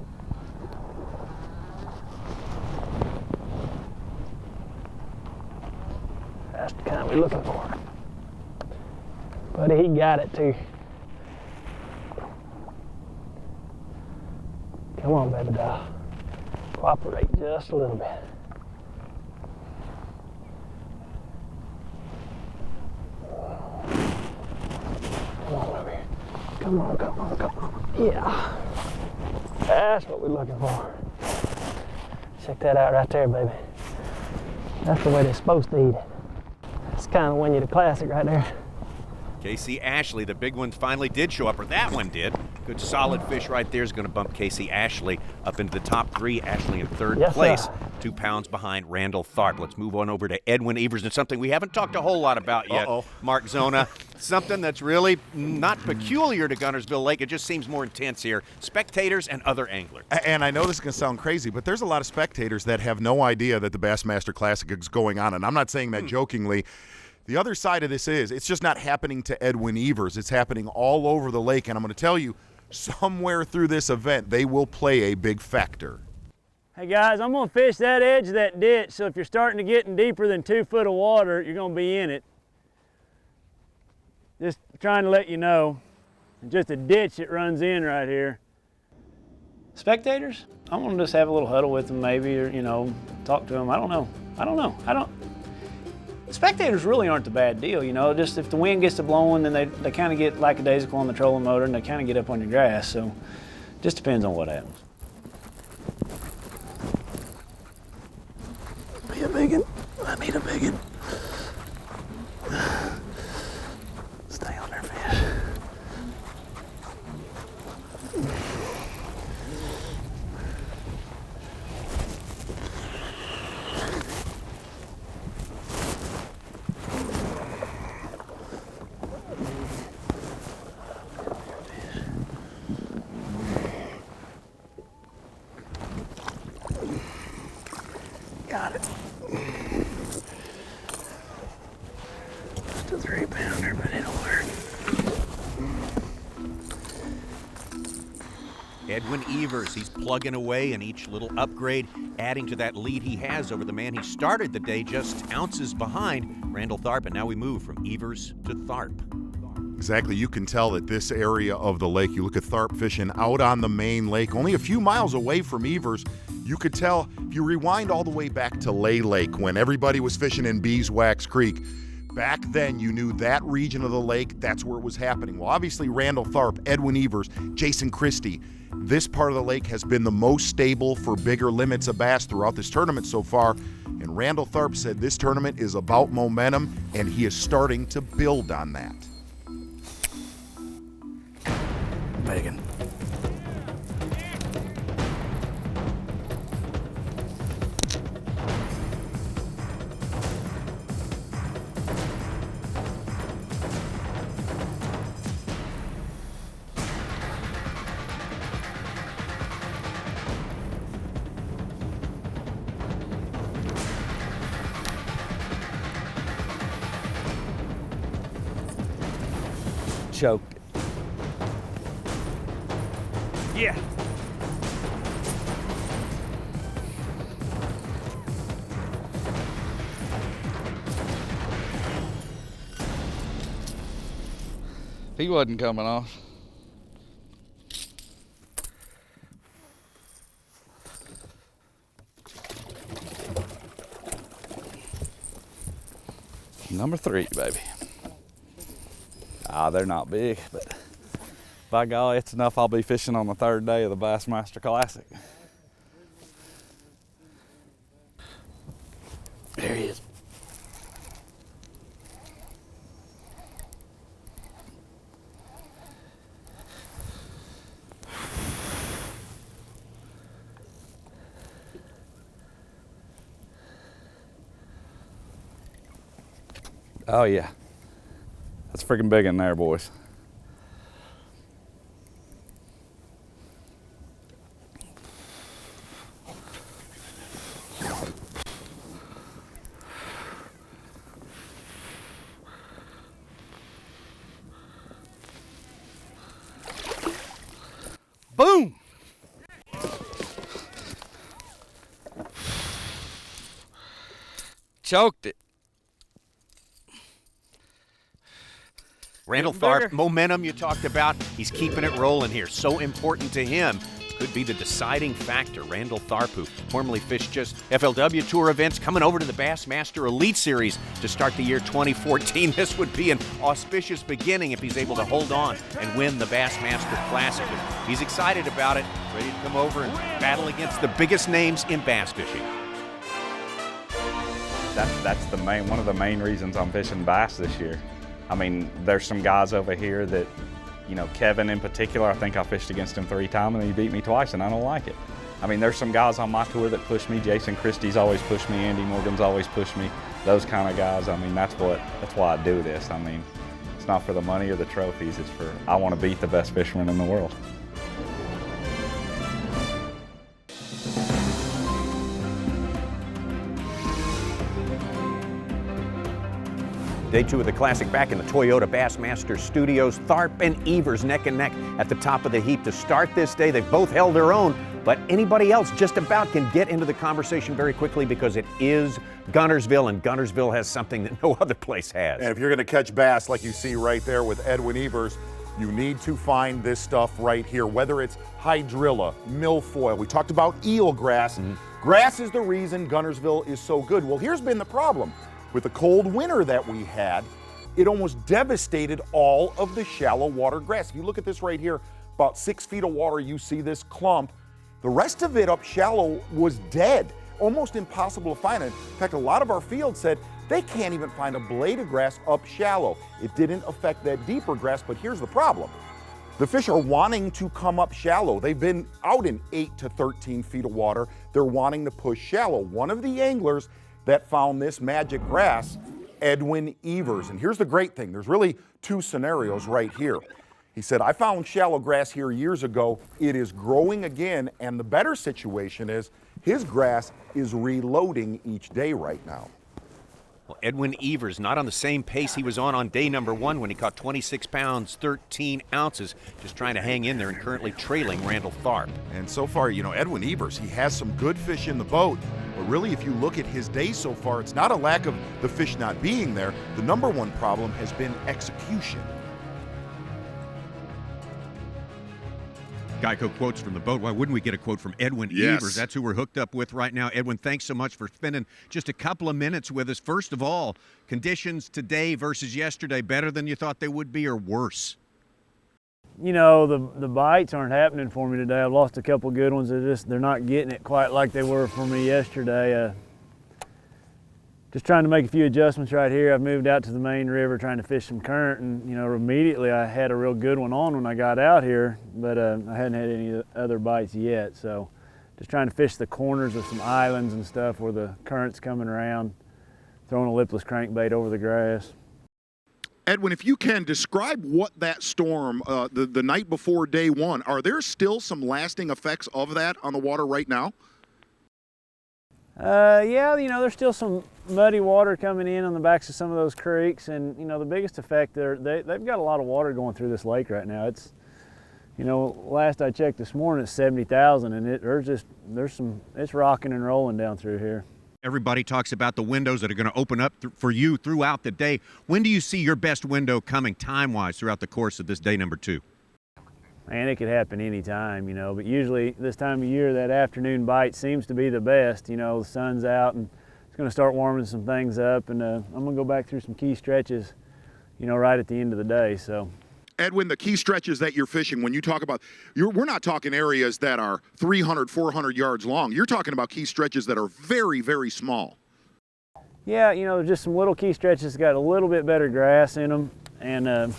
[SPEAKER 13] That's the kind we're looking for. Buddy, he got it too. Come on, baby doll. Cooperate just a little bit. Come on over here. Come on. Yeah. That's what we're looking for. Check that out right there, baby. That's the way they're supposed to eat it. It's kind of win you the Classic right there.
[SPEAKER 7] Casey Ashley, the big one finally did show up, or that one did. Good solid fish right there is going to bump Casey Ashley up into the top 3. Ashley in 3rd place,
[SPEAKER 13] sir.
[SPEAKER 7] 2 pounds behind Randall Tharp. Let's move on over to Edwin Evers and something we haven't talked a whole lot about yet, Mark Zona. Something that's really not peculiar to Guntersville Lake. It just seems more intense here. Spectators and other anglers.
[SPEAKER 8] And I know this is going to sound crazy, but there's a lot of spectators that have no idea that the Bassmaster Classic is going on, and I'm not saying that jokingly. The other side of this is, it's just not happening to Edwin Evers. It's happening all over the lake, and I'm going to tell you, somewhere through this event, they will play a big factor.
[SPEAKER 10] Hey guys, I'm gonna fish that edge of that ditch, so if you're starting to get in deeper than 2 foot of water, you're gonna be in it. Just trying to let you know, just a ditch that runs in right here. Spectators, I want to just have a little huddle with them maybe, or talk to them. I don't know. Spectators really aren't the bad deal, just if the wind gets to blowing, then they kind of get lackadaisical on the trolling motor and they kind of get up on your grass, so just depends on what happens.
[SPEAKER 13] Be a big one. I need a big one. Stay on there, fish. Got it. Just a 3-pounder, but it'll work.
[SPEAKER 7] Edwin Evers, he's plugging away in each little upgrade, adding to that lead he has over the man he started the day just ounces behind, Randall Tharp, and now we move from Evers to Tharp.
[SPEAKER 8] Exactly. You can tell that this area of the lake, you look at Tharp fishing out on the main lake, only a few miles away from Evers. You could tell, if you rewind all the way back to Lay Lake when everybody was fishing in Beeswax Creek, back then you knew that region of the lake, that's where it was happening. Well, obviously Randall Tharp, Edwin Evers, Jason Christie, this part of the lake has been the most stable for bigger limits of bass throughout this tournament so far. And Randall Tharp said this tournament is about momentum, and he is starting to build on that.
[SPEAKER 11] Megan. Choked it.
[SPEAKER 16] Yeah.
[SPEAKER 11] He wasn't coming off. Number 3, baby. Ah, they're not big, but by golly, it's enough I'll be fishing on the 3rd day of the Bassmaster Classic. There he is. Oh yeah, that's freaking big in there, boys. Boom! Choked it.
[SPEAKER 7] Randall Tharp, momentum you talked about, he's keeping it rolling here. So important to him. Could be the deciding factor. Randall Tharp, who formerly fished just FLW Tour events, coming over to the Bassmaster Elite Series to start the year 2014. This would be an auspicious beginning if he's able to hold on and win the Bassmaster Classic. He's excited about it, ready to come over and battle against the biggest names in bass fishing.
[SPEAKER 11] That's the one of the main reasons I'm fishing bass this year. I mean, there's some guys over here that, you know, Kevin in particular, I think I fished against him 3 times and he beat me twice and I don't like it. I mean, there's some guys on my tour that push me. Jason Christie's always pushed me. Andy Morgan's always pushed me. Those kind of guys, I mean, that's why I do this. I mean, it's not for the money or the trophies. It's for, I want to beat the best fisherman in the world.
[SPEAKER 7] Day 2 of the Classic back in the Toyota Bassmaster Studios. Tharp and Evers neck and neck at the top of the heap to start this day. They've both held their own, but anybody else just about can get into the conversation very quickly because it is Guntersville, and Guntersville has something that no other place has.
[SPEAKER 8] And if you're going to catch bass like you see right there with Edwin Evers, you need to find this stuff right here, whether it's hydrilla, milfoil. We talked about eelgrass. Grass is the reason Guntersville is so good. Well, here's been the problem. With the cold winter that we had, it almost devastated all of the shallow water grass. If you look at this right here, about 6 feet of water, you see this clump. The rest of it up shallow was dead, almost impossible to find. In fact, a lot of our fields said they can't even find a blade of grass up shallow. It didn't affect that deeper grass, but here's the problem. The fish are wanting to come up shallow. They've been out in 8 to 13 feet of water. They're wanting to push shallow. One of the anglers that found this magic grass, Edwin Evers. And here's the great thing. There's really 2 scenarios right here. He said, I found shallow grass here years ago. It is growing again, and the better situation is his grass is reloading each day right now.
[SPEAKER 7] Well, Edwin Evers not on the same pace he was on day number 1 when he caught 26 pounds, 13 ounces, just trying to hang in there and currently trailing Randall Tharp.
[SPEAKER 8] And so far, you know, Edwin Evers, he has some good fish in the boat, but really if you look at his day so far, it's not a lack of the fish not being there. The number one problem has been execution.
[SPEAKER 7] Geico quotes from the boat. Why wouldn't we get a quote from Edwin Evers? That's who we're hooked up with right now. Edwin, thanks so much for spending just a couple of minutes with us. First of all, conditions today versus yesterday, better than you thought they would be or worse?
[SPEAKER 10] You know, the bites aren't happening for me today. I've lost a couple good ones. They're not getting it quite like they were for me yesterday. Just trying to make a few adjustments right here. I've moved out to the main river trying to fish some current, and you know, immediately I had a real good one on when I got out here, but I hadn't had any other bites yet. So just trying to fish the corners of some islands and stuff where the current's coming around, throwing a lipless crankbait over the grass.
[SPEAKER 8] Edwin, if you can describe what that storm, the night before day 1, are there still some lasting effects of that on the water right now?
[SPEAKER 10] Yeah, you know, there's still some muddy water coming in on the backs of some of those creeks, and you know, the biggest effect they've got a lot of water going through this lake right now. It's, you know, last I checked this morning, it's 70,000, and it's rocking and rolling down through here.
[SPEAKER 7] Everybody talks about the windows that are going to open up for you throughout the day. When do you see your best window coming time-wise throughout the course of this day number 2?
[SPEAKER 10] Man, it could happen anytime, you know, but usually this time of year, that afternoon bite seems to be the best. You know, the sun's out and it's going to start warming some things up, and I'm going to go back through some key stretches, you know, right at the end of the day. So,
[SPEAKER 8] Edwin, the key stretches that you're fishing, when you talk about, we're not talking areas that are 300, 400 yards long. You're talking about key stretches that are very, very small.
[SPEAKER 10] Yeah, you know, there's just some little key stretches that got a little bit better grass in them, and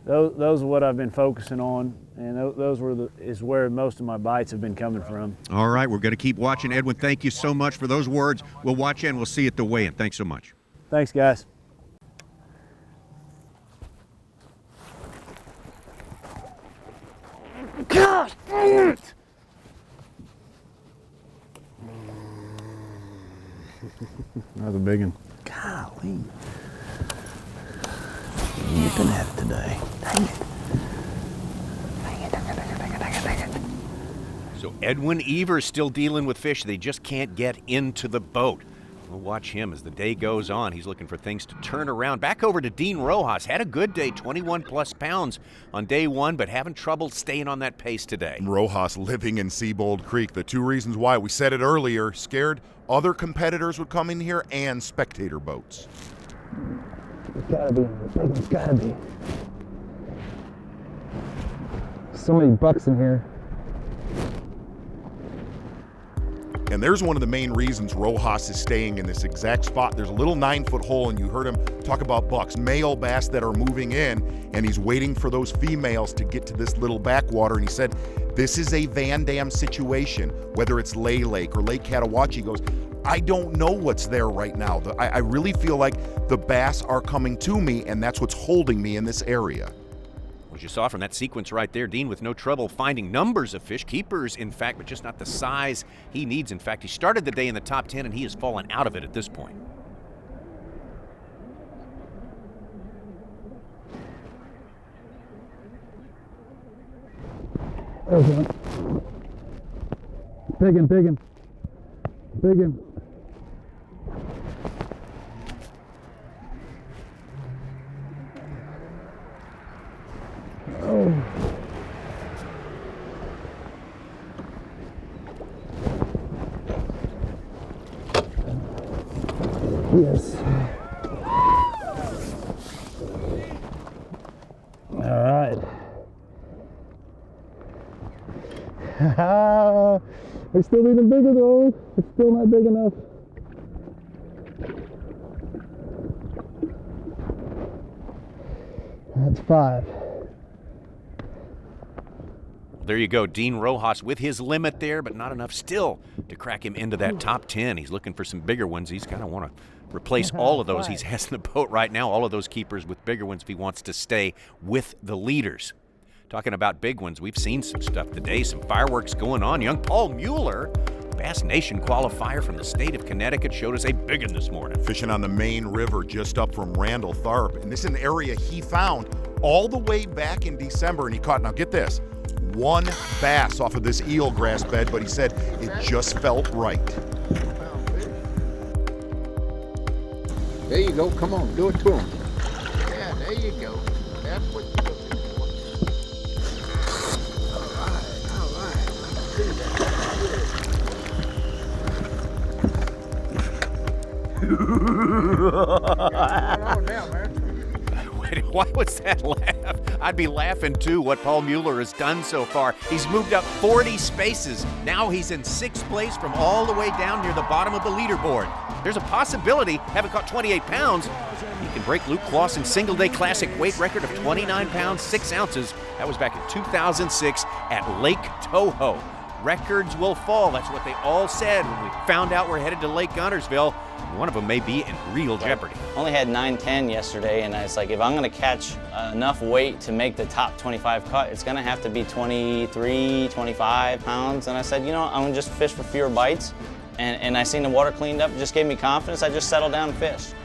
[SPEAKER 10] those are what I've been focusing on, and those is where most of my bites have been coming from.
[SPEAKER 7] All right, we're going to keep watching. Edwin, thank you so much for those words. We'll watch you and we'll see you at the weigh-in. Thanks so much.
[SPEAKER 10] Thanks, guys.
[SPEAKER 16] Gosh dang it!
[SPEAKER 10] That was a big one. Golly. You're gonna have it today. Dang it.
[SPEAKER 7] So Edwin Evers still dealing with fish. They just can't get into the boat. We'll watch him as the day goes on. He's looking for things to turn around. Back over to Dean Rojas. Had a good day, 21-plus pounds on day 1, but having trouble staying on that pace today.
[SPEAKER 8] Rojas living in Seabold Creek. The 2 reasons why, we said it earlier, scared other competitors would come in here and spectator boats.
[SPEAKER 27] It's gotta be. It's gotta be. So many bucks in here.
[SPEAKER 8] And there's one of the main reasons Rojas is staying in this exact spot. There's a little 9-foot hole, and you heard him talk about bucks, male bass that are moving in, and he's waiting for those females to get to this little backwater. And he said, this is a Van Dam situation, whether it's Lay Lake or Lake Catawatchee. He goes, I don't know what's there right now. I really feel like the bass are coming to me, and that's what's holding me in this area.
[SPEAKER 7] As you saw from that sequence right there, Dean with no trouble finding numbers of fish, keepers in fact, but just not the size he needs. In fact, he started the day in the top 10 and he has fallen out of it at this point.
[SPEAKER 27] Okay. Biggin. Oh. Yes. All right. I still need them bigger though. It's still not big enough. That's 5.
[SPEAKER 7] There you go, Dean Rojas with his limit there, but not enough still to crack him into that top 10. He's looking for some bigger ones. He's going to want to replace all of those he has in the boat right now, all of those keepers with bigger ones if he wants to stay with the leaders. Talking about big ones, we've seen some stuff today, some fireworks going on. Young Paul Mueller Bass Nation qualifier from the state of Connecticut showed us a big one this morning.
[SPEAKER 8] Fishing on the main river just up from Randall Tharp. And this is an area he found all the way back in December, and he caught, now get this, 1 bass off of this eelgrass bed, but he said it just felt right.
[SPEAKER 21] There you go. Come on, do it to him. Yeah, there you go. That's what you're looking for. All right. I see
[SPEAKER 7] that. Wait, why was that laugh? I'd be laughing too what Paul Mueller has done so far. He's moved up 40 spaces. Now he's in 6th place from all the way down near the bottom of the leaderboard. There's a possibility, having caught 28 pounds, he can break Luke Clawson's single-day classic weight record of 29 pounds, 6 ounces. That was back in 2006 at Lake Toho. Records will fall. That's what they all said when we found out we're headed to Lake Guntersville. One of them may be in real jeopardy.
[SPEAKER 3] Only had 9-10 yesterday, and it's like, if I'm going to catch enough weight to make the top 25 cut, it's going to have to be 23, 25 pounds. And I said, you know, I'm going to just fish for fewer bites. And I seen the water cleaned up, it just gave me confidence. I just settled down and fished.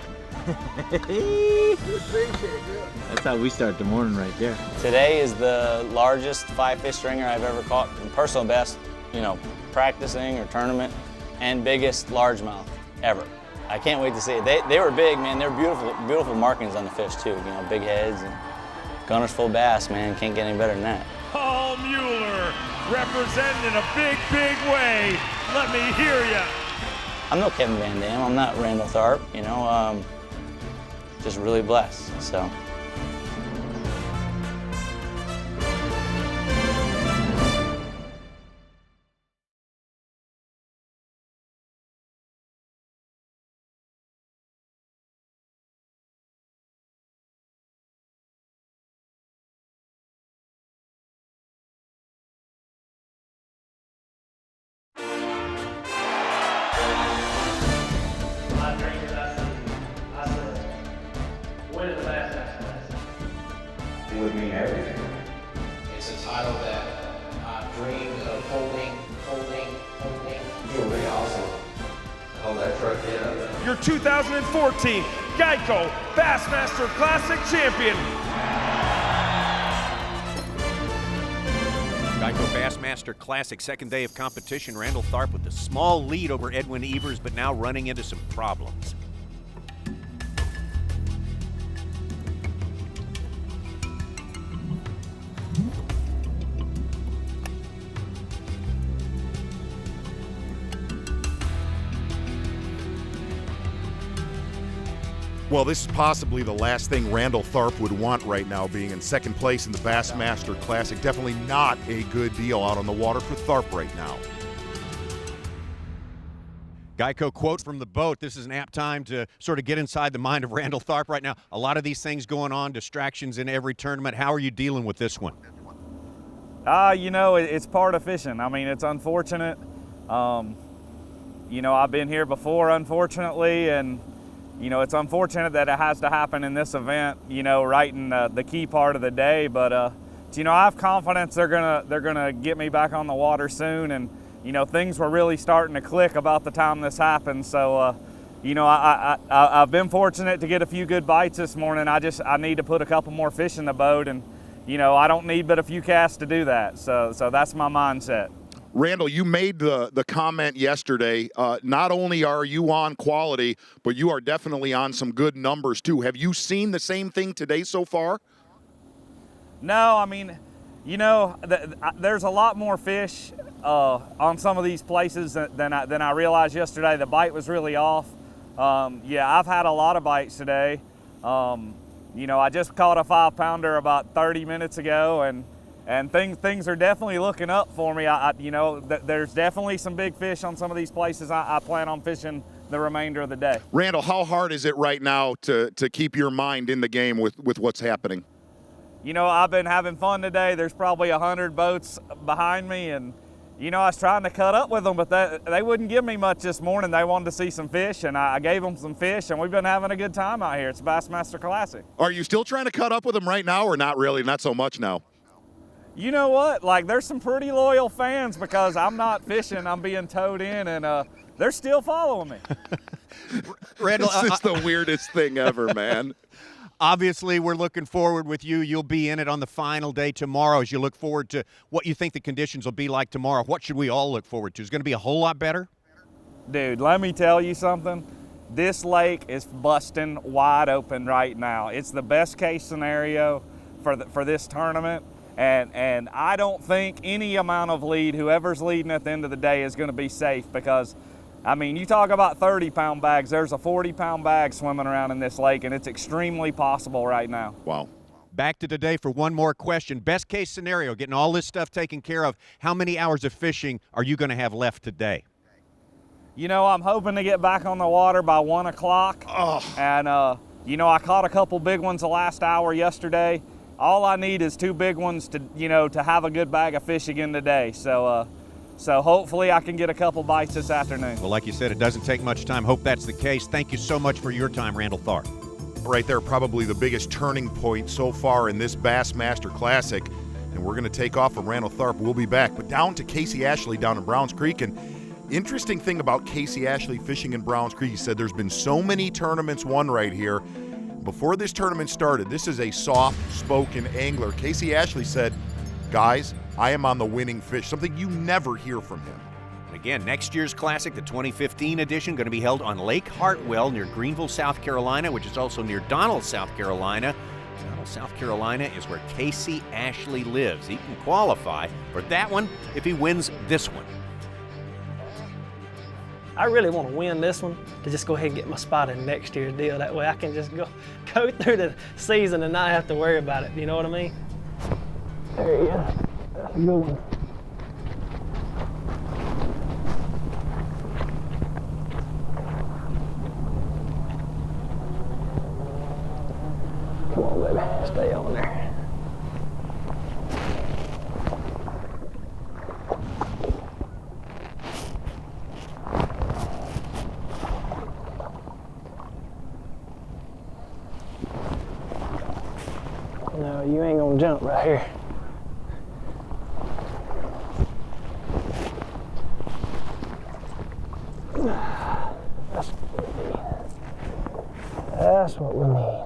[SPEAKER 19] That's how we start the morning right there.
[SPEAKER 3] Today is the largest 5-fish stringer I've ever caught. Personal best, you know, practicing or tournament, and biggest largemouth ever. I can't wait to see it. They were big, man. They're beautiful, beautiful markings on the fish too. You know, big heads and Guntersville bass, man. Can't get any better than that.
[SPEAKER 16] Paul Mueller representing in a big, big way. Let me hear ya.
[SPEAKER 3] I'm no Kevin Van Dam. I'm not Randall Tharp. You know, just really blessed. So.
[SPEAKER 22] It would mean everything. It's a title that I dreamed of holding. Feel really awesome. Hold that trophy up.
[SPEAKER 16] Your 2014 Geico Bassmaster Classic champion.
[SPEAKER 7] Geico Bassmaster Classic, 2nd day of competition. Randall Tharp with a small lead over Edwin Evers, but now running into some problems.
[SPEAKER 8] Well, this is possibly the last thing Randall Tharp would want right now, being in 2nd place in the Bassmaster Classic. Definitely not a good deal out on the water for Tharp right now.
[SPEAKER 1] Geico quote from the boat. This is an apt time to sort of get inside the mind of Randall Tharp right now. A lot of these things going on, distractions in every tournament. How are you dealing with this one?
[SPEAKER 6] You know, it's part of fishing. I mean, it's unfortunate. You know, I've been here before, unfortunately, and you know, it's unfortunate that it has to happen in this event, you know, right in the key part of the day. But, you know, I have confidence they're gonna get me back on the water soon. And, you know, things were really starting to click about the time this happened. So, you know, I've been fortunate to get a few good bites this morning. I need to put a couple more fish in the boat. And, you know, I don't need but a few casts to do that. So that's my mindset.
[SPEAKER 8] Randall, you made the comment yesterday, not only are you on quality, but you are definitely on some good numbers too. Have you seen the same thing today so far?
[SPEAKER 6] No, I mean, you know, there's a lot more fish on some of these places than I realized yesterday. The bite was really off. Yeah, I've had a lot of bites today. You know, I just caught a 5-pounder about 30 minutes ago, and things are definitely looking up for me. You know, there's definitely some big fish on some of these places. I plan on fishing the remainder of the day.
[SPEAKER 8] Randall, how hard is it right now to keep your mind in the game with what's happening?
[SPEAKER 6] You know, I've been having fun today. There's probably 100 boats behind me, and you know, I was trying to cut up with them, but they wouldn't give me much this morning. They wanted to see some fish, and I gave them some fish, and we've been having a good time out here. It's Bassmaster Classic.
[SPEAKER 8] Are you still trying to cut up with them right now, or not really? Not so much now.
[SPEAKER 6] You know what? Like, there's some pretty loyal fans because I'm not fishing. I'm being towed in, and they're still following me.
[SPEAKER 4] Randall,
[SPEAKER 8] this is the weirdest thing ever, man.
[SPEAKER 1] Obviously, we're looking forward with you. You'll be in it on the final day tomorrow as you look forward to what you think the conditions will be like tomorrow. What should we all look forward to? Is it going to be a whole lot better?
[SPEAKER 6] Dude, let me tell you something. This lake is busting wide open right now. It's the best case scenario for this tournament. And I don't think any amount of lead, whoever's leading at the end of the day, is going to be safe because, I mean, you talk about 30-pound bags, there's a 40-pound bag swimming around in this lake, and it's extremely possible right now.
[SPEAKER 8] Wow.
[SPEAKER 1] Back to today for one more question. Best case scenario, getting all this stuff taken care of, how many hours of fishing are you going to have left today?
[SPEAKER 6] You know, I'm hoping to get back on the water by 1 o'clock.
[SPEAKER 8] Oh.
[SPEAKER 6] And, you know, I caught a couple big ones the last hour yesterday. All I need is 2 big ones to, you know, to have a good bag of fish again today. So hopefully I can get a couple bites this afternoon.
[SPEAKER 1] Well, like you said, it doesn't take much time. Hope that's the case. Thank you so much for your time, Randall Tharp.
[SPEAKER 8] Right there, probably the biggest turning point so far in this Bassmaster Classic. And we're going to take off from Randall Tharp. We'll be back. But down to Casey Ashley down in Browns Creek. And interesting thing about Casey Ashley fishing in Browns Creek, he said there's been so many tournaments won right here. Before this tournament started, this is a soft-spoken angler. Casey Ashley said, guys, I am on the winning fish, something you never hear from him.
[SPEAKER 7] And again, next year's Classic, the 2015 edition, going to be held on Lake Hartwell near Greenville, South Carolina, which is also near Donald, South Carolina. Donald, South Carolina is where Casey Ashley lives. He can qualify for that one if he wins this one.
[SPEAKER 13] I really want to win this one to just go ahead and get my spot in next year's deal. That way I can just go through the season and not have to worry about it. You know what I mean? There you go. That's a good one. Come on, baby. Stay on there. No, you ain't gonna jump right here. That's what we need.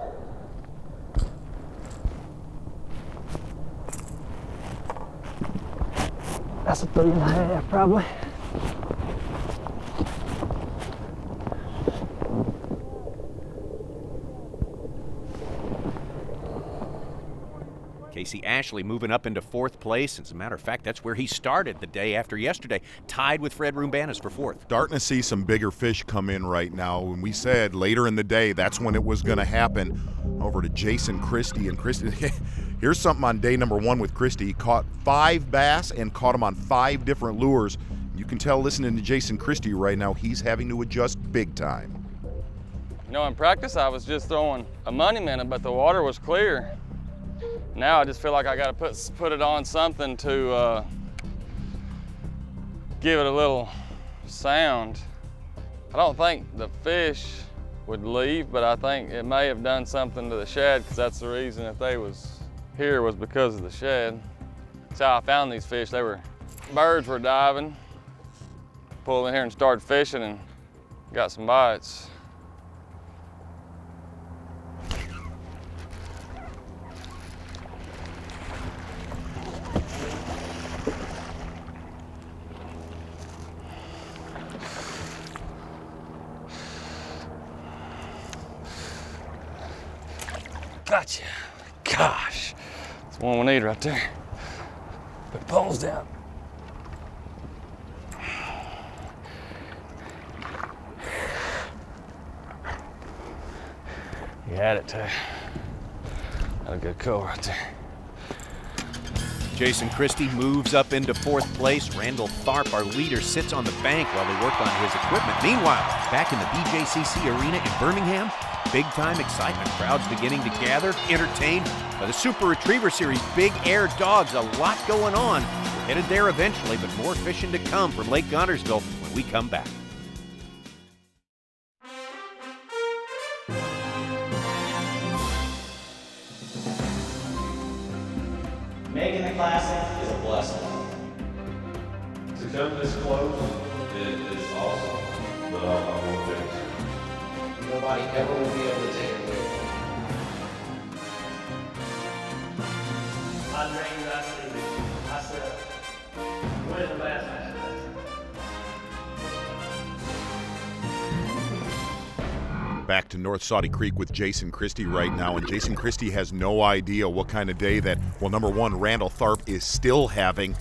[SPEAKER 13] That's a 3.5 probably.
[SPEAKER 7] Casey Ashley moving up into 4th place. As a matter of fact, that's where he started the day after yesterday, tied with Fred Rumbanis for 4th.
[SPEAKER 8] Starting to see some bigger fish come in right now. And we said later in the day, that's when it was going to happen. Over to Jason Christie. And Christie, here's something on day number 1 with Christie. He caught 5 bass and caught them on 5 different lures. You can tell listening to Jason Christie right now, he's having to adjust big time.
[SPEAKER 2] You know, in practice, I was just throwing a money minute, but the water was clear. Now I just feel like I got to put it on something to give it a little sound. I don't think the fish would leave, but I think it may have done something to the shad, because that's the reason that they was here, was because of the shad. That's how I found these fish. Birds were diving, pulled in here and started fishing and got some bites. Gotcha. Gosh, that's the one we need right there. Put the poles down. You had it too. Had a good call right there.
[SPEAKER 7] Jason Christie moves up into 4th place. Randall Tharp, our leader, sits on the bank while they work on his equipment. Meanwhile, back in the BJCC arena in Birmingham, big-time excitement. Crowds beginning to gather, entertained by the Super Retriever Series Big Air Dogs. A lot going on. We're headed there eventually, but more fishing to come from Lake Guntersville when we come back.
[SPEAKER 3] Making the Classic is a blessing.
[SPEAKER 12] To come this close is awesome, but I won't take it.
[SPEAKER 22] Nobody ever will be able to take it away.
[SPEAKER 10] My dreams, I see myself winning the Bassmaster.
[SPEAKER 8] Back to North Saudi Creek with Jason Christie right now, and Jason Christie has no idea what kind of day that, well, number one, Randall Tharp is still having,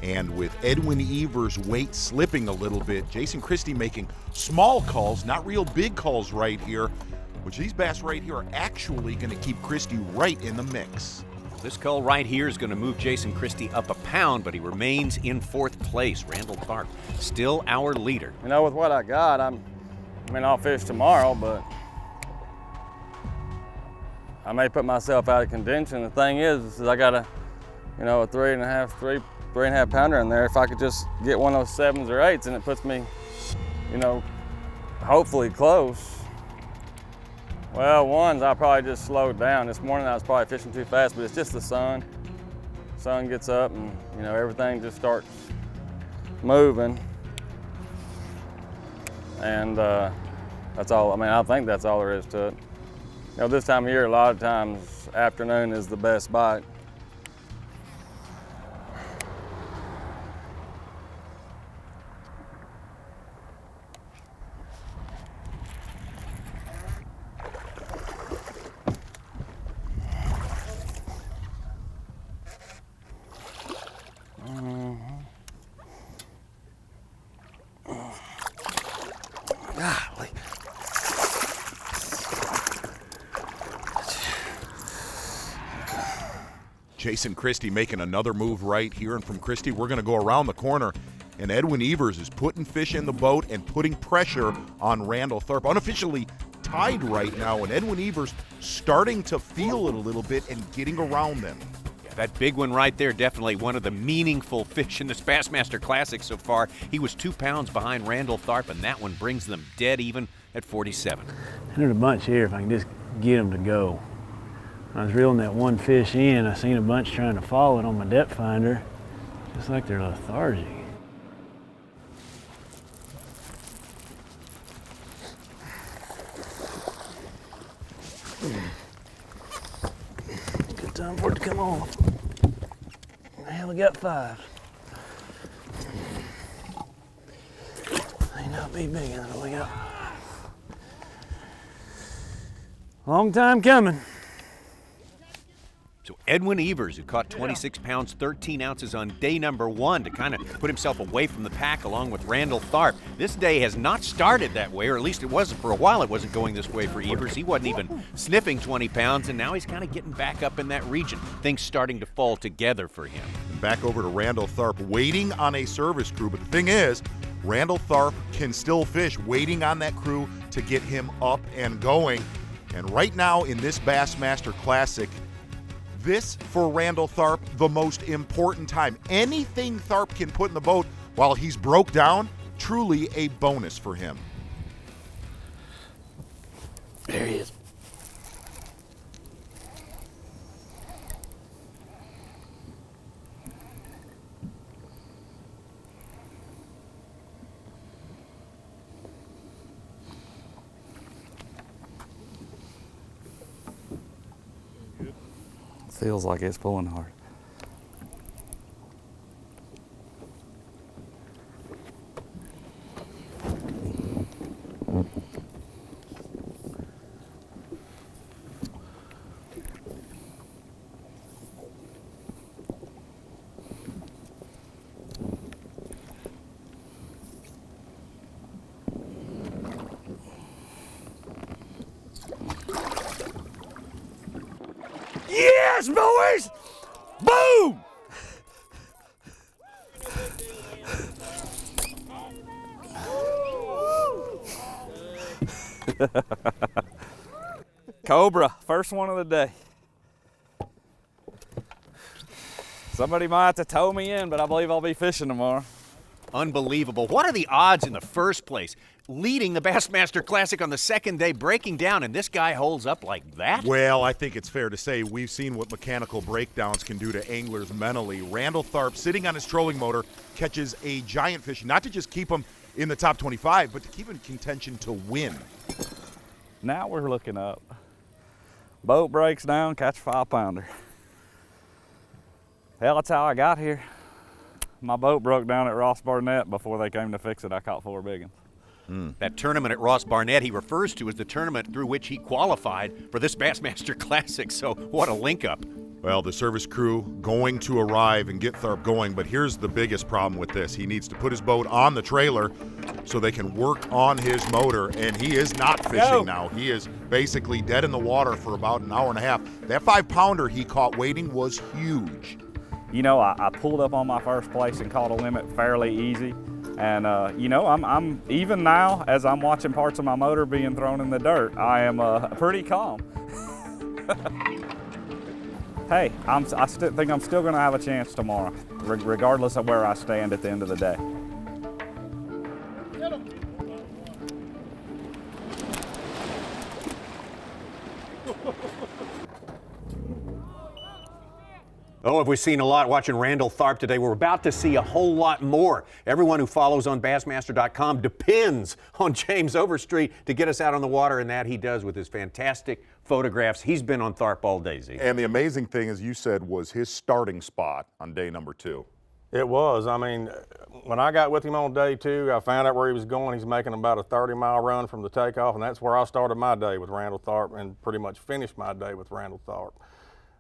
[SPEAKER 8] and with Edwin Evers' weight slipping a little bit, Jason Christie making small calls, not real big calls right here, which these bass right here are actually going to keep Christie right in the mix.
[SPEAKER 7] This call right here is going to move Jason Christie up a pound, but he remains in 4th place. Randall Tharp, still our leader.
[SPEAKER 2] You know, with what I got, I'll fish tomorrow, but I may put myself out of contention. The thing is I got a 3.5 pounder in there. If I could just get one of those 7s or 8s, and it puts me, hopefully close. Well, ones, I probably just slowed down. This morning I was probably fishing too fast, but it's just the sun. Sun gets up and, everything just starts moving. And that's all, I think that's all there is to it. This time of year, a lot of times, afternoon is the best bite.
[SPEAKER 8] Golly. Jason Christie making another move right here, and from Christie we're going to go around the corner, and Edwin Evers is putting fish in the boat and putting pressure on Randall Tharp. Unofficially tied right now, and Edwin Evers starting to feel it a little bit and getting around them.
[SPEAKER 7] Yeah, that big one right there, definitely one of the meaningful fish in this Bassmaster Classic so far. He was 2 pounds behind Randall Tharp, and that one brings them dead even at 47.
[SPEAKER 10] There's a bunch here if I can just get them to go. I was reeling that one fish in, I seen a bunch trying to follow it on my depth finder, just like they're lethargic. Good time for it to come off. Hell, we got 5. May not be big enough. We got long time coming.
[SPEAKER 7] So Edwin Evers, who caught 26 pounds, 13 ounces on day number 1 to kind of put himself away from the pack along with Randall Tharp. This day has not started that way, or at least it wasn't for a while. It wasn't going this way for Evers. He wasn't even sniffing 20 pounds, and now he's kind of getting back up in that region. Things starting to fall together for him.
[SPEAKER 8] And back over to Randall Tharp, waiting on a service crew. But the thing is, Randall Tharp can still fish, waiting on that crew to get him up and going. And right now in this Bassmaster Classic, this, for Randall Tharp, the most important time. Anything Tharp can put in the boat while he's broke down, truly a bonus for him.
[SPEAKER 10] There he is.
[SPEAKER 2] Feels like it's pulling hard.
[SPEAKER 16] Yes, boys! Boom!
[SPEAKER 6] Cobra, first one of the day. Somebody might have to tow me in, but I believe I'll be fishing tomorrow.
[SPEAKER 7] Unbelievable. What are the odds in the first place? Leading the Bassmaster Classic on the second day, breaking down, and this guy holds up like that?
[SPEAKER 8] Well, I think it's fair to say we've seen what mechanical breakdowns can do to anglers mentally. Randall Tharp, sitting on his trolling motor, catches a giant fish, not to just keep him in the top 25, but to keep in contention to win.
[SPEAKER 11] Now we're looking up. Boat breaks down, catch a 5-pounder. Hell, that's how I got here. My boat broke down at Ross Barnett. Before they came to fix it, I caught 4 big ones.
[SPEAKER 7] That tournament at Ross Barnett he refers to as the tournament through which he qualified for this Bassmaster Classic, so what a link-up.
[SPEAKER 8] Well, the service crew going to arrive and get Tharp going, but here's the biggest problem with this. He needs to put his boat on the trailer so they can work on his motor, and he is not fishing now. He is basically dead in the water for about an hour and a half. That 5-pounder he caught waiting was huge.
[SPEAKER 11] You know, I pulled up on my first place and caught a limit fairly easy. And, you know, I'm even now, as I'm watching parts of my motor being thrown in the dirt, I am pretty calm. Hey, I think I'm still going to have a chance tomorrow, regardless of where I stand at the end of the day.
[SPEAKER 1] Oh, have we seen a lot watching Randall Tharp today? We're about to see a whole lot more. Everyone who follows on Bassmaster.com depends on James Overstreet to get us out on the water, and that he does with his fantastic photographs. He's been on Tharp all day, Z.
[SPEAKER 8] And the amazing thing, as you said, was his starting spot on day number 2.
[SPEAKER 14] It was. I mean, when I got with him on day 2, I found out where he was going. He's making about a 30-mile run from the takeoff, and that's where I started my day with Randall Tharp and pretty much finished my day with Randall Tharp.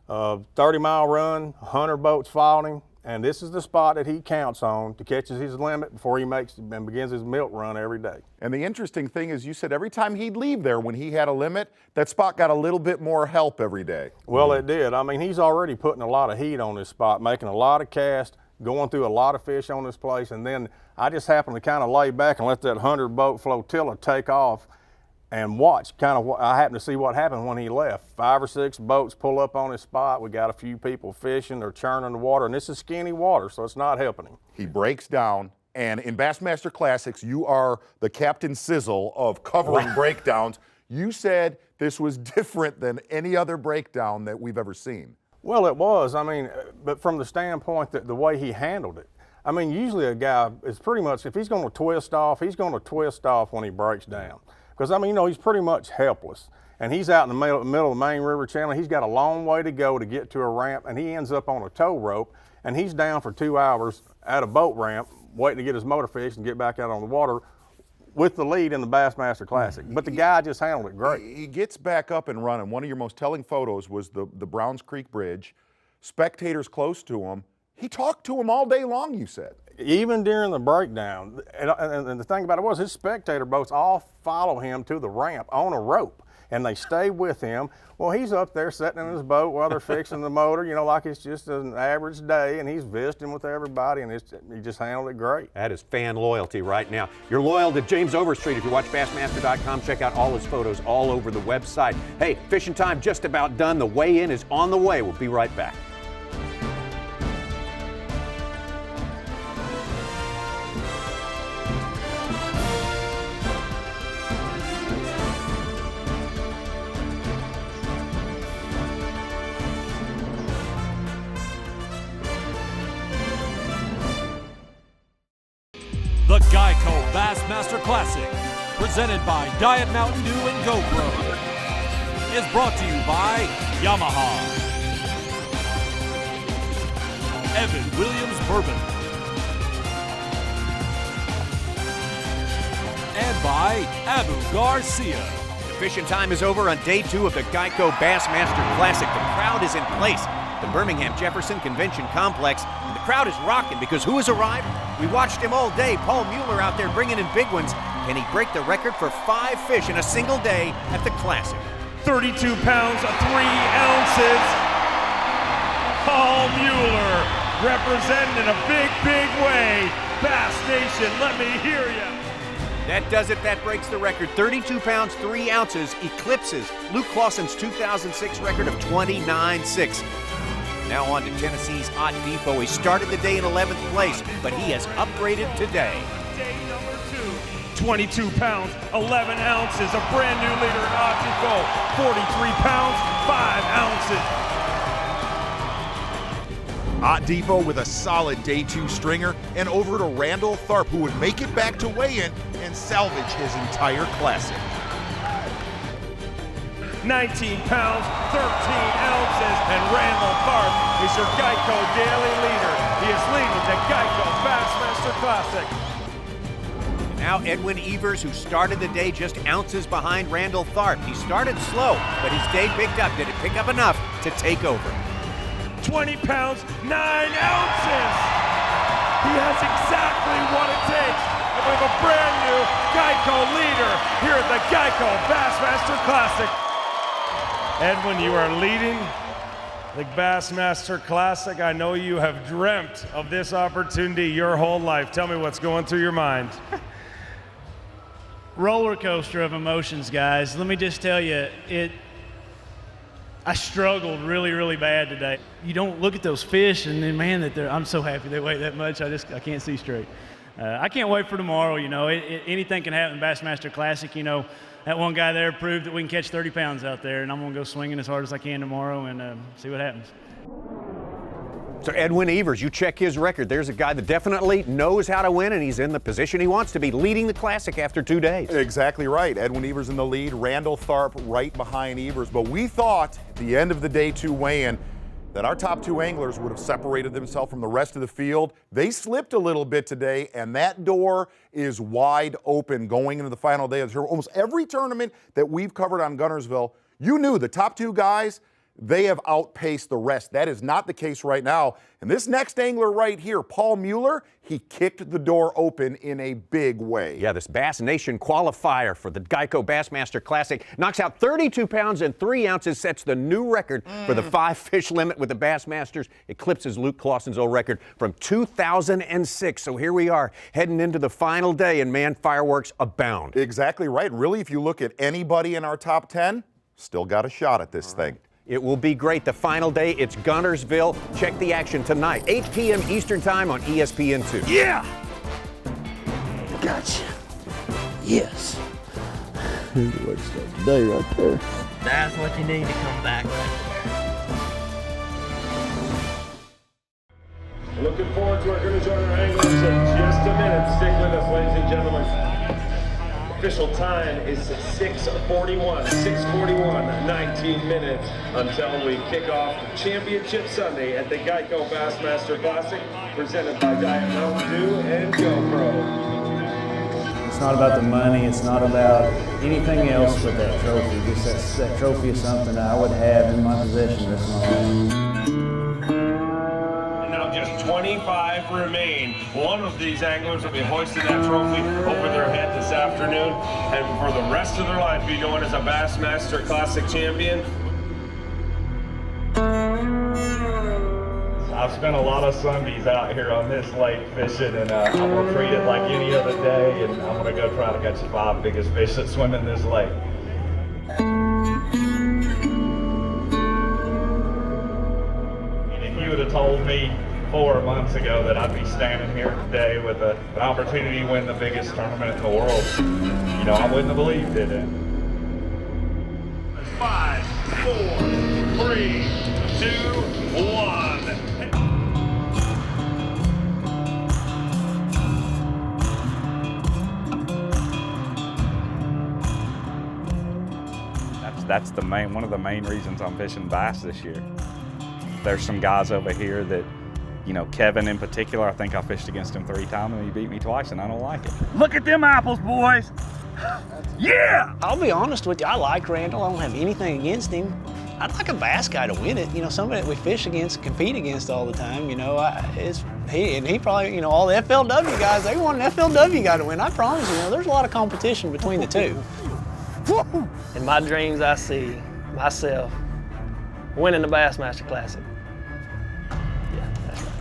[SPEAKER 14] 30-mile run, 100 boats followed him, and this is the spot that he counts on to catch his limit before he makes and begins his milk run every day.
[SPEAKER 8] And the interesting thing is, you said every time he'd leave there when he had a limit, that spot got a little bit more help every day.
[SPEAKER 14] Well, it did. I mean, he's already putting a lot of heat on this spot, making a lot of casts, going through a lot of fish on this place, and then I just happened to kind of lay back and let that 100-boat flotilla take off and watch. I happened to see what happened when he left. 5 or 6 boats pull up on his spot. We got a few people fishing, they're churning the water, and this is skinny water, so it's not helping him.
[SPEAKER 8] He breaks down, and in Bassmaster Classics, you are the Captain Sizzle of covering breakdowns. You said this was different than any other breakdown that we've ever seen.
[SPEAKER 14] Well, it was. I mean, but from the standpoint that the way he handled it, I mean, usually a guy is pretty much, if he's going to twist off, he's going to twist off when he breaks down. Because, I mean, you know, he's pretty much helpless. And he's out in the middle of the main river channel. He's got a long way to go to get to a ramp, and he ends up on a tow rope, and he's down for 2 hours at a boat ramp waiting to get his motor fished and get back out on the water with the lead in the Bassmaster Classic. But the guy just handled it great.
[SPEAKER 8] He gets back up and running. One of your most telling photos was the Browns Creek Bridge. Spectators close to him. He talked to him all day long, you said.
[SPEAKER 14] Even during the breakdown, and the thing about it was his spectator boats all follow him to the ramp on a rope, and they stay with him. Well, he's up there sitting in his boat while they're fixing the motor, you know, like it's just an average day, and he's visiting with everybody, and he just handled it great.
[SPEAKER 1] That is fan loyalty right now. You're loyal to James Overstreet. If you watch Bassmaster.com, check out all his photos all over the website. Hey, fishing time just about done. The weigh-in is on the way. We'll be right back.
[SPEAKER 9] The Geico Bassmaster Classic, presented by Diet Mountain Dew and GoPro, is brought to you by Yamaha, Evan Williams Bourbon, and by Abu Garcia.
[SPEAKER 7] The fishing time is over on day 2 of the Geico Bassmaster Classic. The crowd is in place. The Birmingham Jefferson Convention Complex, and the crowd is rocking because who has arrived? We watched him all day. Paul Mueller out there bringing in big ones. Can he break the record for 5 fish in a single day at the Classic?
[SPEAKER 16] 32 pounds, 3 ounces. Paul Mueller representing in a big, big way. Bass Nation, let me hear you.
[SPEAKER 7] That does it. That breaks the record. 32 pounds, 3 ounces, eclipses Luke Clausen's 2006 record of 29.6. Now on to Tennessee's Ott DeFoe. He started the day in 11th place, but he has upgraded today.
[SPEAKER 16] Day number 2, 22 pounds, 11 ounces, a brand new leader in Ott DeFoe, 43 pounds, 5 ounces.
[SPEAKER 8] Ott DeFoe with a solid day 2 stringer, and over to Randall Tharp, who would make it back to weigh-in and salvage his entire classic.
[SPEAKER 16] 19 pounds, 13 ounces, and Randall Tharp is your Geico daily leader. He is leading the Geico Bassmaster Classic.
[SPEAKER 7] Now Edwin Evers, who started the day just ounces behind Randall Tharp. He started slow, but his day picked up. Did it pick up enough to take over?
[SPEAKER 16] 20 pounds, 9 ounces. He has exactly what it takes. And we have a brand new Geico leader here at the Geico Bassmaster Classic. Edwin, you are leading the Bassmaster Classic. I know you have dreamt of this opportunity your whole life. Tell me what's going through your mind.
[SPEAKER 10] Roller coaster of emotions, guys. Let me just tell you, I struggled really, really bad today. You don't look at those fish and then, man, I'm so happy they weigh that much. I can't see straight. I can't wait for tomorrow. You know, anything can happen in Bassmaster Classic. You know, that one guy there proved that we can catch 30 pounds out there, and I'm going to go swinging as hard as I can tomorrow and see what happens.
[SPEAKER 1] So Edwin Evers, you check his record. There's a guy that definitely knows how to win, and he's in the position he wants to be, leading the Classic after 2 days.
[SPEAKER 8] Exactly right. Edwin Evers in the lead, Randall Tharp right behind Evers. But we thought at the end of the day 2 weigh-in that our top 2 anglers would have separated themselves from the rest of the field. They slipped a little bit today, and that door is wide open going into the final day of the tournament. Almost every tournament that we've covered on Guntersville, you knew the top 2 guys, they have outpaced the rest. That is not the case right now. And this next angler right here, Paul Mueller, he kicked the door open in a big way.
[SPEAKER 1] Yeah, this Bass Nation qualifier for the Geico Bassmaster Classic knocks out 32 pounds and 3 ounces, sets the new record for the 5-fish limit with the Bassmasters, eclipses Luke Clausen's old record from 2006. So here we are, heading into the final day, and man, fireworks abound.
[SPEAKER 8] Exactly right. Really, if you look at anybody in our top 10, still got a shot at this thing.
[SPEAKER 1] It will be great. The final day, it's Guntersville. Check the action tonight, 8 p.m. Eastern Time on ESPN2.
[SPEAKER 16] Yeah!
[SPEAKER 5] Gotcha. Yes. Here's the way to start the day right there.
[SPEAKER 20] That's what you need to come back right there.
[SPEAKER 16] Looking forward to our going to join our anglers in just a minute. Stick with us, ladies and gentlemen. Official time is 6:41, 6:41, 19 minutes until we kick off Championship Sunday at the Geico Bassmaster Classic, presented by Diet Mountain Dew and GoPro.
[SPEAKER 10] It's not about the money. It's not about anything else but that trophy. Just that trophy is something that I would have in my possession this long.
[SPEAKER 16] Now just 25 remain. One of these anglers will be hoisting that trophy over their head this afternoon, and for the rest of their life be known as a Bassmaster Classic champion. I've spent a lot of Sundays out here on this lake fishing, and I'm going to treat it like any other day, and I'm going to go try to catch the 5 biggest fish that swim in this lake. If you would have told me 4 months ago that I'd be standing here today with an opportunity to win the biggest tournament in the world, you know, I wouldn't have believed it. 5, 4, 3, 2, 1.
[SPEAKER 11] That's one of the main reasons I'm fishing bass this year. There's some guys over here that, you know, Kevin in particular, I think I fished against him 3 times and he beat me twice, and I don't like it.
[SPEAKER 16] Look at them apples, boys. Yeah!
[SPEAKER 15] I'll be honest with you, I like Randall. I don't have anything against him. I'd like a bass guy to win it. You know, somebody that we fish against, compete against all the time. You know, he probably, you know, all the FLW guys, they want an FLW guy to win. I promise you, there's a lot of competition between the two.
[SPEAKER 13] In my dreams, I see myself winning the Bassmaster Classic. Yeah, that's right.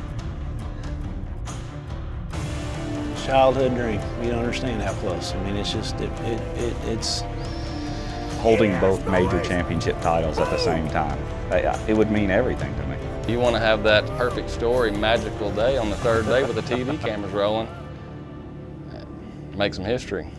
[SPEAKER 10] Childhood dream. You don't understand how close. I mean, it's just, it's...
[SPEAKER 11] Holding both major championship titles at the same time, it would mean everything to me.
[SPEAKER 2] You want to have that perfect story, magical day on the third day with the TV cameras rolling. Make some history.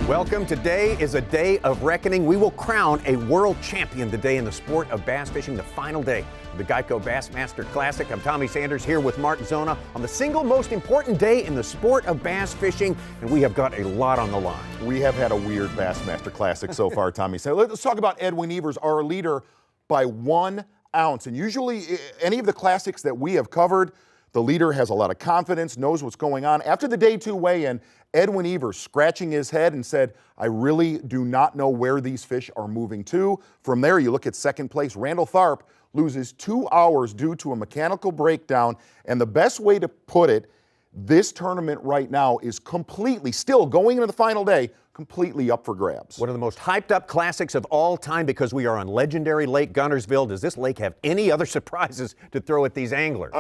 [SPEAKER 1] Welcome. Today is a day of reckoning. We will crown a world champion today in the sport of bass fishing, the final day of the Geico Bassmaster Classic. I'm Tommy Sanders here with Mark Zona on the single most important day in the sport of bass fishing, and we have got a lot on the line.
[SPEAKER 8] We have had a weird Bassmaster Classic so far, Tommy. So let's talk about Edwin Evers, our leader by 1 ounce. And usually any of the classics that we have covered, the leader has a lot of confidence, knows what's going on. After the day 2 weigh-in, Edwin Evers scratching his head and said, I really do not know where these fish are moving to. From there, you look at second place. Randall Tharp loses 2 hours due to a mechanical breakdown. And the best way to put it, this tournament right now is completely, still going into the final day, completely up for grabs.
[SPEAKER 1] One of the most hyped up classics of all time because we are on legendary Lake Guntersville. Does this lake have any other surprises to throw at these anglers?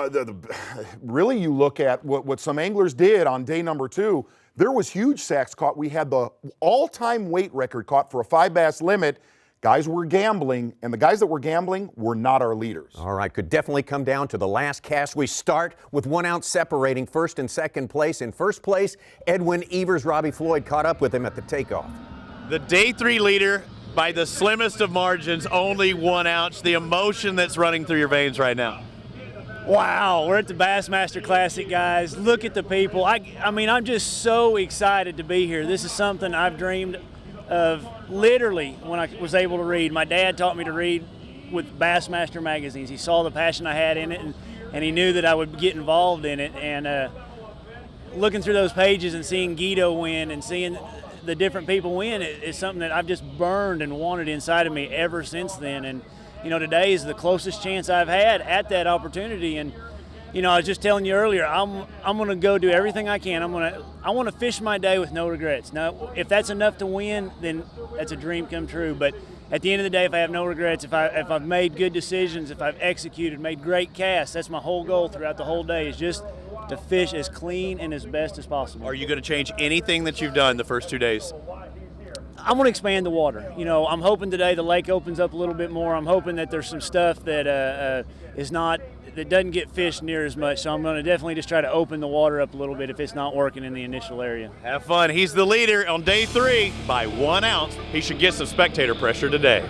[SPEAKER 8] Really, you look at what some anglers did on day number 2. There was huge sacks caught. We had the all-time weight record caught for a 5 bass limit. Guys were gambling, and the guys that were gambling were not our leaders.
[SPEAKER 1] All right, could definitely come down to the last cast. We start with 1 ounce separating first and second place. In first place, Edwin Evers. Robbie Floyd caught up with him at the takeoff.
[SPEAKER 4] The day 3 leader by the slimmest of margins, only 1 ounce. The emotion that's running through your veins right now.
[SPEAKER 10] Wow, we're at the Bassmaster Classic, guys. Look at the people. I mean, I'm just so excited to be here. This is something I've dreamed of literally when I was able to read. My dad taught me to read with Bassmaster magazines. He saw the passion I had in it, and he knew that I would get involved in it. And looking through those pages and seeing Guido win and seeing the different people win is something that I've just burned and wanted inside of me ever since then. And you know, today is the closest chance I've had at that opportunity. And you know, I was just telling you earlier, I'm going to go do everything I can. I want to fish my day with no regrets. Now, if that's enough to win, then that's a dream come true. But at the end of the day, if I have no regrets, if I've made good decisions, if I've executed, made great casts, that's my whole goal throughout the whole day, is just to fish as clean and as best as possible.
[SPEAKER 4] Are you going to change anything that you've done the first 2 days?
[SPEAKER 10] I'm going to expand the water. You know, I'm hoping today the lake opens up a little bit more. I'm hoping that there's some stuff that that doesn't get fished near as much. So I'm going to definitely just try to open the water up a little bit if it's not working in the initial area.
[SPEAKER 4] Have fun. He's the leader on day 3 by 1 ounce. He should get some spectator pressure today.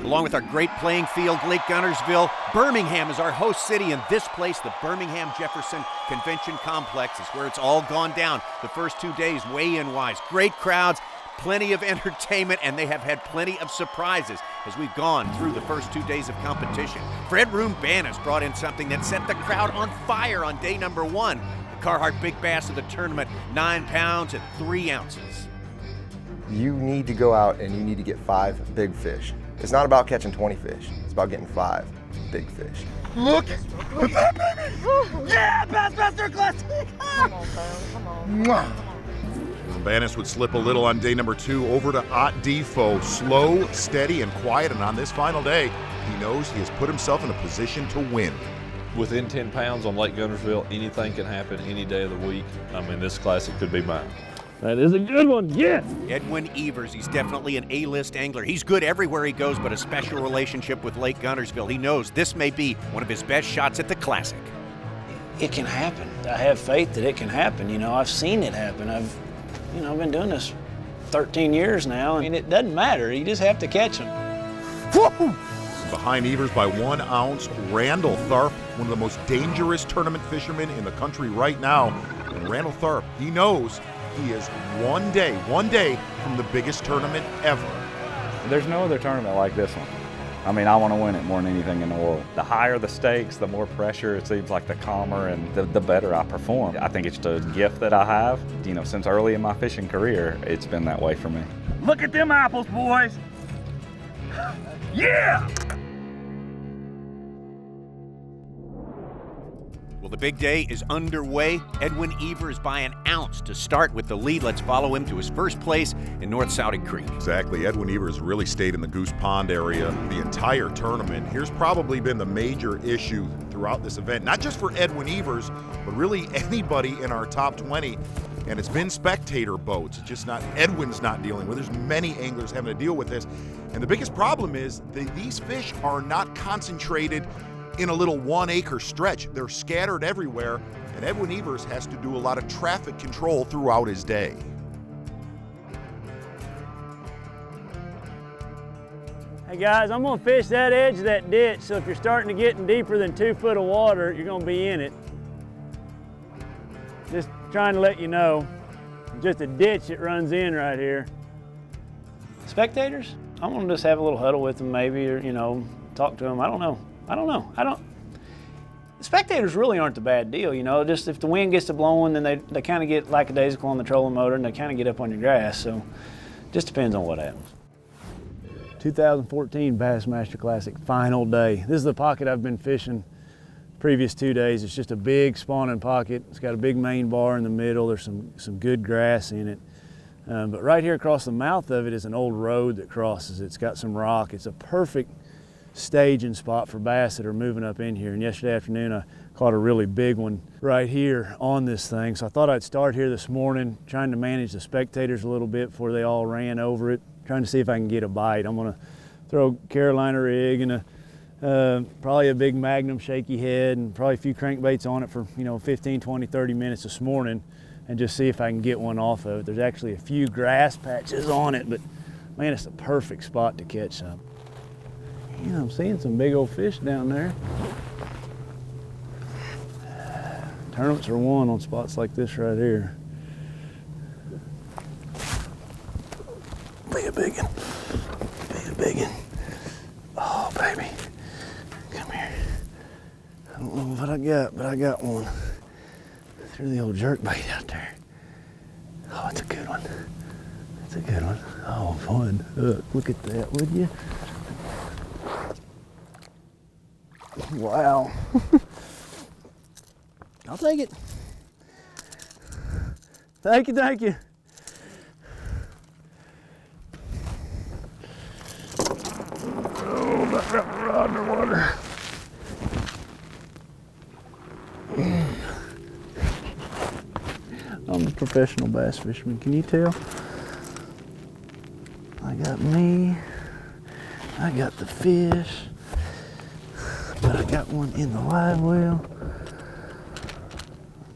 [SPEAKER 1] Along with our great playing field, Lake Guntersville, Birmingham is our host city, and this place, the Birmingham Jefferson Convention Complex, is where it's all gone down the first 2 days, weigh-in-wise. Great crowds, plenty of entertainment, and they have had plenty of surprises as we've gone through the first 2 days of competition. Fred B.A.S.S brought in something that set the crowd on fire on day number 1. The Carhartt Big Bass of the tournament, 9 pounds and 3 ounces.
[SPEAKER 17] You need to go out and you need to get 5 big fish. It's not about catching 20 fish. It's about getting 5 big fish.
[SPEAKER 16] Look! Yeah, Bassmaster Classic! Come on, come on.
[SPEAKER 8] B.A.S. would slip a little on day number 2 over to Ott DeFoe. Slow, steady, and quiet. And on this final day, he knows he has put himself in a position to win.
[SPEAKER 12] Within 10 pounds on Lake Guntersville, anything can happen any day of the week. I mean, this classic could be mine.
[SPEAKER 5] That is a good one, yes!
[SPEAKER 1] Edwin Evers, he's definitely an A-list angler. He's good everywhere he goes, but a special relationship with Lake Guntersville. He knows this may be one of his best shots at the Classic.
[SPEAKER 10] It can happen. I have faith that it can happen. You know, I've seen it happen. I've been doing this 13 years now. I mean, it doesn't matter. You just have to catch them.
[SPEAKER 8] Woo! Behind Evers by 1 ounce, Randall Tharp, one of the most dangerous tournament fishermen in the country right now. And Randall Tharp, he knows he is one day from the biggest tournament ever.
[SPEAKER 11] There's no other tournament like this one. I mean, I want to win it more than anything in the world. The higher the stakes, the more pressure, it seems like the calmer and the better I perform. I think it's the gift that I have. You know, since early in my fishing career, it's been that way for me.
[SPEAKER 16] Look at them apples, boys. Yeah!
[SPEAKER 7] Well, the big day is underway. Edwin Evers by an ounce to start with the lead. Let's follow him to his first place in North Saudi Creek.
[SPEAKER 8] Exactly. Edwin Evers really stayed in the Goose Pond area the entire tournament. Here's probably been the major issue throughout this event, not just for Edwin Evers, but really anybody in our top 20. And it's been spectator boats. It's just not, Edwin's not dealing with it. There's many anglers having to deal with this. And the biggest problem is these fish are not concentrated in a little 1 acre stretch. They're scattered everywhere, and Edwin Evers has to do a lot of traffic control throughout his day.
[SPEAKER 10] Hey guys, I'm gonna fish that edge of that ditch, so if you're starting to get in deeper than 2 foot of water, you're gonna be in it. Just trying to let you know, just a ditch that runs in right here. Spectators, I want to just have a little huddle with them maybe, or talk to them. I don't know. The spectators really aren't the bad deal, just if the wind gets to blowing, then they kind of get lackadaisical on the trolling motor and they kind of get up on your grass, so just depends on what happens. 2014 Bassmaster Classic, final day. This is the pocket I've been fishing previous 2 days. It's just a big spawning pocket. It's got a big main bar in the middle. There's some good grass in it. But right here across the mouth of it is an old road that crosses. It's got some rock. It's a perfect staging spot for bass that are moving up in here. And yesterday afternoon I caught a really big one right here on this thing. So I thought I'd start here this morning, trying to manage the spectators a little bit before they all ran over it, trying to see if I can get a bite. I'm gonna throw Carolina rig and probably a big Magnum shaky head and probably a few crankbaits on it for 15, 20, 30 minutes this morning and just see if I can get one off of it. There's actually a few grass patches on it, but man, it's a perfect spot to catch some. I'm seeing some big old fish down there. Tournaments are won on spots like this right here. Be a big one. Be a big one. Oh, baby. Come here. I don't know what I got, but I got one. Threw the old jerkbait out there. Oh, it's a good one. It's a good one. Oh, fun. Look at that, would you? Wow. I'll take it. Thank you, thank you. Oh, about got the rod in the water. I'm a professional bass fisherman, can you tell? I got me, I got the fish, but I got one in the live well.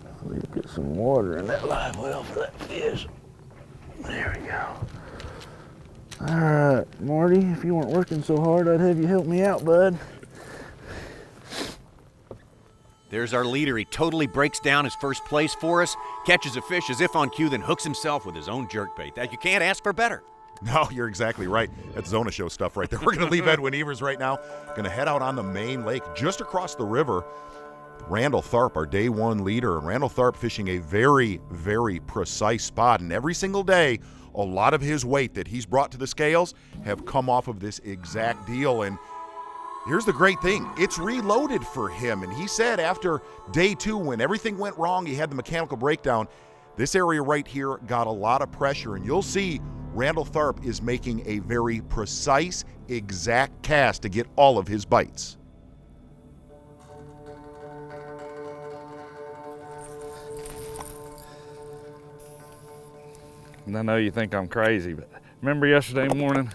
[SPEAKER 10] I need to get some water in that live well for that fish. There we go. All right, Marty, if you weren't working so hard, I'd have you help me out, bud.
[SPEAKER 7] There's our leader. He totally breaks down his first place for us, catches a fish as if on cue, then hooks himself with his own jerkbait. That you can't ask for better.
[SPEAKER 8] No, you're exactly right. That's Zona Show stuff right there. We're going to leave Edwin Evers right now. Going to head out on the main lake just across the river. Randall Tharp, our day one leader. Randall Tharp fishing a very, very precise spot. And every single day, a lot of his weight that he's brought to the scales have come off of this exact deal. And here's the great thing. It's reloaded for him. And he said after day two, when everything went wrong, he had the mechanical breakdown, this area right here got a lot of pressure. And you'll see Randall Tharp is making a very precise, exact cast to get all of his bites.
[SPEAKER 11] And I know you think I'm crazy, but remember yesterday morning,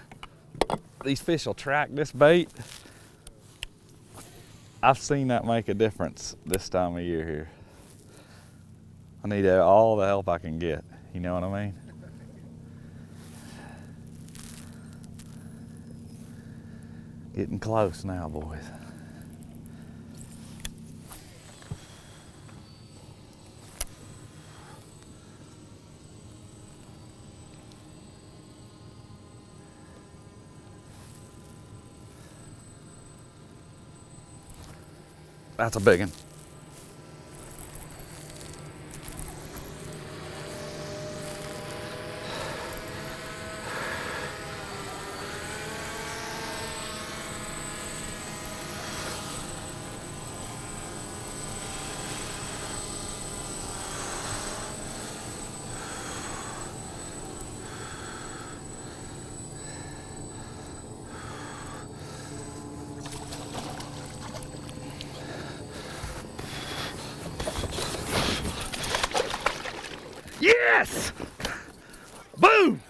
[SPEAKER 11] these fish will track this bait. I've seen that make a difference this time of year here. I need all the help I can get, you know what I mean? Getting close now, boys. That's a big one.
[SPEAKER 16] Yes! Boom!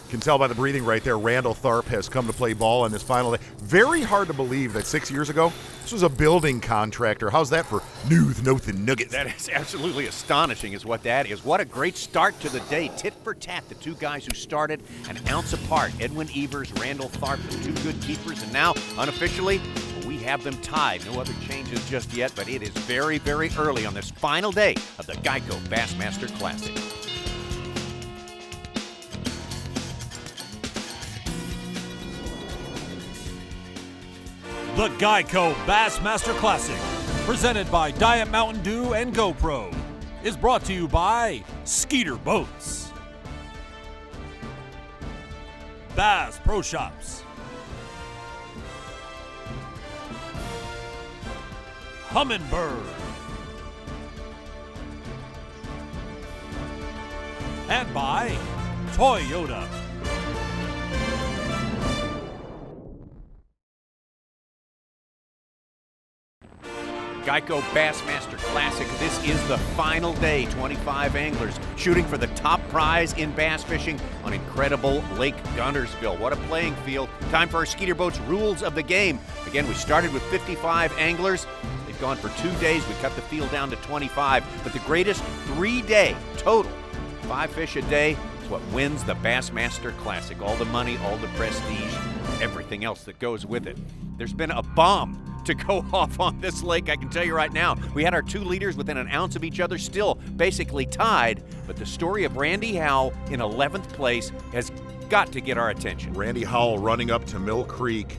[SPEAKER 8] Can tell by the breathing right there, Randall Tharp has come to play ball on this final day. Very hard to believe that 6 years ago, this was a building contractor. How's that for news, nothing, nuggets?
[SPEAKER 7] That is absolutely astonishing is what that is. What a great start to the day. Tit for tat, the two guys who started an ounce apart. Edwin Evers, Randall Tharp, the two good keepers. And now, unofficially, we have them tied. No other changes just yet, but it is very, very early on this final day of the Geico Bassmaster Classic.
[SPEAKER 9] The Geico Bassmaster Classic, presented by Diet Mountain Dew and GoPro, is brought to you by Skeeter Boats, Bass Pro Shops, Humminbird, and by Toyota.
[SPEAKER 7] Geico Bassmaster Classic. This is the final day. 25 anglers shooting for the top prize in bass fishing on incredible Lake Guntersville. What a playing field. Time for our Skeeter Boats rules of the game. Again, we started with 55 anglers. They've gone for 2 days. We cut the field down to 25. But the greatest 3-day total, 5 fish a day, is what wins the Bassmaster Classic. All the money, all the prestige, everything else that goes with it. There's been a bomb to go off on this lake, I can tell you right now. We had our two leaders within an ounce of each other, still basically tied, but the story of Randy Howell in 11th place has got to get our attention.
[SPEAKER 8] Randy Howell running up to Mill Creek.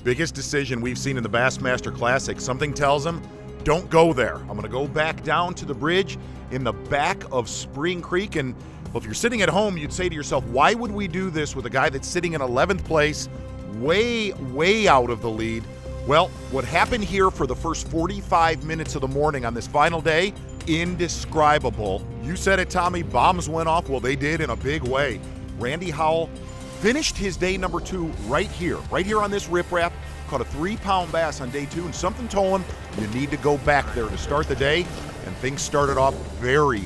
[SPEAKER 8] Biggest decision we've seen in the Bassmaster Classic. Something tells him, don't go there. I'm going to go back down to the bridge in the back of Spring Creek. And well, if you're sitting at home, you'd say to yourself, why would we do this with a guy that's sitting in 11th place, way out of the lead? Well, what happened here for the first 45 minutes of the morning on this final day, indescribable. You said it, Tommy, bombs went off. Well, they did in a big way. Randy Howell finished his day number 2 right here on this riprap. Caught a 3-pound bass on day 2, and something told him you need to go back there to start the day, and things started off very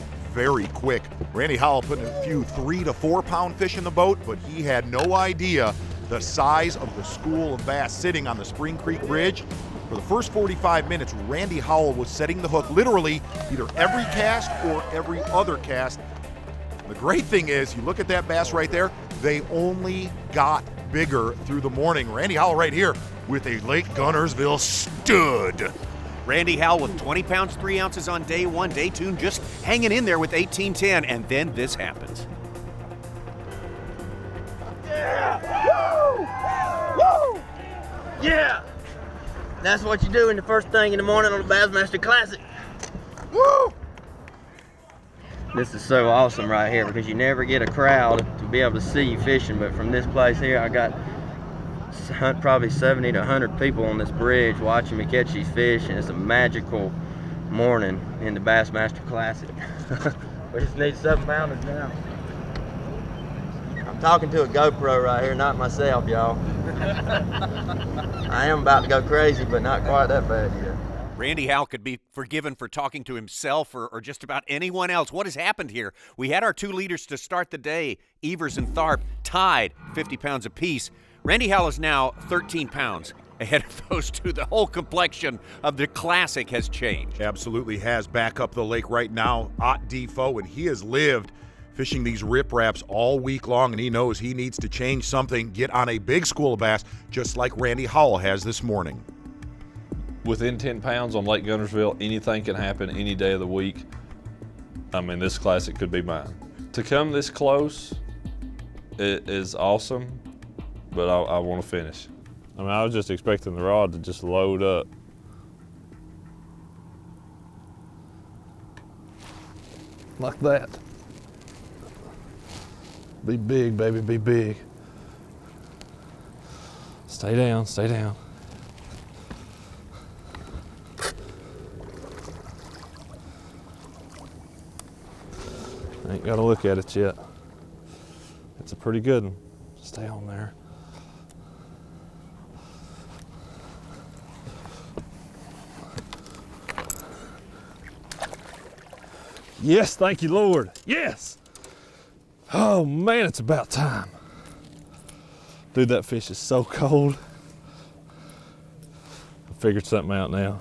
[SPEAKER 8] quick. Randy Howell put a few 3 to 4 pound fish in the boat, but he had no idea the size of the school of bass sitting on the Spring Creek Bridge. For the first 45 minutes, Randy Howell was setting the hook literally either every cast or every other cast. The great thing is, you look at that bass right there, they only got bigger through the morning. Randy Howell right here with a Lake Guntersville stud.
[SPEAKER 7] Randy Howell with 20 pounds, 3 ounces on day 1. Day 2 just hanging in there with 18-10, and then this happens.
[SPEAKER 20] Woo! Yeah! That's what you do in the first thing in the morning on the Bassmaster Classic. Woo! This is so awesome right here because you never get a crowd to be able to see you fishing, but from this place here, I got probably 70 to 100 people on this bridge watching me catch these fish, and it's a magical morning in the Bassmaster Classic. We just need 7 pounders now. I'm talking to a GoPro right here, not myself, y'all. I am about to go crazy, but not quite that bad yet.
[SPEAKER 7] Randy Howell could be forgiven for talking to himself or just about anyone else. What has happened here? We had our 2 leaders to start the day, Evers and Tharp, tied 50 pounds apiece. Randy Howell is now 13 pounds ahead of those 2. The whole complexion of the Classic has changed.
[SPEAKER 8] Absolutely has. Back up the lake right now, Ott DeFoe, and he has lived fishing these ripraps all week long, and he knows he needs to change something, get on a big school of bass, just like Randy Howell has this morning.
[SPEAKER 12] Within 10 pounds on Lake Guntersville, anything can happen any day of the week. I mean, this Classic could be mine. To come this close, it is awesome, but I want to finish. I mean, I was just expecting the rod to just load up. Like that. Be big, baby, be big.
[SPEAKER 11] Stay down, stay down.
[SPEAKER 12] I ain't got to look at it yet. It's a pretty good one. Stay on there. Yes, thank you, Lord. Yes. Oh, man, it's about time. Dude, that fish is so cold. I figured something out now.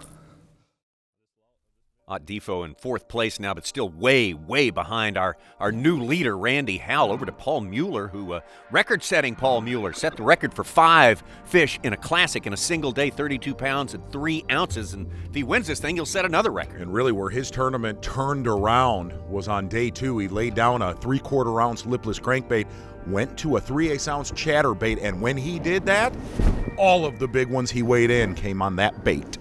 [SPEAKER 7] Ott DeFoe in 4th place now, but still way, way behind our new leader, Randy Howell, over to Paul Mueller, who, record-setting Paul Mueller, set the record for 5 fish in a classic in a single day, 32 pounds and 3 ounces. And if he wins this thing, he'll set another record.
[SPEAKER 8] And really where his tournament turned around was on day 2. He laid down a 3/4 ounce lipless crankbait, went to a 3/8 ounce chatterbait, and when he did that, all of the big ones he weighed in came on that bait.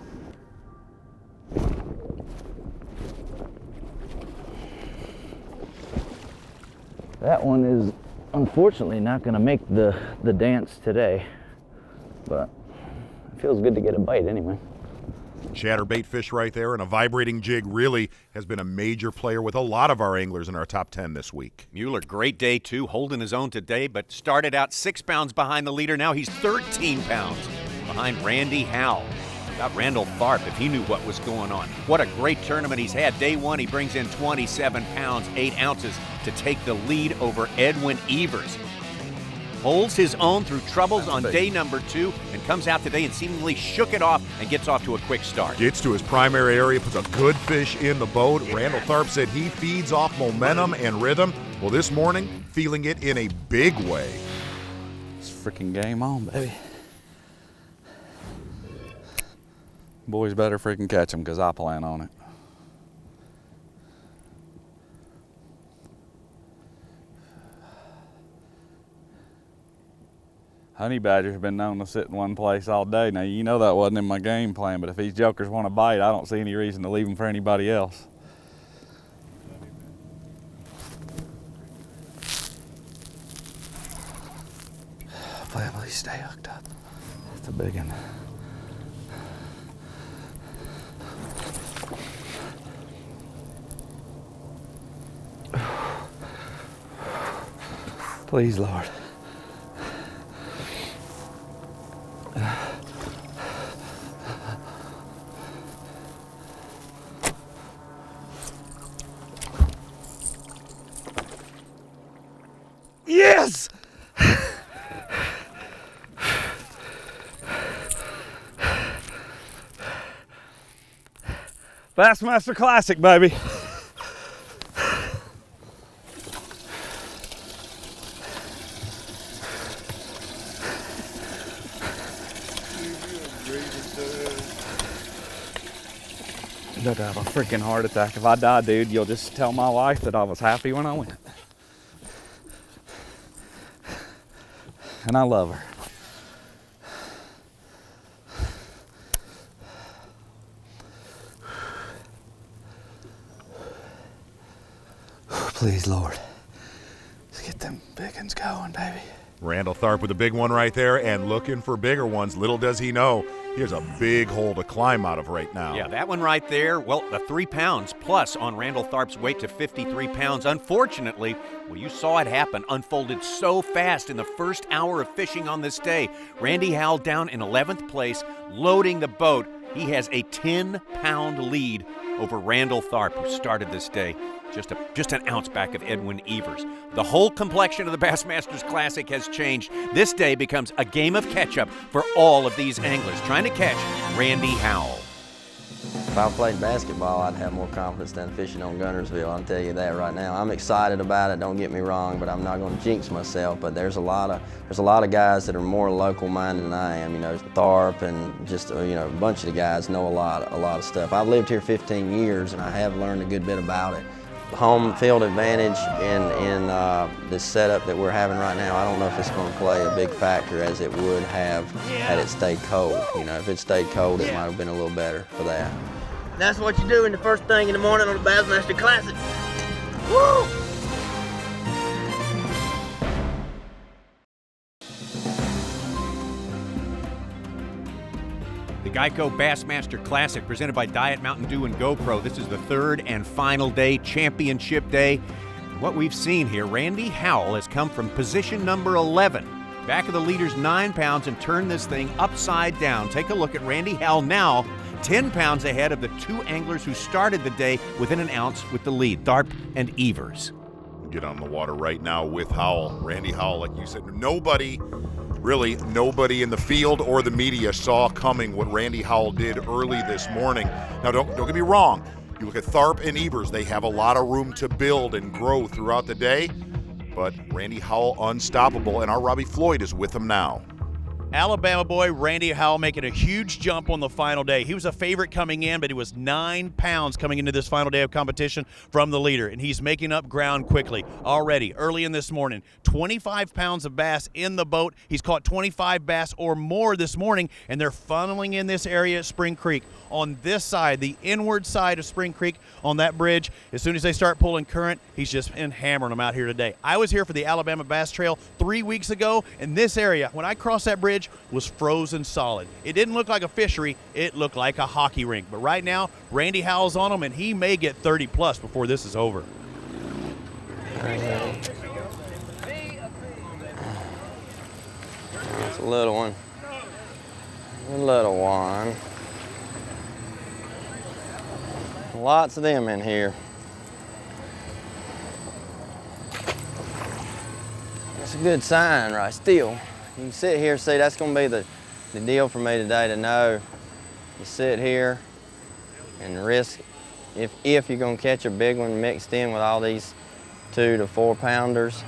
[SPEAKER 19] That one is unfortunately not going to make the dance today, but it feels good to get a bite anyway.
[SPEAKER 8] Chatterbait fish right there, and a vibrating jig really has been a major player with a lot of our anglers in our top 10 this week.
[SPEAKER 7] Mueller, great day too, holding his own today, but started out 6 pounds behind the leader. Now he's 13 pounds behind Randy Howell. Got Randall Tharp if he knew what was going on. What a great tournament he's had. Day 1, he brings in 27 pounds, 8 ounces to take the lead over Edwin Evers. Holds his own through troubles on day number 2 and comes out today and seemingly shook it off and gets off to a quick start.
[SPEAKER 8] Gets to his primary area, puts a good fish in the boat. Randall Tharp said he feeds off momentum and rhythm. Well, this morning, feeling it in a big way.
[SPEAKER 11] It's freaking game on, baby. Boys better freaking catch them because I plan on it. Honey badgers have been known to sit in one place all day. Now, you know that wasn't in my game plan, but if these jokers want to bite, I don't see any reason to leave them for anybody else. Please stay hooked up. It's a big one. Please, Lord.
[SPEAKER 12] Yes! Bassmaster Classic, baby.
[SPEAKER 11] I'm about to have a freaking heart attack. If I die, dude, you'll just tell my wife that I was happy when I went. And I love her. Please, Lord. Let's get them big ones going, baby.
[SPEAKER 8] Randall Tharp with a big one right there and looking for bigger ones. Little does he know, here's a big hole to climb out of right now.
[SPEAKER 7] Yeah, that one right there, well, the 3 pounds plus on Randall Tharp's weight to 53 pounds. Unfortunately, well, you saw it happen, unfolded so fast in the first hour of fishing on this day. Randy Howell down in 11th place, loading the boat. He has a 10-pound lead over Randall Tharp, who started this day just an ounce back of Edwin Evers. The whole complexion of the Bassmasters Classic has changed. This day becomes a game of catch-up for all of these anglers trying to catch Randy Howell.
[SPEAKER 20] If I played basketball, I'd have more confidence than fishing on Guntersville, I'll tell you that right now. I'm excited about it, don't get me wrong, but I'm not going to jinx myself. But there's a lot of guys that are more local-minded than I am. You know, Tharp and just a bunch of the guys know a lot of stuff. I've lived here 15 years, and I have learned a good bit about it. Home field advantage in this setup that we're having right now, I don't know if it's going to play a big factor as it would have had it stayed cold. You know, if it stayed cold, it might have been a little better for that. That's what you do in the first thing in the morning on the Bassmaster Classic. Woo!
[SPEAKER 7] Geico Bassmaster Classic presented by Diet Mountain Dew and GoPro. This is the third and final day, championship day. What we've seen here, Randy Howell has come from position number 11, back of the leaders 9 pounds, and turned this thing upside down. Take a look at Randy Howell now, 10 pounds ahead of the 2 anglers who started the day within an ounce with the lead, Tharp and Evers.
[SPEAKER 8] Get on the water right now with Howell. Randy Howell, like you said, nobody in the field or the media saw coming what Randy Howell did early this morning. Now, don't get me wrong. You look at Tharp and Evers, they have a lot of room to build and grow throughout the day, but Randy Howell unstoppable, and our Robbie Floyd is with him now.
[SPEAKER 4] Alabama boy Randy Howell making a huge jump on the final day. He was a favorite coming in, but he was 9 pounds coming into this final day of competition from the leader, and he's making up ground quickly. Already, early in this morning, 25 pounds of bass in the boat. He's caught 25 bass or more this morning, and they're funneling in this area at Spring Creek. On this side, the inward side of Spring Creek on that bridge, as soon as they start pulling current, he's just been hammering them out here today. I was here for the Alabama Bass Trail 3 weeks ago, and this area, when I crossed that bridge, was frozen solid. It didn't look like a fishery, it looked like a hockey rink. But right now, Randy Howell's on them, and he may get 30 plus before this is over.
[SPEAKER 2] That's a little one. A little one. Lots of them in here. That's a good sign right still. You can sit here and see that's going to be the deal for me today, to know you sit here and risk, if you're going to catch a big one mixed in with all these 2 to 4 pounders.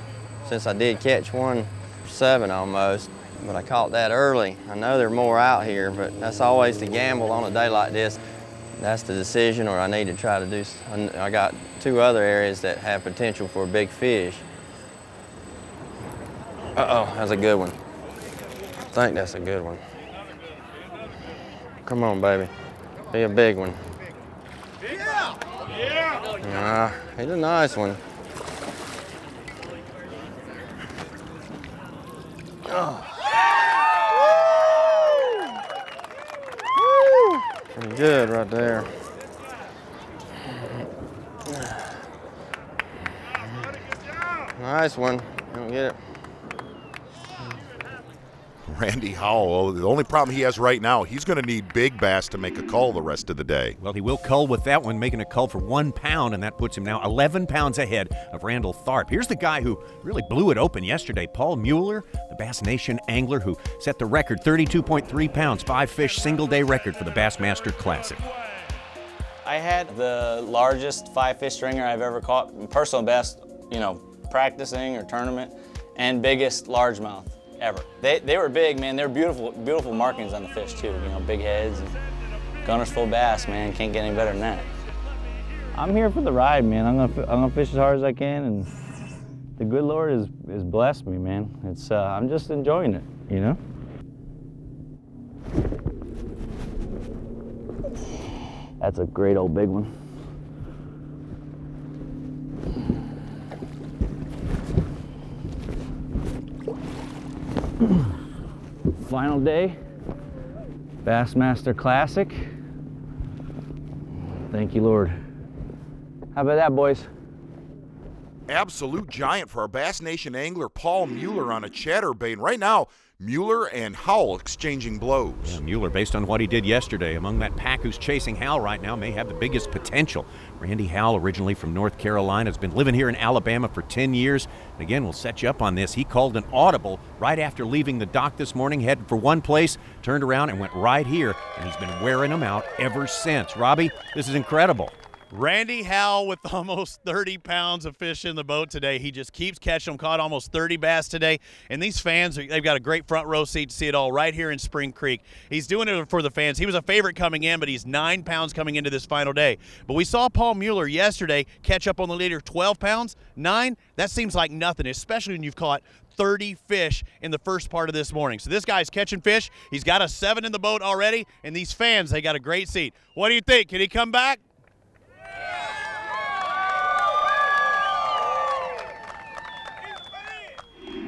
[SPEAKER 2] Since I did catch one 7 almost, but I caught that early. I know there are more out here, but that's always the gamble on a day like this. That's the decision, or I need to try to do. I got 2 other areas that have potential for a big fish. Uh-oh, that's a good one. I think that's a good one. Come on, baby. Be a big one. Yeah. He's a nice one. Oh. Pretty good right there. Nice one. You don't get it.
[SPEAKER 8] Randy Howell, the only problem he has right now, he's going to need big bass to make a cull the rest of the day.
[SPEAKER 7] Well, he will cull with that one, making a cull for 1 pound, and that puts him now 11 pounds ahead of Randall Tharp. Here's the guy who really blew it open yesterday, Paul Mueller, the Bass Nation angler who set the record, 32.3 pounds, 5 fish, single-day record for the Bassmaster Classic.
[SPEAKER 3] I had the largest 5-fish stringer I've ever caught, personal best, practicing or tournament, and biggest largemouth ever. They were big, man. They were beautiful, beautiful markings on the fish too. Big heads and Guntersville bass, man. Can't get any better than that.
[SPEAKER 19] I'm here for the ride, man. I'm gonna fish as hard as I can, and the good Lord has blessed me, man. I'm just enjoying it, That's a great old big one. Final day, Bassmaster Classic. Thank you, Lord. How about that, boys?
[SPEAKER 8] Absolute giant for our Bass Nation angler, Paul Mueller, on a chatterbait. And right now, Mueller and Howell exchanging blows.
[SPEAKER 7] Yeah, Mueller, based on what he did yesterday, among that pack who's chasing Howell right now, may have the biggest potential. Randy Howell, originally from North Carolina, has been living here in Alabama for 10 years. And again, we'll set you up on this. He called an audible right after leaving the dock this morning, headed for one place, turned around and went right here, and he's been wearing them out ever since. Robbie, this is incredible.
[SPEAKER 4] Randy Howell with almost 30 pounds of fish in the boat today. He just keeps catching them, caught almost 30 bass today. And these fans, they've got a great front row seat to see it all right here in Spring Creek. He's doing it for the fans. He was a favorite coming in, but he's 9 pounds coming into this final day. But we saw Paul Mueller yesterday catch up on the leader, 12 pounds. 9, that seems like nothing, especially when you've caught 30 fish in the first part of this morning. So this guy's catching fish. He's got a 7 in the boat already, and these fans, they got a great seat. What do you think? Can he come back?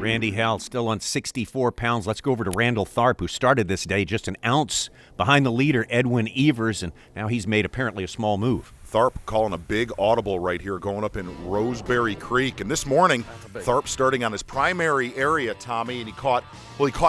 [SPEAKER 7] Randy Howell still on 64 pounds. Let's go over to Randall Tharp, who started this day just an ounce behind the leader, Edwin Evers, and now he's made apparently a small move.
[SPEAKER 8] Tharp calling a big audible right here going up in Roseberry Creek. And this morning, Tharp starting on his primary area, Tommy, and he caught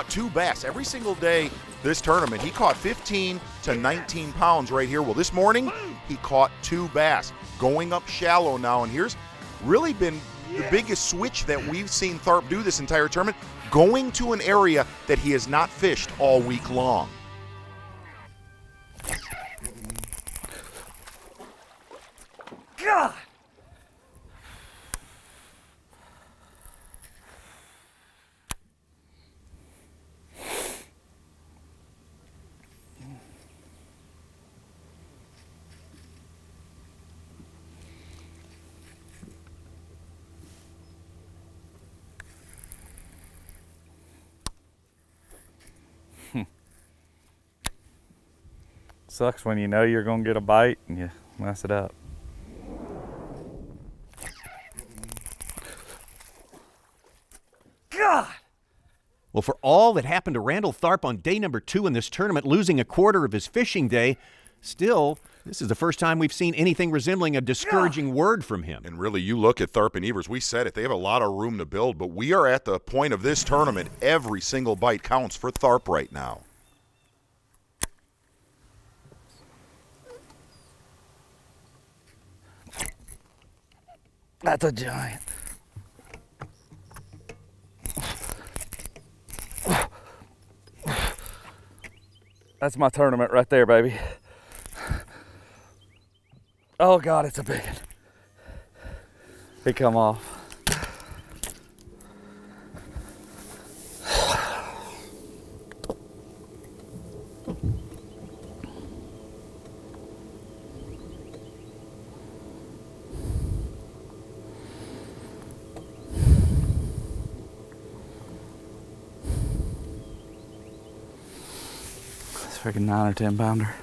[SPEAKER 8] 2 bass. Every single day this tournament, he caught 15 to 19 pounds right here. Well, this morning, he caught 2 bass. Going up shallow now, and here's really been the biggest switch that we've seen Tharp do this entire tournament, going to an area that he has not fished all week long.
[SPEAKER 18] God!
[SPEAKER 11] Sucks when you know you're going to get a bite and you mess it up.
[SPEAKER 7] God! Well, for all that happened to Randall Tharp on day number 2 in this tournament, losing a quarter of his fishing day, still, this is the first time we've seen anything resembling a discouraging word from him.
[SPEAKER 8] And really, you look at Tharp and Evers, we said it, they have a lot of room to build, but we are at the point of this tournament, every single bite counts for Tharp right now.
[SPEAKER 18] That's a giant. That's my tournament right there, baby. Oh God, it's a big one. He come off. Freaking 9 or 10 pounder.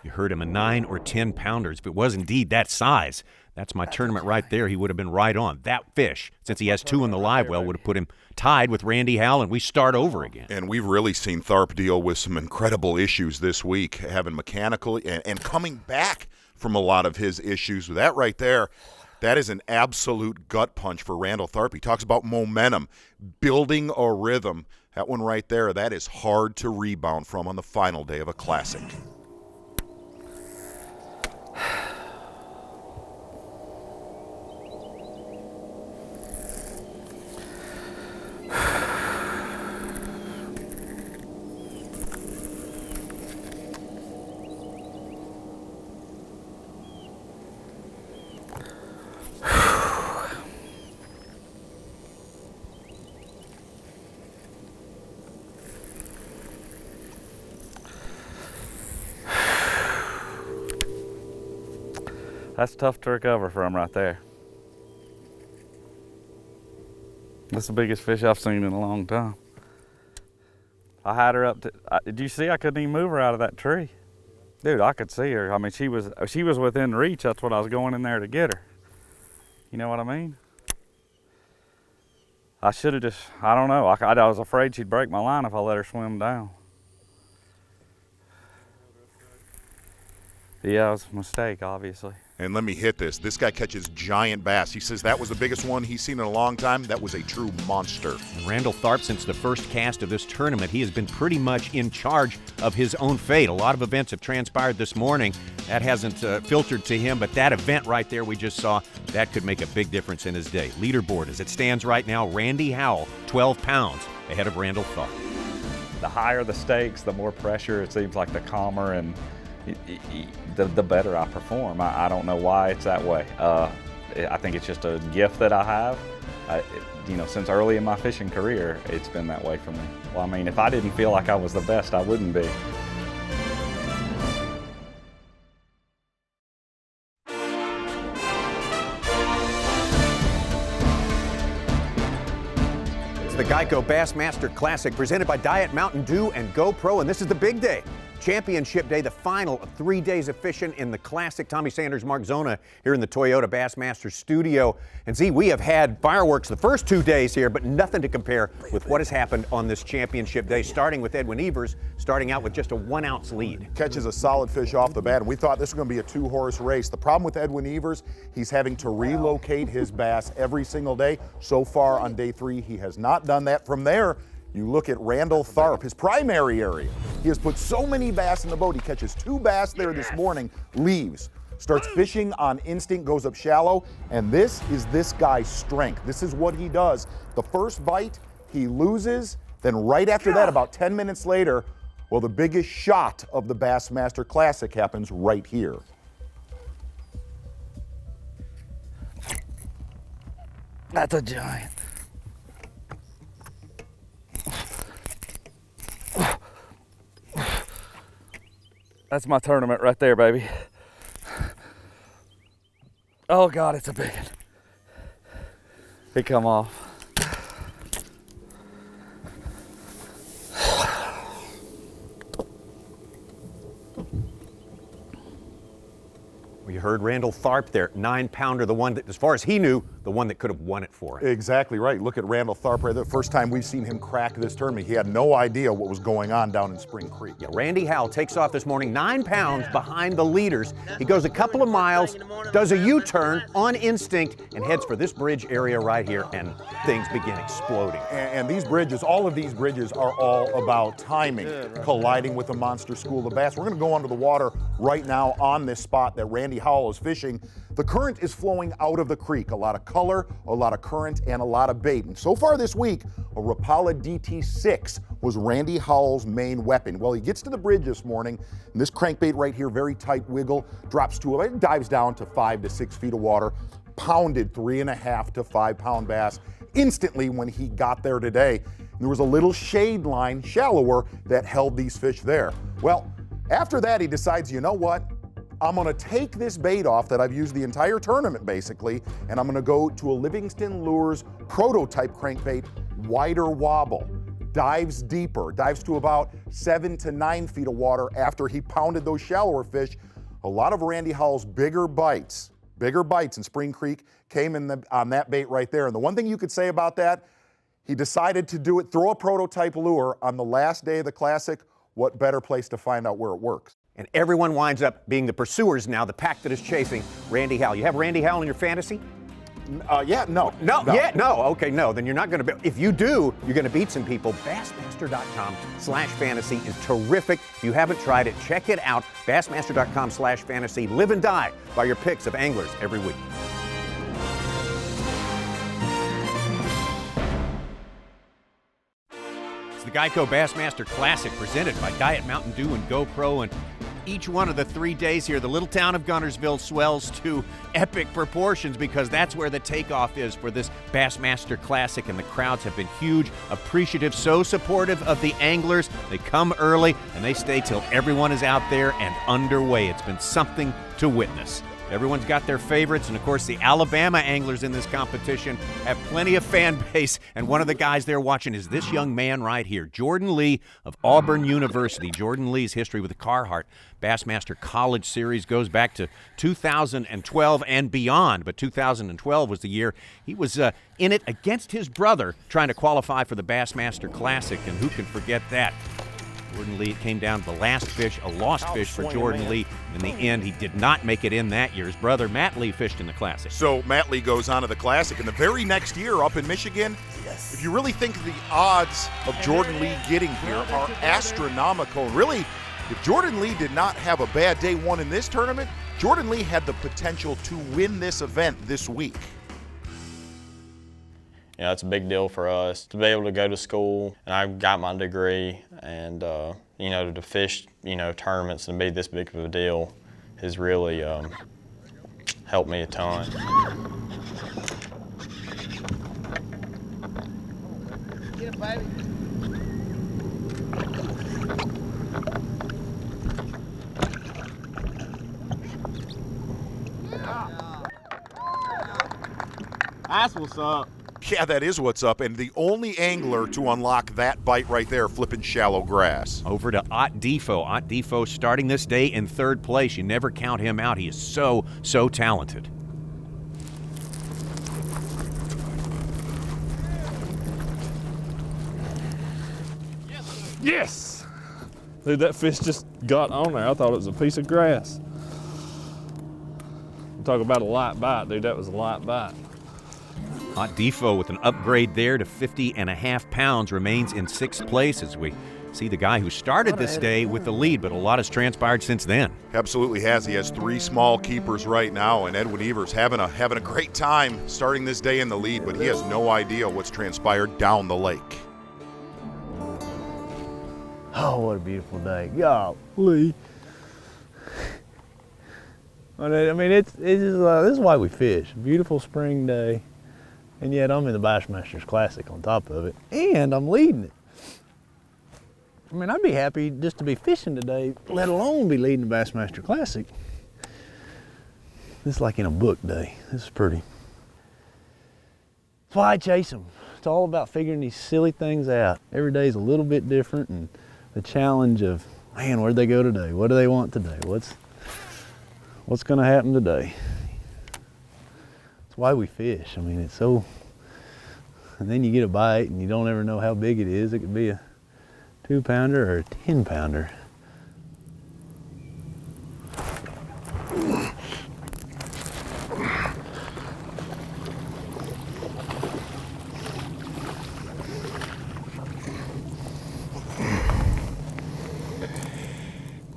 [SPEAKER 7] You heard him, a 9 or 10 pounder. If it was indeed that size, that's my tournament right there. He would have been right on. That fish, since he has 2 in the live well, would have put him tied with Randy Howell, and we start over again.
[SPEAKER 8] And we've really seen Tharp deal with some incredible issues this week, having mechanical and coming back from a lot of his issues. That right there, that is an absolute gut punch for Randall Tharp. He talks about momentum, building a rhythm. That one right there, that is hard to rebound from on the final day of a classic.
[SPEAKER 11] That's tough to recover from right there. That's the biggest fish I've seen in a long time. I had her up to, did you see I couldn't even move her out of that tree? Dude, I could see her. I mean, she was within reach. That's what I was going in there to get her. You know what I mean? I should have just, I don't know. I was afraid she'd break my line if I let her swim down. Yeah, it was a mistake, obviously.
[SPEAKER 8] And let me hit this. This guy catches giant bass. He says that was the biggest one he's seen in a long time. That was a true monster.
[SPEAKER 7] And Randall Tharp, since the first cast of this tournament, he has been pretty much in charge of his own fate. A lot of events have transpired this morning. That hasn't filtered to him, but that event right there we just saw, that could make a big difference in his day. Leaderboard, as it stands right now, Randy Howell, 12 pounds ahead of Randall Tharp.
[SPEAKER 11] The higher the stakes, the more pressure, it seems like the calmer and the better I perform. I don't know why it's that way. I think it's just a gift that I have. Since early in my fishing career, it's been that way for me. Well, I mean, if I didn't feel like I was the best, I wouldn't be.
[SPEAKER 1] It's the Geico Bassmaster Classic presented by Diet Mountain Dew and GoPro, and this is the big day. Championship day, the final of 3 days of fishing in the Classic. Tommy Sanders, Mark Zona here in the Toyota Bassmaster studio. And see, we have had fireworks the first 2 days here, but nothing to compare with what has happened on this championship day, starting with Edwin Evers, starting out with just a 1 ounce lead.
[SPEAKER 8] Catches a solid fish off the bat, and we thought this was going to be a 2-horse race. The problem with Edwin Evers, he's having to relocate his bass every single day. So far on day 3, he has not done that. From there, you look at Randall Tharp, his primary area. He has put so many bass in the boat. He catches 2 bass there this morning, leaves, starts fishing on instinct, goes up shallow, and this is this guy's strength. This is what he does. The first bite, he loses, then right after that, about 10 minutes later, well, the biggest shot of the Bassmaster Classic happens right here.
[SPEAKER 18] That's a giant. That's my tournament right there, baby. Oh God, it's a big one. He come off.
[SPEAKER 1] Well, you heard Randall Tharp there, 9-pounder, the one that, as far as he knew, the one that could have won it for him.
[SPEAKER 8] Exactly right. Look at Randall Tharp right there. First time we've seen him crack this tournament. He had no idea what was going on down in Spring Creek.
[SPEAKER 1] Yeah, Randy Howell takes off this morning, 9 pounds behind the leaders. He goes a couple of miles, does a U-turn on instinct, and heads for this bridge area right here, and things begin exploding.
[SPEAKER 8] And these bridges, all of these bridges are all about timing, colliding with a monster school of bass. We're going to go under the water right now on this spot that Randy Howell is fishing. The current is flowing out of the creek. A lot of color, a lot of current, and a lot of bait. And so far this week, a Rapala DT6 was Randy Howell's main weapon. Well, he gets to the bridge this morning, and this crankbait right here, very tight wiggle, drops to, it dives down to 5 to 6 feet of water, pounded 3.5 to 5 pound bass instantly when he got there today. And there was a little shade line, shallower, that held these fish there. Well, after that, he decides, you know what? I'm gonna take this bait off that I've used the entire tournament basically, and I'm gonna go to a Livingston Lures prototype crankbait, wider wobble, dives deeper, dives to about 7 to 9 feet of water after he pounded those shallower fish. A lot of Randy Howell's bigger bites in Spring Creek came in on that bait right there. And the one thing you could say about that, he decided to do it, throw a prototype lure on the last day of the Classic. What better place to find out where it works?
[SPEAKER 1] And everyone winds up being the pursuers now, the pack that is chasing Randy Howell. You have Randy Howell in your fantasy?
[SPEAKER 8] Yeah, no.
[SPEAKER 1] Okay, no. Then you're not going to be. If you do, you're going to beat some people. Bassmaster.com/fantasy is terrific. If you haven't tried it, check it out. Bassmaster.com/fantasy. Live and die by your picks of anglers every week. The Geico Bassmaster Classic presented by Diet Mountain Dew and GoPro, and each one of the 3 days here, the little town of Guntersville swells to epic proportions because that's where the takeoff is for this Bassmaster Classic, and the crowds have been huge, appreciative, so supportive of the anglers. They come early and they stay till everyone is out there and underway. It's been something to witness. Everyone's got their favorites, and of course the Alabama anglers in this competition have plenty of fan base, and one of the guys they're watching is this young man right here, Jordan Lee of Auburn University. Jordan Lee's history with the Carhartt Bassmaster College Series goes back to 2012 and beyond, but 2012 was the year he was in it against his brother trying to qualify for the Bassmaster Classic, and who can forget that? Jordan Lee, it came down to the last fish, a lost fish for Jordan Lee. In the end, he did not make it in that year. His brother, Matt Lee, fished in the Classic.
[SPEAKER 8] So Matt Lee goes on to the Classic, and the very next year up in Michigan, if you really think the odds of Jordan Lee getting here are astronomical. Really, if Jordan Lee did not have a bad day one in this tournament, Jordan Lee had the potential to win this event this week.
[SPEAKER 3] You know, it's a big deal for us to be able to go to school, and I got my degree, and you know, to fish, you know, tournaments and be this big of a deal has really helped me a ton.
[SPEAKER 20] Get it, baby.
[SPEAKER 14] That's what's up.
[SPEAKER 8] Yeah, that is what's up, and the only angler to unlock that bite right there, flipping shallow grass.
[SPEAKER 7] Over to Ott DeFoe. Ott DeFoe starting this day in 3rd place. You never count him out. He is so talented.
[SPEAKER 12] Yes! Dude, that fish just got on there. I thought it was a piece of grass. Talk about a light bite, dude. That was a light bite.
[SPEAKER 7] Ott DeFoe with an upgrade there to 50.5 pounds remains in 6th place as we see the guy who started this day with the lead, but a lot has transpired since then.
[SPEAKER 8] Absolutely has. He has 3 small keepers right now, and Edwin Evers having a great time starting this day in the lead, but he has no idea what's transpired down the lake.
[SPEAKER 10] Oh, what a beautiful day. Golly. I mean, it's just, this is why we fish. Beautiful spring day, and yet I'm in the Bassmaster Classic on top of it, and I'm leading it. I mean, I'd be happy just to be fishing today, let alone be leading the Bassmaster Classic. This is like in a book day. This is pretty. That's why I chase them. It's all about figuring these silly things out. Every day is a little bit different, and the challenge of, man, where'd they go today? What do they want today? What's going to happen today? That's why we fish. I mean, it's so, and then you get a bite and you don't ever know how big it is. It could be a 2-pounder or a 10-pounder.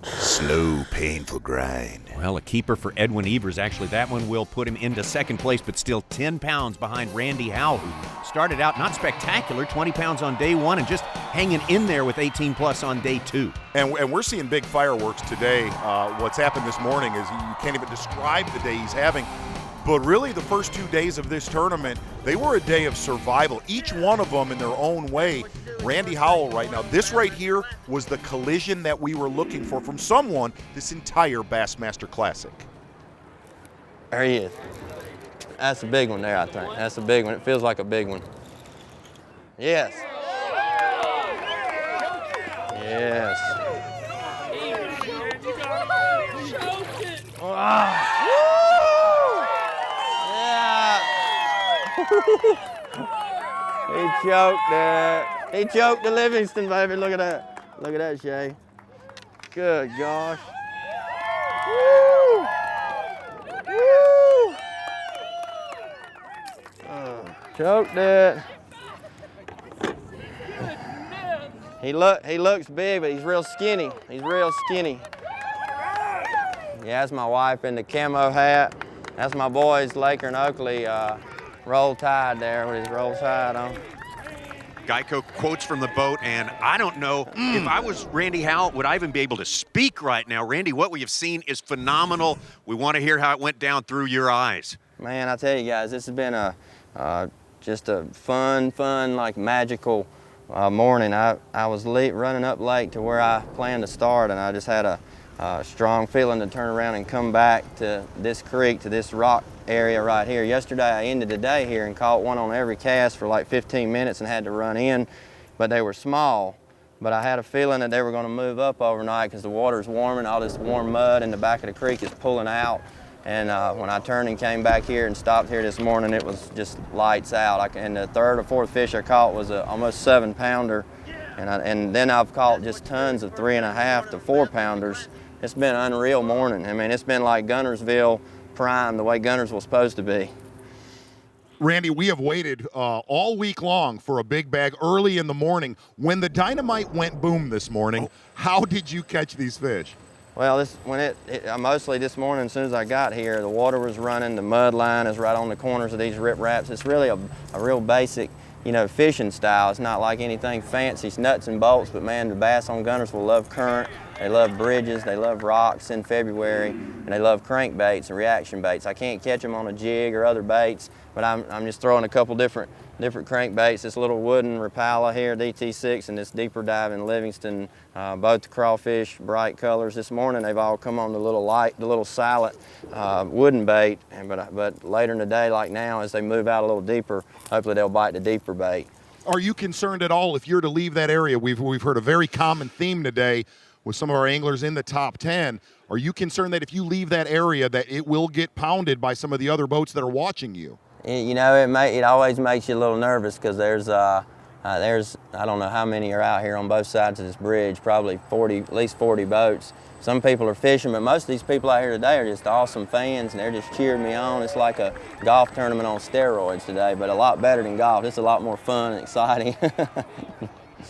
[SPEAKER 7] Slow, painful grind. Well, a keeper for Edwin Evers. Actually, that one will put him into 2nd place, but still 10 pounds behind Randy Howell, who started out not spectacular, 20 pounds on day 1, and just hanging in there with 18 plus on day 2.
[SPEAKER 8] And we're seeing big fireworks today. What's happened this morning is you can't even describe the day he's having. But really, the first 2 days of this tournament, they were a day of survival, each one of them in their own way. Randy Howell right now, this right here was the collision that we were looking for from someone this entire Bassmaster Classic.
[SPEAKER 20] There he is. That's a big one there, I think. That's a big one. It feels like a big one. Yes. Yes. Wow. He choked it. He choked the Livingston, baby. Look at that. Look at that, Shay. Good gosh. Woo! Woo! Choked it. He looks big, but he's real skinny. He's real skinny. Yeah, that's my wife in the camo hat. That's my boys, Laker and Oakley, roll tide there with his roll tide on.
[SPEAKER 7] Geico quotes from the boat, and I don't know if I was Randy Howell, would I even be able to speak right now? Randy, what we have seen is phenomenal. We want to hear how it went down through your eyes.
[SPEAKER 20] Man, I tell you guys, this has been just a fun, like magical morning. I was running up lake to where I planned to start, and I just had a strong feeling to turn around and come back to this creek, to this rock area right here. Yesterday I ended the day here and caught one on every cast for like 15 minutes and had to run in, but they were small. But I had a feeling that they were going to move up overnight because the water's warming, all this warm mud in the back of the creek is pulling out. And when I turned and came back here and stopped here this morning, it was just lights out. And the 3rd or 4th fish I caught was a almost 7-pounder. And then I've caught just tons of 3.5 to 4-pounders. It's been an unreal morning. I mean, it's been like Guntersville prime, the way Guntersville's supposed to be.
[SPEAKER 8] Randy, we have waited all week long for a big bag early in the morning. When the dynamite went boom this morning, how did you catch these fish?
[SPEAKER 20] Well, mostly this morning, as soon as I got here, the water was running, the mud line is right on the corners of these ripraps. It's really a real basic, fishing style. It's not like anything fancy, it's nuts and bolts, but man, the bass on Guntersville love current. They love bridges, they love rocks in February, and they love crankbaits and reaction baits. I can't catch them on a jig or other baits, but I'm just throwing a couple different
[SPEAKER 3] different crankbaits. This little wooden Rapala here, DT6, and this deeper dive in Livingston, both the crawfish, bright colors. This morning they've all come on the little silent wooden bait, but later in the day, like now, as they move out a little deeper, hopefully they'll bite the deeper bait.
[SPEAKER 8] Are you concerned at all if you're to leave that area? We've heard a very common theme today with some of our anglers in the top 10. Are you concerned that if you leave that area that it will get pounded by some of the other boats that are watching you?
[SPEAKER 3] You know, it always makes you a little nervous because there's I don't know how many are out here on both sides of this bridge, probably 40, at least 40 boats. Some people are fishing, but most of these people out here today are just awesome fans, and they're just cheering me on. It's like a golf tournament on steroids today, but a lot better than golf. It's a lot more fun and exciting.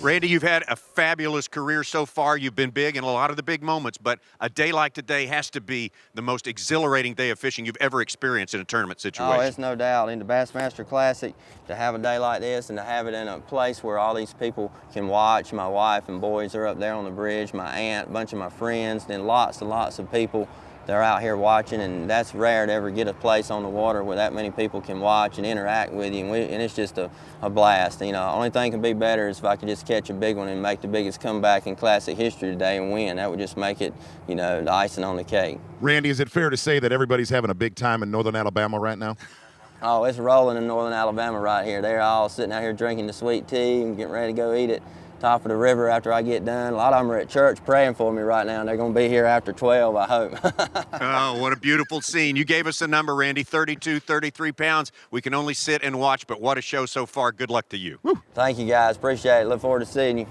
[SPEAKER 7] Randy, you've had a fabulous career so far. You've been big in a lot of the big moments, but a day like today has to be the most exhilarating day of fishing you've ever experienced in a tournament situation.
[SPEAKER 3] Oh, it's no doubt. In the Bassmaster Classic, to have a day like this and to have it in a place where all these people can watch. My wife and boys are up there on the bridge, my aunt, a bunch of my friends, then lots and lots of people. They're out here watching, and that's rare to ever get a place on the water where that many people can watch and interact with you, and it's just a blast. You know, only thing could be better is if I could just catch a big one and make the biggest comeback in Classic history today and win. That would just make it, you know, the icing on the cake.
[SPEAKER 8] Randy, is it fair to say that everybody's having a big time in northern Alabama right now?
[SPEAKER 3] Oh, it's rolling in northern Alabama right here. They're all sitting out here drinking the sweet tea and getting ready to go eat it top of the river after I get done. A lot of them are at church praying for me right now, and they're going to be here after 12, I hope.
[SPEAKER 7] Oh, what a beautiful scene. You gave us a number, Randy, 32, 33 pounds. We can only sit and watch, but what a show so far. Good luck to you. Woo.
[SPEAKER 3] Thank you, guys. Appreciate it. Look forward to seeing you.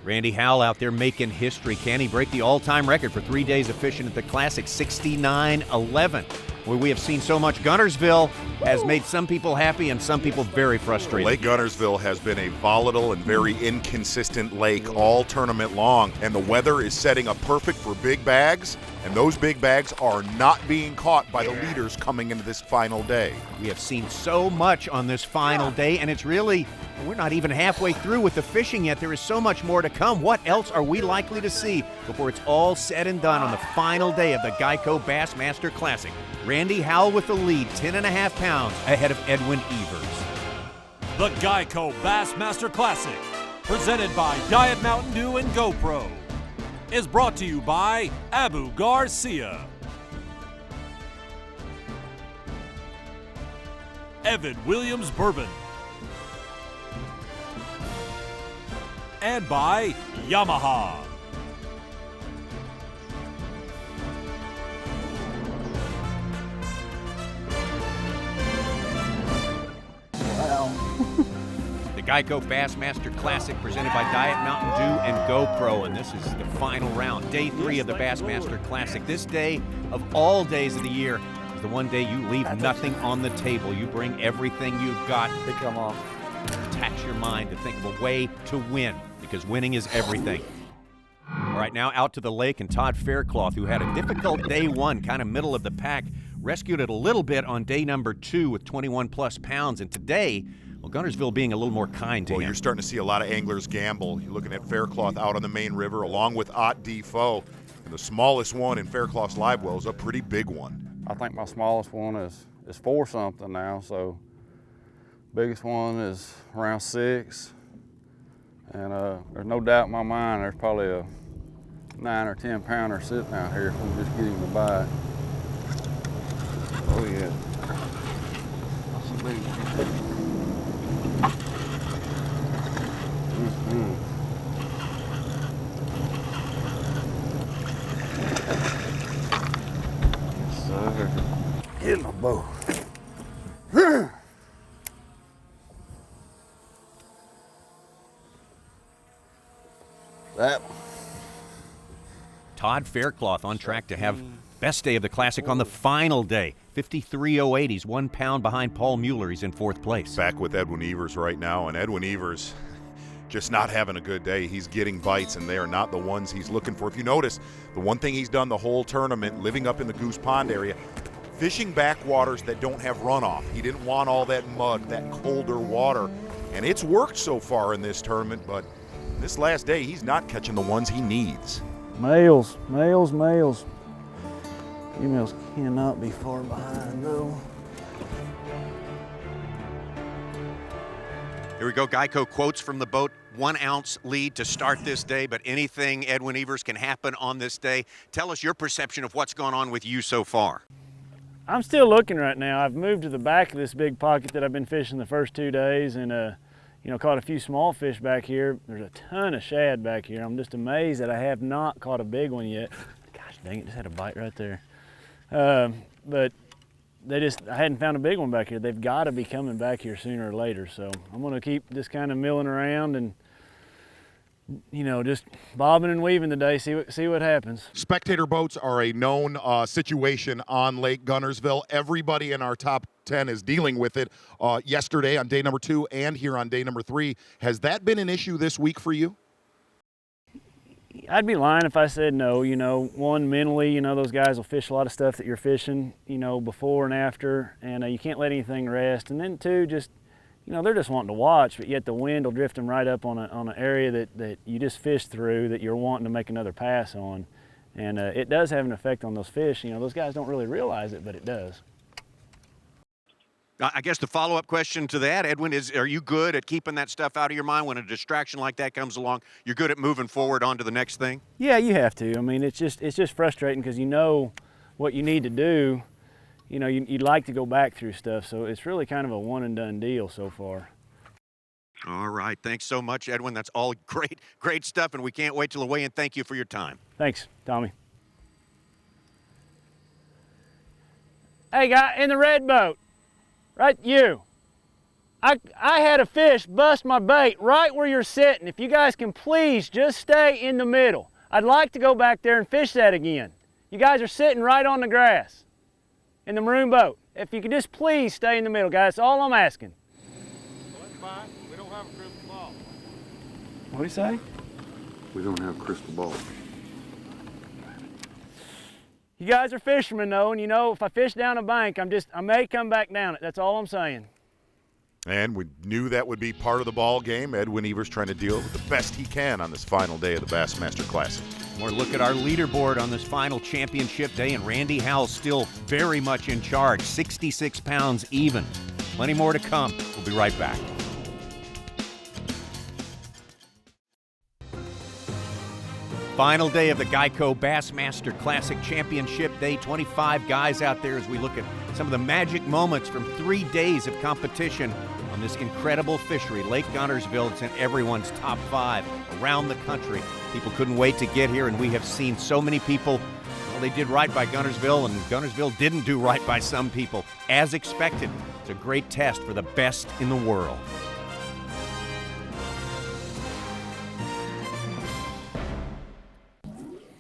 [SPEAKER 7] Randy Howell out there making history. Can he break the all-time record for 3 days of fishing at the Classic, 69-11? Where we have seen so much. Guntersville has made some people happy and some people very frustrated.
[SPEAKER 8] Lake Guntersville has been a volatile and very inconsistent lake all tournament long, and the weather is setting up perfect for big bags, and those big bags are not being caught by the leaders coming into this final day.
[SPEAKER 7] We have seen so much on this final day, and it's really, we're not even halfway through with the fishing yet. There is so much more to come. What else are we likely to see before it's all said and done on the final day of the Geico Bassmaster Classic? Randy Howell with the lead, 10.5 pounds ahead of Edwin Evers.
[SPEAKER 9] The Geico Bassmaster Classic, presented by Diet Mountain Dew and GoPro, is brought to you by Abu Garcia, Evan Williams Bourbon, and by Yamaha.
[SPEAKER 7] The Geico Bassmaster Classic presented by Diet Mountain Dew and GoPro, and this is the final round, day 3 of the Bassmaster Classic. This day of all days of the year is the one day you leave nothing on the table. You bring everything you've got.
[SPEAKER 18] They come off.
[SPEAKER 7] Tax your mind to think of a way to win, because winning is everything. All right, now out to the lake, and Todd Faircloth, who had a difficult day 1, kind of middle of the pack, rescued it a little bit on day number 2 with 21-plus pounds, and today, well, Guntersville being a little more kind to him.
[SPEAKER 8] You're starting to see a lot of anglers gamble. You're looking at Faircloth out on the main river along with Ott DeFoe. And the smallest one in Faircloth's live well is a pretty big one.
[SPEAKER 6] I think my smallest one is 4 something now, so biggest one is around 6. And there's no doubt in my mind there's probably a 9 or 10 pounder sitting out here if we just get him to bite. Oh yeah.
[SPEAKER 5] Get in my boat.
[SPEAKER 3] That.
[SPEAKER 7] Todd Faircloth on track to have best day of the Classic on the final day. 53.08. He's 1 pound behind Paul Mueller. He's in 4th place.
[SPEAKER 8] Back with Edwin Evers right now, and Edwin Evers just not having a good day. He's getting bites, and they are not the ones he's looking for. If you notice, the one thing he's done the whole tournament, living up in the Goose Pond area, fishing backwaters that don't have runoff. He didn't want all that mud, that colder water, and it's worked so far in this tournament, but this last day, he's not catching the ones he needs.
[SPEAKER 10] Males, males, males. Females cannot be far behind, though.
[SPEAKER 7] Here we go. Geico quotes from the boat. 1 ounce lead to start this day, but anything, Edwin Evers, can happen on this day. Tell us your perception of what's gone on with you so far.
[SPEAKER 10] I'm still looking right now. I've moved to the back of this big pocket that I've been fishing the first 2 days, and you know, caught a few small fish back here. There's a ton of shad back here. I'm just amazed that I have not caught a big one yet. Gosh dang it, just had a bite right there. But I hadn't found a big one back here. They've got to be coming back here sooner or later. So I'm gonna keep just kind of milling around and, you know, just bobbing and weaving today, see what happens.
[SPEAKER 8] Spectator boats are a known situation on Lake Guntersville. Everybody in our top 10 is dealing with it yesterday on day number 2 and here on day number 3. Has that been an issue this week for you?
[SPEAKER 10] I'd be lying if I said no. You know, one, mentally, you know, those guys will fish a lot of stuff that you're fishing, you know, before and after, and you can't let anything rest. And then 2, just, you know, they're just wanting to watch, but yet the wind will drift them right up on an area that you just fished through that you're wanting to make another pass on. And it does have an effect on those fish. You know, those guys don't really realize it, but it does.
[SPEAKER 7] I guess the follow-up question to that, Edwin, is are you good at keeping that stuff out of your mind when a distraction like that comes along? You're good at moving forward on to the next thing?
[SPEAKER 10] Yeah, you have to. I mean, it's just frustrating because you know what you need to do. You know, you'd like to go back through stuff, so it's really kind of a one-and-done deal so far.
[SPEAKER 7] All right. Thanks so much, Edwin. That's all great stuff, and we can't wait till the weigh-in. Thank you for your time.
[SPEAKER 10] Thanks, Tommy. Hey, guy in the red boat. Right, you. I had a fish bust my bait right where you're sitting. If you guys can please just stay in the middle. I'd like to go back there and fish that again. You guys are sitting right on the grass in the maroon boat. If you could just please stay in the middle, guys. That's all I'm asking.
[SPEAKER 12] Well, that's fine. We don't have a crystal ball.
[SPEAKER 10] What do you say?
[SPEAKER 21] We don't have a crystal ball.
[SPEAKER 10] You guys are fishermen though, and you know if I fish down a bank, I may come back down it. That's all I'm saying.
[SPEAKER 8] And we knew that would be part of the ball game. Edwin Evers trying to deal with the best he can on this final day of the Bassmaster Classic.
[SPEAKER 7] More look at our leaderboard on this final championship day, and Randy Howell still very much in charge, 66 pounds even. Plenty more to come. We'll be right back. Final day of the Geico Bassmaster Classic Championship Day. 25 guys out there as we look at some of the magic moments from 3 days of competition on this incredible fishery. Lake Guntersville, it's in everyone's top 5 around the country. People couldn't wait to get here, and we have seen so many people. Well, they did right by Guntersville, and Guntersville didn't do right by some people, as expected. It's a great test for the best in the world.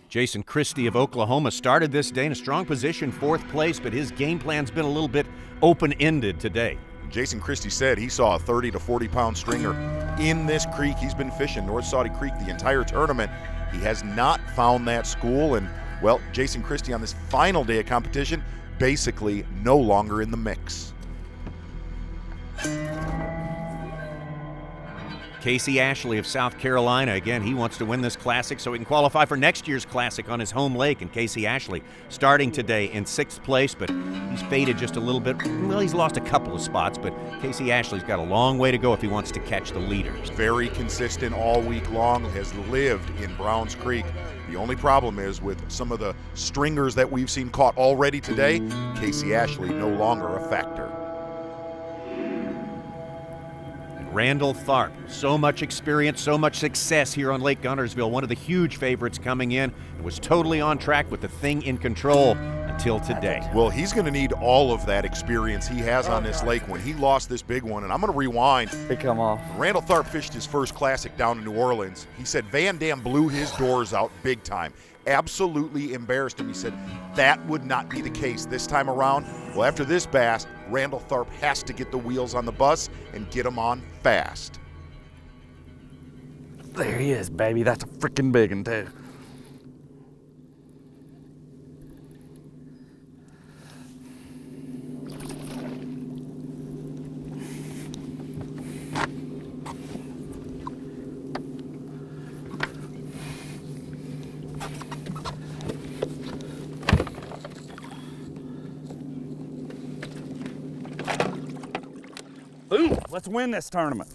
[SPEAKER 7] Jason Christie of Oklahoma started this day in a strong position, 4th place, but his game plan's been a little bit open-ended today.
[SPEAKER 8] Jason Christie said he saw a 30 to 40-pound stringer in this creek. He's been fishing North Saudi Creek the entire tournament. He has not found that school, and, well, Jason Christie on this final day of competition basically no longer in the mix.
[SPEAKER 7] Casey Ashley of South Carolina, again, he wants to win this Classic so he can qualify for next year's Classic on his home lake. And Casey Ashley starting today in 6th place, but he's faded just a little bit. Well, he's lost a couple of spots, but Casey Ashley's got a long way to go if he wants to catch the leaders.
[SPEAKER 8] Very consistent all week long, has lived in Browns Creek. The only problem is with some of the stringers that we've seen caught already today, Casey Ashley no longer a factor.
[SPEAKER 7] Randall Tharp, so much experience, so much success here on Lake Guntersville, one of the huge favorites coming in, and was totally on track with the thing in control until today.
[SPEAKER 8] Well, he's going to need all of that experience he has on this lake when he lost this big one, and I'm going to rewind.
[SPEAKER 18] They come off.
[SPEAKER 8] Randall Tharp fished his first Classic down in New Orleans. He said Van Dam blew his doors out big time. Absolutely embarrassed him. He said that would not be the case this time around. Well, after this bass, Randall Tharp has to get the wheels on the bus and get them on fast.
[SPEAKER 18] There he is, baby. That's a freaking big one, too.
[SPEAKER 6] Ooh, let's win this tournament.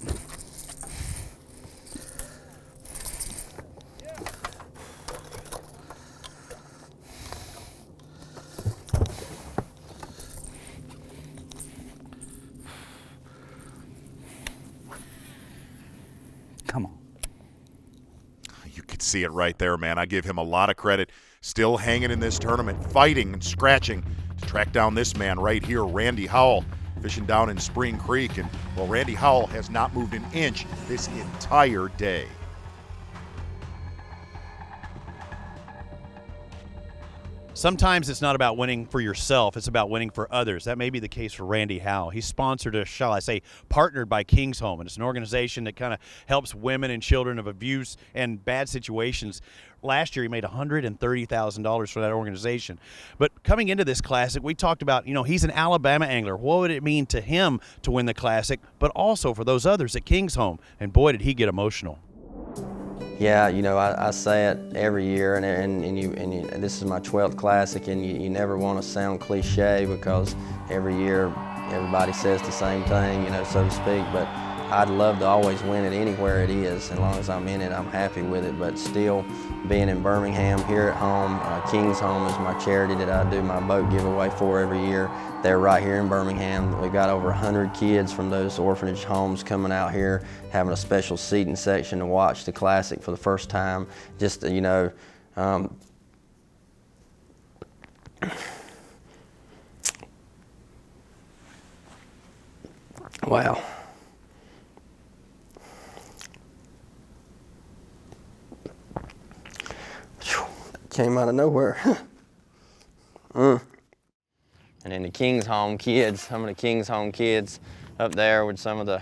[SPEAKER 8] see it right there, man. I give him a lot of credit. Still hanging in this tournament, fighting and scratching to track down this man right here, Randy Howell, fishing down in Spring Creek. And, well, Randy Howell has not moved an inch this entire day.
[SPEAKER 4] Sometimes it's not about winning for yourself, it's about winning for others. That may be the case for Randy Howell. He's sponsored, or shall I say, partnered by King's Home, and it's an organization that kind of helps women and children of abuse and bad situations. Last year, he made $130,000 for that organization. But coming into this Classic, we talked about, he's an Alabama angler. What would it mean to him to win the Classic, but also for those others at King's Home? And boy, did he get emotional.
[SPEAKER 20] Yeah, I say it every year, and this is my 12th Classic, and you never want to sound cliche because every year everybody says the same thing, so to speak, but I'd love to always win it anywhere it is. As long as I'm in it, I'm happy with it, but still being in Birmingham here at home, King's Home is my charity that I do my boat giveaway for every year. They're right here in Birmingham. We've got over 100 kids from those orphanage homes coming out here, having a special seating section to watch the Classic for the first time. Just, wow. Came out of nowhere. And then the King's Home kids, some of the King's Home kids up there with some of the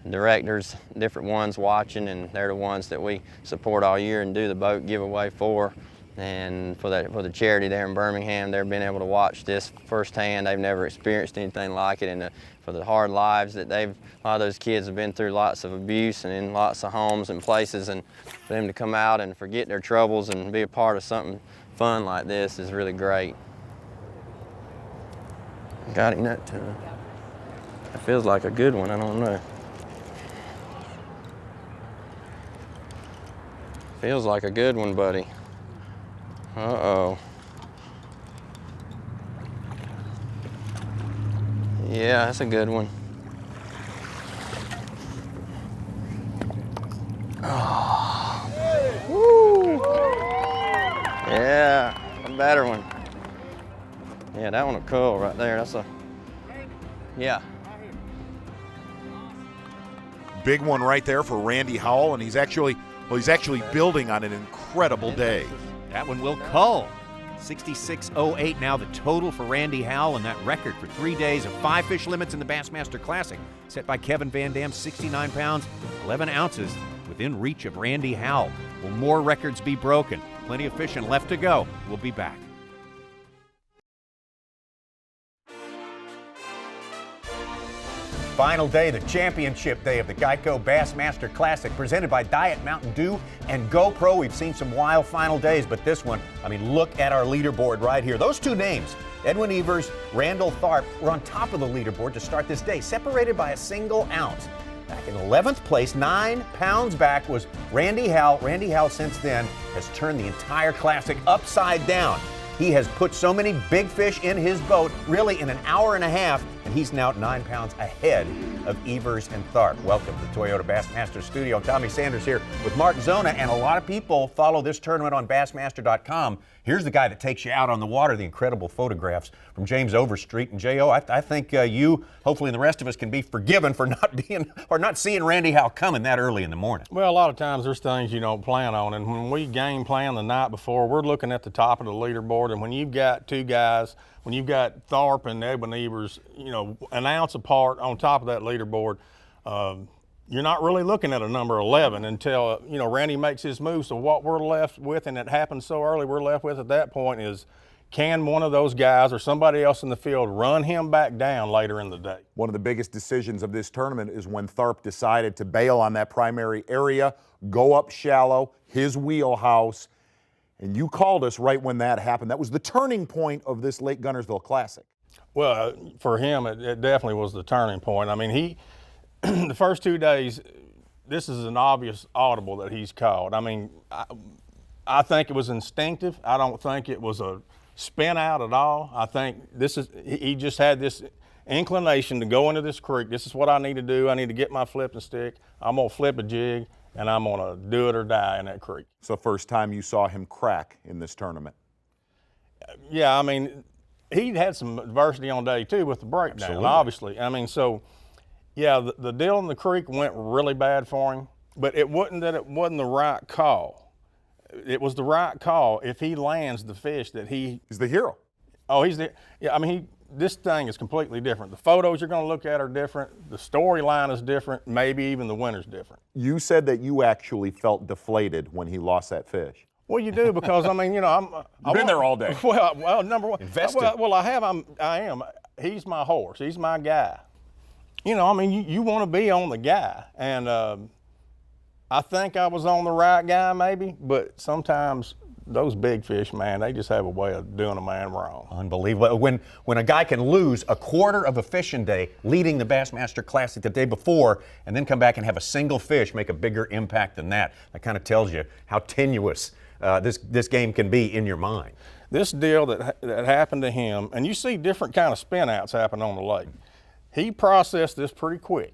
[SPEAKER 20] directors, different ones watching, and they're the ones that we support all year and do the boat giveaway for. And for the charity there in Birmingham, they've been able to watch this firsthand. They've never experienced anything like it, and for the hard lives that a lot of those kids have been through, lots of abuse and in lots of homes and places, and for them to come out and forget their troubles and be a part of something fun like this is really great. Got him that time. It feels like a good one, I don't know. Feels like a good one, buddy. Uh-oh. Yeah, that's a good one. Oh. Woo. Yeah, a better one. Yeah, that one will cool right there. That's a, yeah.
[SPEAKER 8] Big one right there for Randy Howell, and he's actually building on an incredible day.
[SPEAKER 7] That one will cull. 66.08 now the total for Randy Howell, and that record for 3 days of 5 fish limits in the Bassmaster Classic, set by Kevin Van Dam, 69 pounds, 11 ounces, within reach of Randy Howell. Will more records be broken? Plenty of fishing left to go. We'll be back.
[SPEAKER 1] Final day, the championship day of the Geico Bassmaster Classic, presented by Diet Mountain Dew and GoPro. We've seen some wild final days, but this one, look at our leaderboard right here. Those two names, Edwin Evers, Randall Tharp, were on top of the leaderboard to start this day, separated by a single ounce. Back in 11th place, 9 pounds back, was Randy Howell. Randy Howell, since then, has turned the entire Classic upside down. He has put so many big fish in his boat, really in an hour and a half, and he's now 9 pounds ahead of Evers and Tharp. Welcome to the Toyota Bassmaster Studio. Tommy Sanders here with Mark Zona, and a lot of people follow this tournament on Bassmaster.com. Here's the guy that takes you out on the water, the incredible photographs from James Overstreet. And J.O., I think you, hopefully, and the rest of us can be forgiven for not seeing Randy Howell coming that early in the morning.
[SPEAKER 14] Well, a lot of times there's things you don't plan on, and when we game plan the night before, we're looking at the top of the leaderboard, and when you've got two guys, when you've got Tharp and Edwin Evers, an ounce apart on top of that leaderboard, you're not really looking at a number 11 until, Randy makes his move. So what we're left with, and it happens so early, we're left with at that point is, can one of those guys or somebody else in the field run him back down later in the day?
[SPEAKER 8] One of the biggest decisions of this tournament is when Tharp decided to bail on that primary area, go up shallow, his wheelhouse, and you called us right when that happened. That was the turning point of this Lake Guntersville Classic.
[SPEAKER 14] Well, for him, it definitely was the turning point. The first 2 days, this is an obvious audible that he's called. I think it was instinctive. I don't think it was a spin out at all. I think he just had this inclination to go into this creek. This is what I need to do. I need to get my flipping stick. I'm gonna flip a jig and I'm gonna do it or die in that creek.
[SPEAKER 8] So first time you saw him crack in this tournament?
[SPEAKER 14] Yeah, I mean, he had some adversity on day 2 with the breakdown,
[SPEAKER 8] Absolutely.
[SPEAKER 14] obviously. I mean, so, yeah, the deal in the creek went really bad for him, but it wasn't that it wasn't the right call. It was the right call if he lands the fish that he...
[SPEAKER 8] He's the hero.
[SPEAKER 14] Oh, he's the... Yeah, I mean, this thing is completely different. The photos you're going to look at are different. The storyline is different. Maybe even the winner's different.
[SPEAKER 8] You said that you actually felt deflated when he lost that fish.
[SPEAKER 14] Well, you do, because I mean, you know,
[SPEAKER 8] You've been there all day.
[SPEAKER 14] Well, number one,
[SPEAKER 8] Invested.
[SPEAKER 14] Well, I am. He's my horse. He's my guy. You know, I mean, you want to be on the guy, and I think I was on the right guy, maybe. But sometimes those big fish, man, they just have a way of doing a man wrong.
[SPEAKER 1] Unbelievable. When a guy can lose a quarter of a fishing day leading the Bassmaster Classic the day before and then come back and have a single fish make a bigger impact than that kind of tells you how tenuous this game can be in your mind.
[SPEAKER 14] This deal that happened to him, and you see different kind of spin outs happen on the lake. He processed this pretty quick,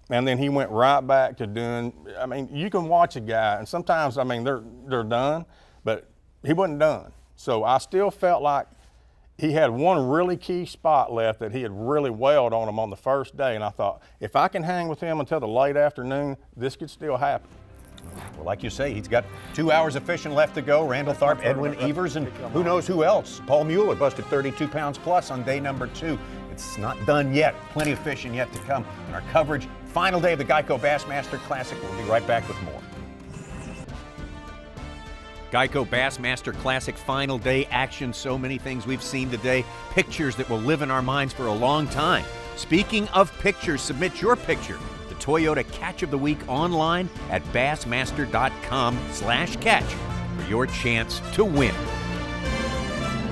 [SPEAKER 14] and then he went right back to doing, I mean, you can watch a guy, and sometimes, I mean, they're done, but he wasn't done. So I still felt like he had one really key spot left that he had really wailed on him on the first day, and I thought, if I can hang with him until the late afternoon, this could still happen.
[SPEAKER 1] Well, like you say, he's got 2 hours of fishing left to go. Randall Tharp, Edwin Evers, and who knows who else. Paul Mueller busted 32 pounds plus on day number 2. It's not done yet. Plenty of fishing yet to come. And our coverage, final day of the Geico Bassmaster Classic. We'll be right back with more.
[SPEAKER 7] Geico Bassmaster Classic final day action. So many things we've seen today. Pictures that will live in our minds for a long time. Speaking of pictures, submit your picture. The Toyota Catch of the Week online at bassmaster.com/catch for your chance to win.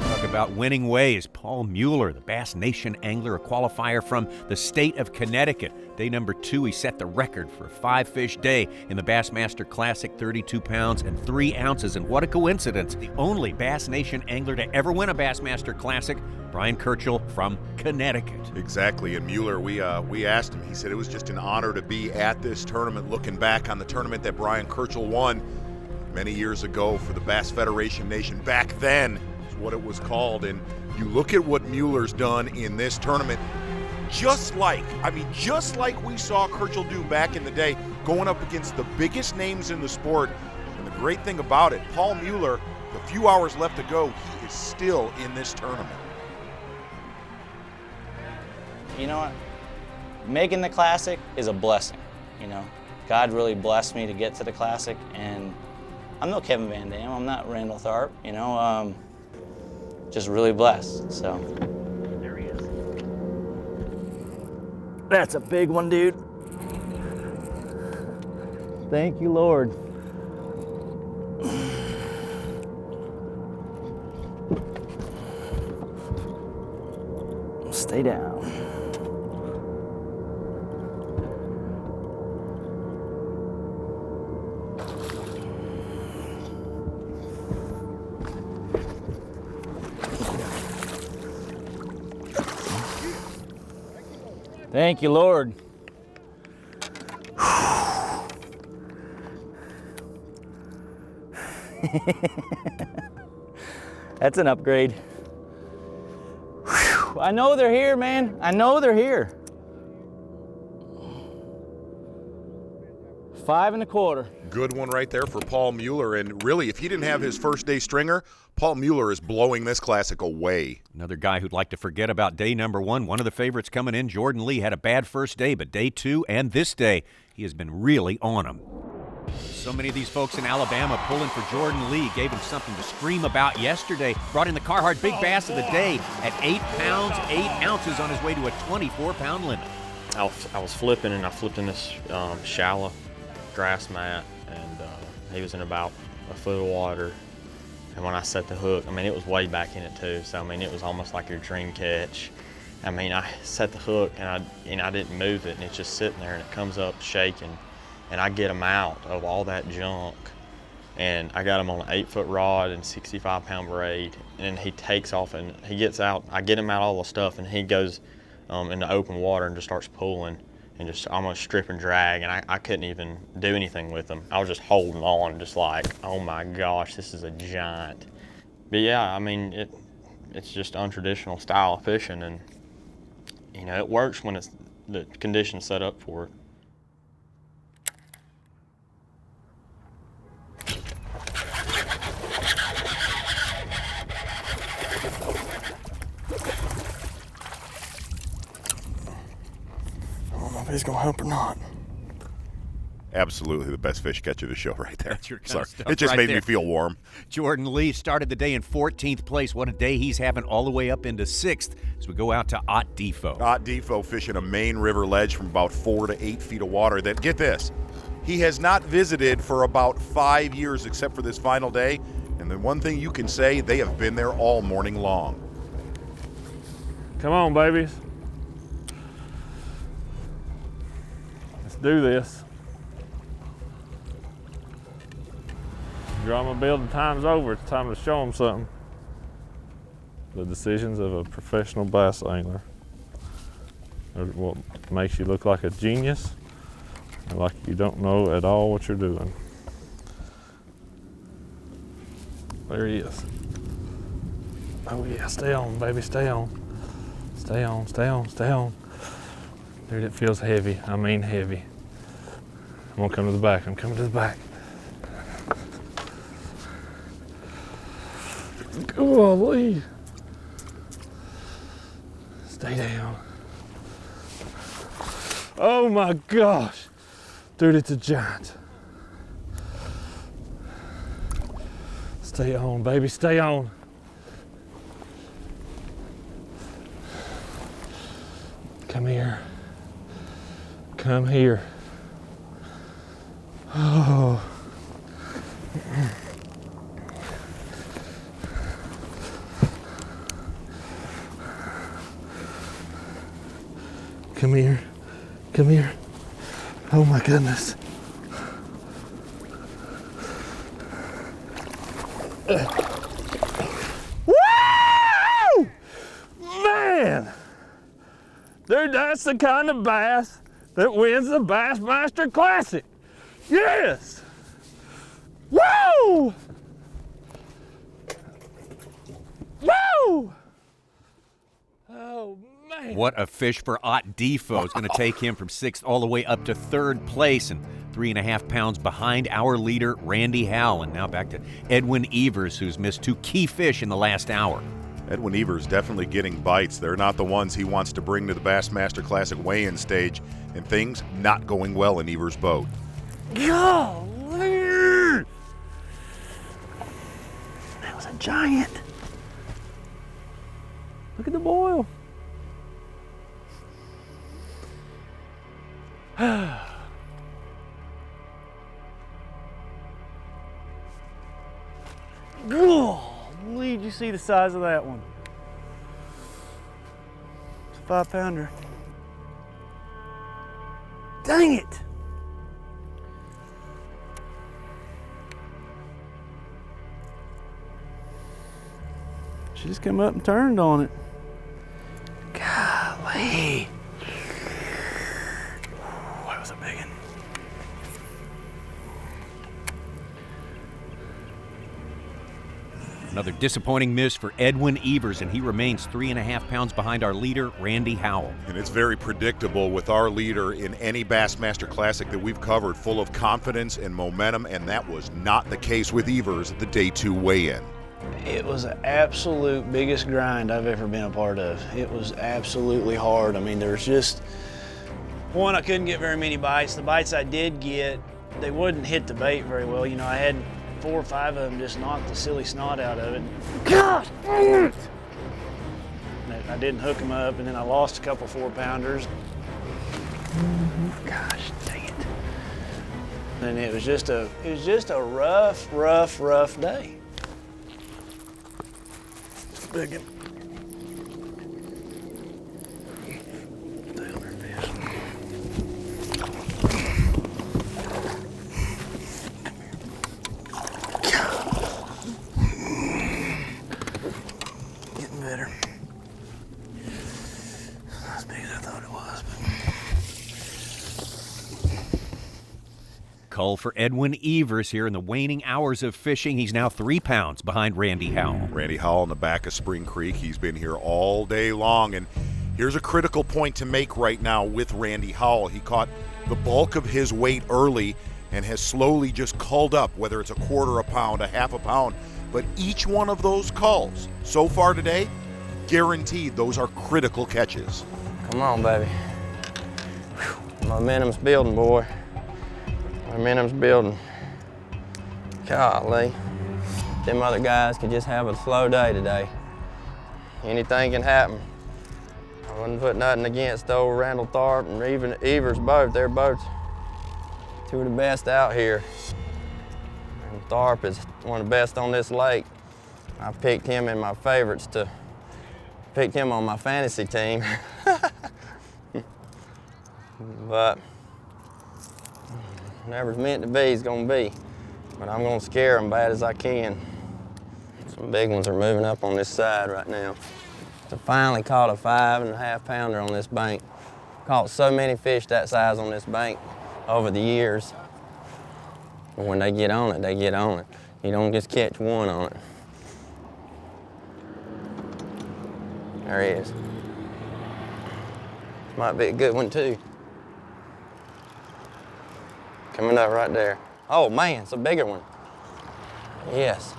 [SPEAKER 7] Talk about winning ways. Paul Mueller, the Bass Nation angler, a qualifier from the state of Connecticut. Day number 2, he set the record for a 5-fish day in the Bassmaster Classic, 32 pounds and 3 ounces. And what a coincidence, the only Bass Nation angler to ever win a Bassmaster Classic, Brian Kirchhoff from Connecticut.
[SPEAKER 8] Exactly, and Mueller, we asked him, he said it was just an honor to be at this tournament, looking back on the tournament that Brian Kirchhoff won many years ago for the Bass Federation Nation. Back then is what it was called, and you look at what Mueller's done in this tournament, just like we saw Kirchhoff do back in the day, going up against the biggest names in the sport. And the great thing about it, Paul Mueller, the few hours left to go, he is still in this tournament.
[SPEAKER 3] You know what? Making the Classic is a blessing, you know. God really blessed me to get to the Classic, and I'm no Kevin Van Dam, I'm not Randall Tharp, you know, just really blessed, so.
[SPEAKER 18] There he is. That's a big one, dude. Thank you, Lord. Stay down. Thank you, Lord. That's an upgrade. I know they're here, man. I know they're here. 5 1/4.
[SPEAKER 8] Good one right there for Paul Mueller, and really, if he didn't have his first day stringer, Paul Mueller is blowing this Classic away.
[SPEAKER 7] Another guy who'd like to forget about day number 1. One of the favorites coming in, Jordan Lee, had a bad first day, but day 2 and this day, he has been really on him. So many of these folks in Alabama pulling for Jordan Lee, gave him something to scream about yesterday. Brought in the Carhartt Big Bass of the day at 8 pounds, 8 ounces on his way to a 24-pound limit.
[SPEAKER 15] I was flipping, and I flipped in this shallow grass mat, and he was in about a foot of water. And when I set the hook, I mean, it was way back in it too. So I mean, it was almost like your dream catch. I mean, I set the hook and I didn't move it, and it's just sitting there, and it comes up shaking, and I get him out of all that junk, and I got him on an 8-foot rod and 65-pound braid, and he takes off and he gets out. I get him out all the stuff, and he goes in the open water and just starts pulling. and just almost strip and drag, and I couldn't even do anything with them. I was just holding on, just like, oh my gosh, this is a giant. But yeah, I mean, it's just untraditional style of fishing, and you know, it works when it's the conditions set up for it.
[SPEAKER 12] I don't know if he's gonna help or not.
[SPEAKER 8] Absolutely the best fish catch of the show right there.
[SPEAKER 7] That's your kind
[SPEAKER 8] Sorry.
[SPEAKER 7] of stuff
[SPEAKER 8] It just
[SPEAKER 7] right
[SPEAKER 8] made
[SPEAKER 7] there.
[SPEAKER 8] me feel warm.
[SPEAKER 7] Jordan Lee started the day in 14th place. What a day he's having, all the way up into 6th as we go out to Ott DeFoe.
[SPEAKER 8] Ott DeFoe fishing a main river ledge from about 4 to 8 feet of water that, get this, he has not visited for about 5 years except for this final day. And the one thing you can say, they have been there all morning long.
[SPEAKER 12] Come on, babies. Let's do this. Drama building time's over. It's time to show them something. The decisions of a professional bass angler are what makes you look like a genius and like you don't know at all what you're doing. There he is. Oh yeah, stay on, baby, stay on. Stay on, stay on, stay on. Dude, it feels heavy. I mean heavy. I'm gonna come to the back. I'm coming to the back. Golly. Stay down. Oh my gosh. Dude, it's a giant. Stay on, baby, stay on. Come here. Come here. Oh. Come here. Come here. Oh my goodness. Woo! Man! Dude, that's the kind of bass that wins the Bassmaster Classic. Yes! Woo! Woo! Oh, man.
[SPEAKER 7] What a fish for Ott DeFoe. It's going to take him from 6th all the way up to 3rd place and 3.5 pounds behind our leader, Randy Howell. And now back to Edwin Evers, who's missed 2 key fish in the last hour.
[SPEAKER 8] Edwin Evers definitely getting bites. They're not the ones he wants to bring to the Bassmaster Classic weigh-in stage, and things not going well in Evers' boat.
[SPEAKER 10] Golly! That was a giant. Look at the boil. Golly, did you see the size of that one? It's a 5-pounder. Dang it! She just came up and turned on it. Golly. That was a big one.
[SPEAKER 7] Another disappointing miss for Edwin Evers, and he remains 3.5 pounds behind our leader, Randy Howell.
[SPEAKER 8] And it's very predictable with our leader in any Bassmaster Classic that we've covered, full of confidence and momentum, and that was not the case with Evers at the Day 2 weigh-in.
[SPEAKER 10] It was the absolute biggest grind I've ever been a part of. It was absolutely hard. I mean, there was just, one, I couldn't get very many bites. The bites I did get, they wouldn't hit the bait very well. You know, I had 4 or 5 of them just knocked the silly snot out of it. God dang it! I didn't hook them up, and then I lost a couple 4-pounders. Gosh dang it! And it was just a rough day. Big one. Getting better. Not as big as I thought it was, but
[SPEAKER 7] cull for Edwin Evers here in the waning hours of fishing. He's now 3 pounds behind Randy Howell.
[SPEAKER 8] Randy Howell in the back of Spring Creek. He's been here all day long, and here's a critical point to make right now with Randy Howell. He caught the bulk of his weight early and has slowly just culled up, whether it's a quarter a pound, a half a pound. But each one of those culls so far today, guaranteed those are critical catches.
[SPEAKER 20] Come on, baby. Momentum's building, boy. Momentum's building. Golly. Them other guys could just have a slow day today. Anything can happen. I wouldn't put nothing against old Randall Tharp and even Evers both. They're both two of the best out here. And Tharp is one of the best on this lake. I picked him in my favorites to picked him on my fantasy team. But whatever's meant to be is gonna be. But I'm gonna scare them bad as I can. Some big ones are moving up on this side right now. So finally caught a 5.5 pounder on this bank. Caught so many fish that size on this bank over the years. But when they get on it, they get on it. You don't just catch one on it. There he is. Might be a good one too. Coming up right there. Oh man, it's a bigger one. Yes,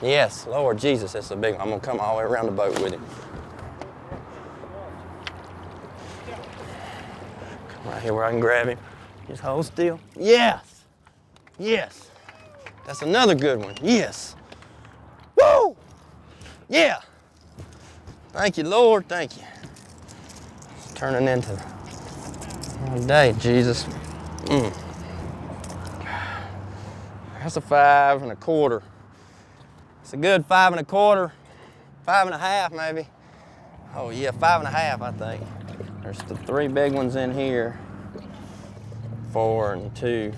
[SPEAKER 20] yes, Lord Jesus, it's a big one. I'm gonna come all the way around the boat with it. Come right here where I can grab him. Just hold still. Yes, yes. That's another good one, yes. Woo! Yeah. Thank you, Lord, thank you. It's turning into a day, Jesus. That's a 5 1/4. It's a good 5 1/4, 5 1/2 maybe. Oh yeah, 5 1/2 I think. There's the 3 big ones in here. 4 and 2.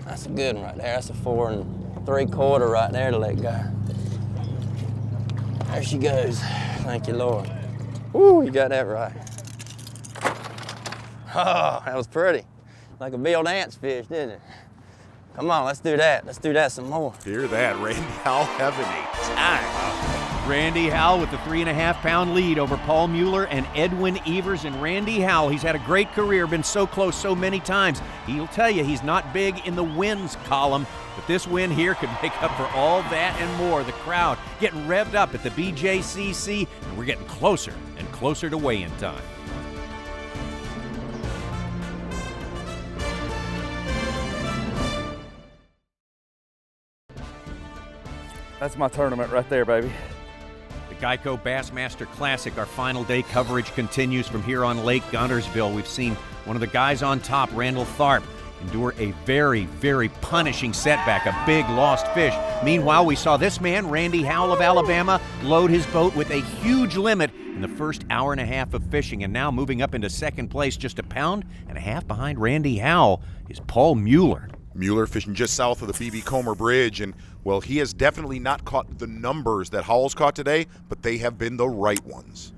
[SPEAKER 20] That's a good one right there. That's a 4 3/4 right there to let go. There she goes. Thank you, Lord. Woo, you got that right. Oh, that was pretty. Like a Bill Dance fish, didn't it? Come on, let's do that. Let's do that some more.
[SPEAKER 8] Hear that, Randy Howell having a time.
[SPEAKER 7] Randy Howell with the 3.5 pound lead over Paul Mueller and Edwin Evers. And Randy Howell, he's had a great career, been so close so many times. He'll tell you he's not big in the wins column, but this win here could make up for all that and more. The crowd getting revved up at the BJCC, and we're getting closer and closer to weigh-in time.
[SPEAKER 18] That's my tournament right there, baby.
[SPEAKER 7] The Geico Bassmaster Classic, our final day coverage continues from here on Lake Guntersville. We've seen one of the guys on top, Randall Tharp, endure a very, very punishing setback, a big lost fish. Meanwhile, we saw this man, Randy Howell of Alabama, load his boat with a huge limit in the first hour and a half of fishing, and now moving up into second place, just 1.5 pounds behind Randy Howell, is Paul Mueller.
[SPEAKER 8] Mueller fishing just south of the B.B. Comer Bridge, and well, he has definitely not caught the numbers that Howell's caught today, but they have been the right ones.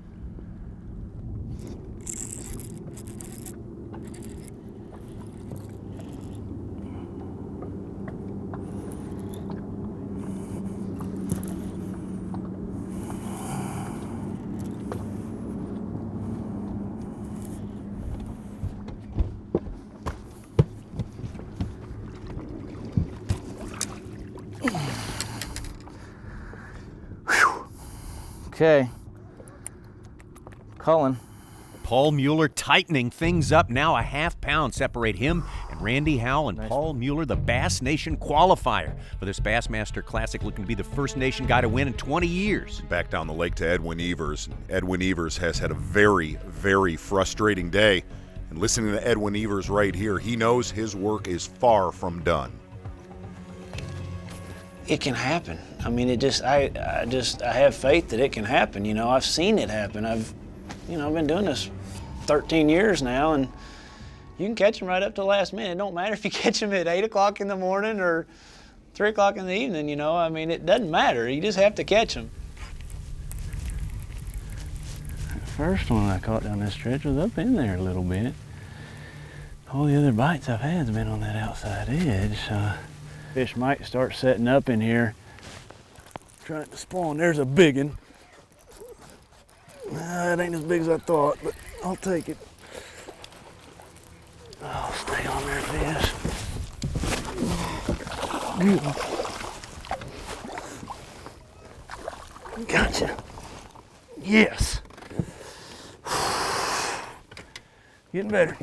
[SPEAKER 19] Okay. Cullen.
[SPEAKER 7] Paul Mueller tightening things up now. 1/2 pound separate him and Randy Howell. And Paul Mueller, the Bass Nation qualifier for this Bassmaster Classic, looking to be the first nation guy to win in 20 years.
[SPEAKER 8] Back down the lake to Edwin Evers. Edwin Evers has had a very, very frustrating day. And listening to Edwin Evers right here, he knows his work is far from done.
[SPEAKER 10] It can happen. I mean, I have faith that it can happen. You know, I've seen it happen. I've been doing this 13 years now, and you can catch them right up to the last minute. It don't matter if you catch them at 8 o'clock in the morning or 3 o'clock in the evening, you know. I mean, it doesn't matter. You just have to catch them. The first one I caught down this stretch was up in there a little bit. All the other bites I've had has been on that outside edge. Fish might start setting up in here, trying to spawn. There's a big one. It ain't as big as I thought, but I'll take it. Oh, stay on there, fish. Gotcha. Yes. Getting better.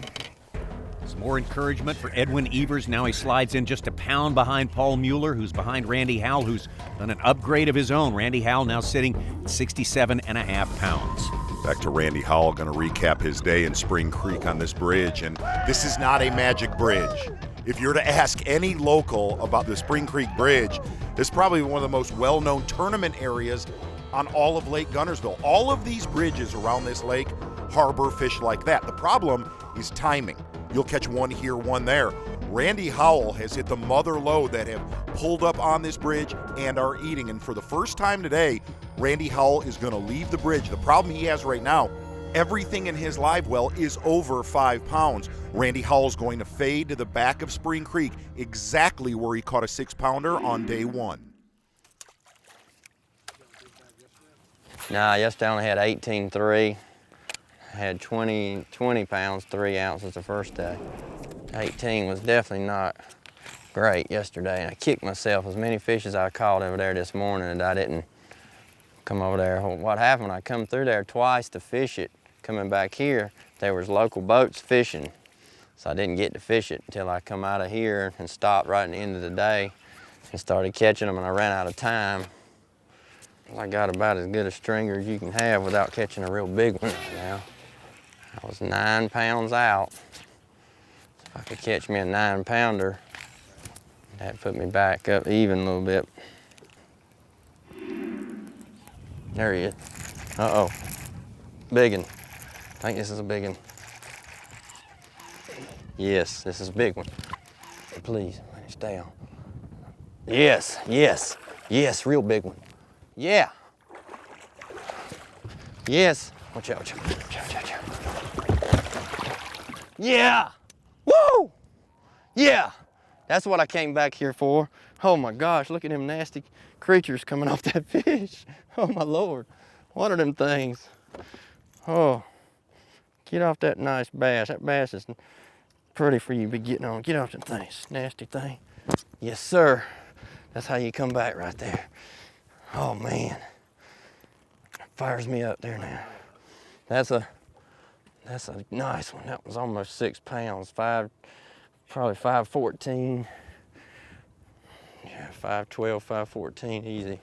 [SPEAKER 7] Some more encouragement for Edwin Evers. Now he slides in just a pound behind Paul Mueller, who's behind Randy Howell, who's done an upgrade of his own. Randy Howell now sitting at 67.5 pounds.
[SPEAKER 8] Back to Randy Howell, going to recap his day in Spring Creek on this bridge. And this is not a magic bridge. If you're to ask any local about the Spring Creek Bridge, this is probably one of the most well-known tournament areas on all of Lake Guntersville. All of these bridges around this lake harbor fish like that. The problem is timing. You'll catch one here, one there. Randy Howell has hit the mother lode that have pulled up on this bridge and are eating. And for the first time today, Randy Howell is going to leave the bridge. The problem he has right now, everything in his live well is over 5 pounds. Randy Howell's going to fade to the back of Spring Creek, exactly where he caught a 6-pounder on day 1.
[SPEAKER 20] Nah, yesterday I only had 18.3. I had 20 pounds, 3 ounces the first day. 18 was definitely not great yesterday, and I kicked myself. As many fish as I caught over there this morning, and I didn't come over there. What happened, I come through there twice to fish it. Coming back here, there was local boats fishing, so I didn't get to fish it until I come out of here and stopped right at the end of the day and started catching them, and I ran out of time. I got about as good a stringer as you can have without catching a real big one now. I was 9 pounds out. If I could catch me a 9-pounder, that put me back up even a little bit. There he is. Uh-oh. Big one. I think this is a big one. Yes, this is a big one. Please, let it stay on. Yes, yes, yes, real big one. Yeah. Yes. Watch out, watch out, watch out, watch out. Yeah. Woo! Yeah. That's what I came back here for. Oh my gosh, look at them nasty creatures coming off that fish. Oh my Lord. What are them things? Oh. Get off that nice bass. That bass is pretty for you to be getting on. Get off them things. Nasty thing. Yes, sir. That's how you come back right there. Oh man. Fires me up there now. That's a nice one. That was almost 6 pounds. Probably 514. Yeah, 512, 514, easy.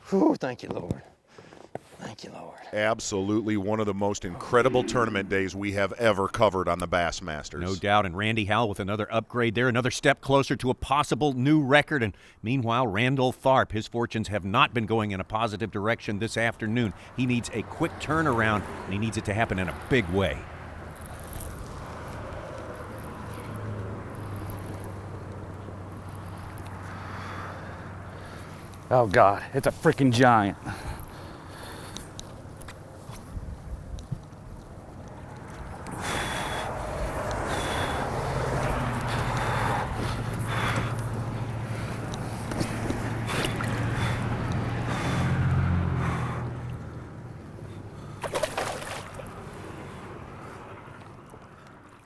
[SPEAKER 20] Whew, thank you, Lord. Thank you, Lord.
[SPEAKER 8] Absolutely one of the most incredible tournament days we have ever covered on the Bassmasters.
[SPEAKER 7] No doubt, and Randy Howell with another upgrade there, another step closer to a possible new record. And meanwhile, Randall Tharp, his fortunes have not been going in a positive direction this afternoon. He needs a quick turnaround, and he needs it to happen in a big way.
[SPEAKER 18] Oh God, it's a freaking giant.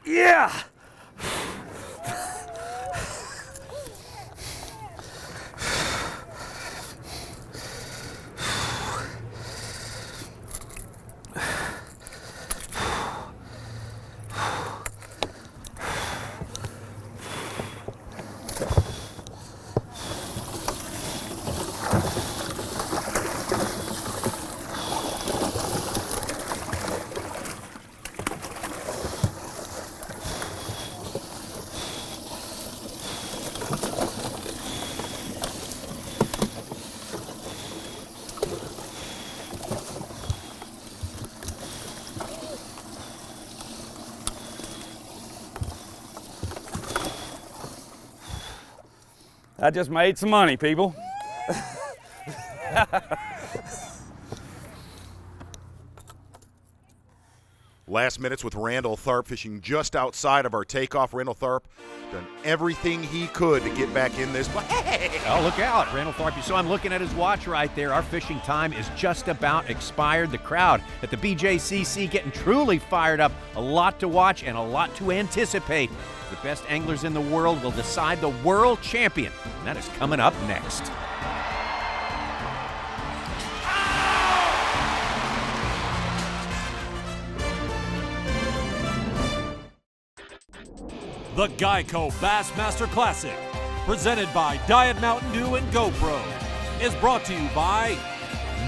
[SPEAKER 10] Yeah! I just made some money, people.
[SPEAKER 8] Last minutes with Randall Tharp fishing just outside of our takeoff. Randall Tharp done everything he could to get back in this. Hey!
[SPEAKER 7] Oh, look out. Randall Tharp, you saw him looking at his watch right there. Our fishing time is just about expired. The crowd at the BJCC getting truly fired up. A lot to watch and a lot to anticipate. The best anglers in the world will decide the world champion, and that is coming up next.
[SPEAKER 9] The Geico Bassmaster Classic, presented by Diet Mountain Dew and GoPro, is brought to you by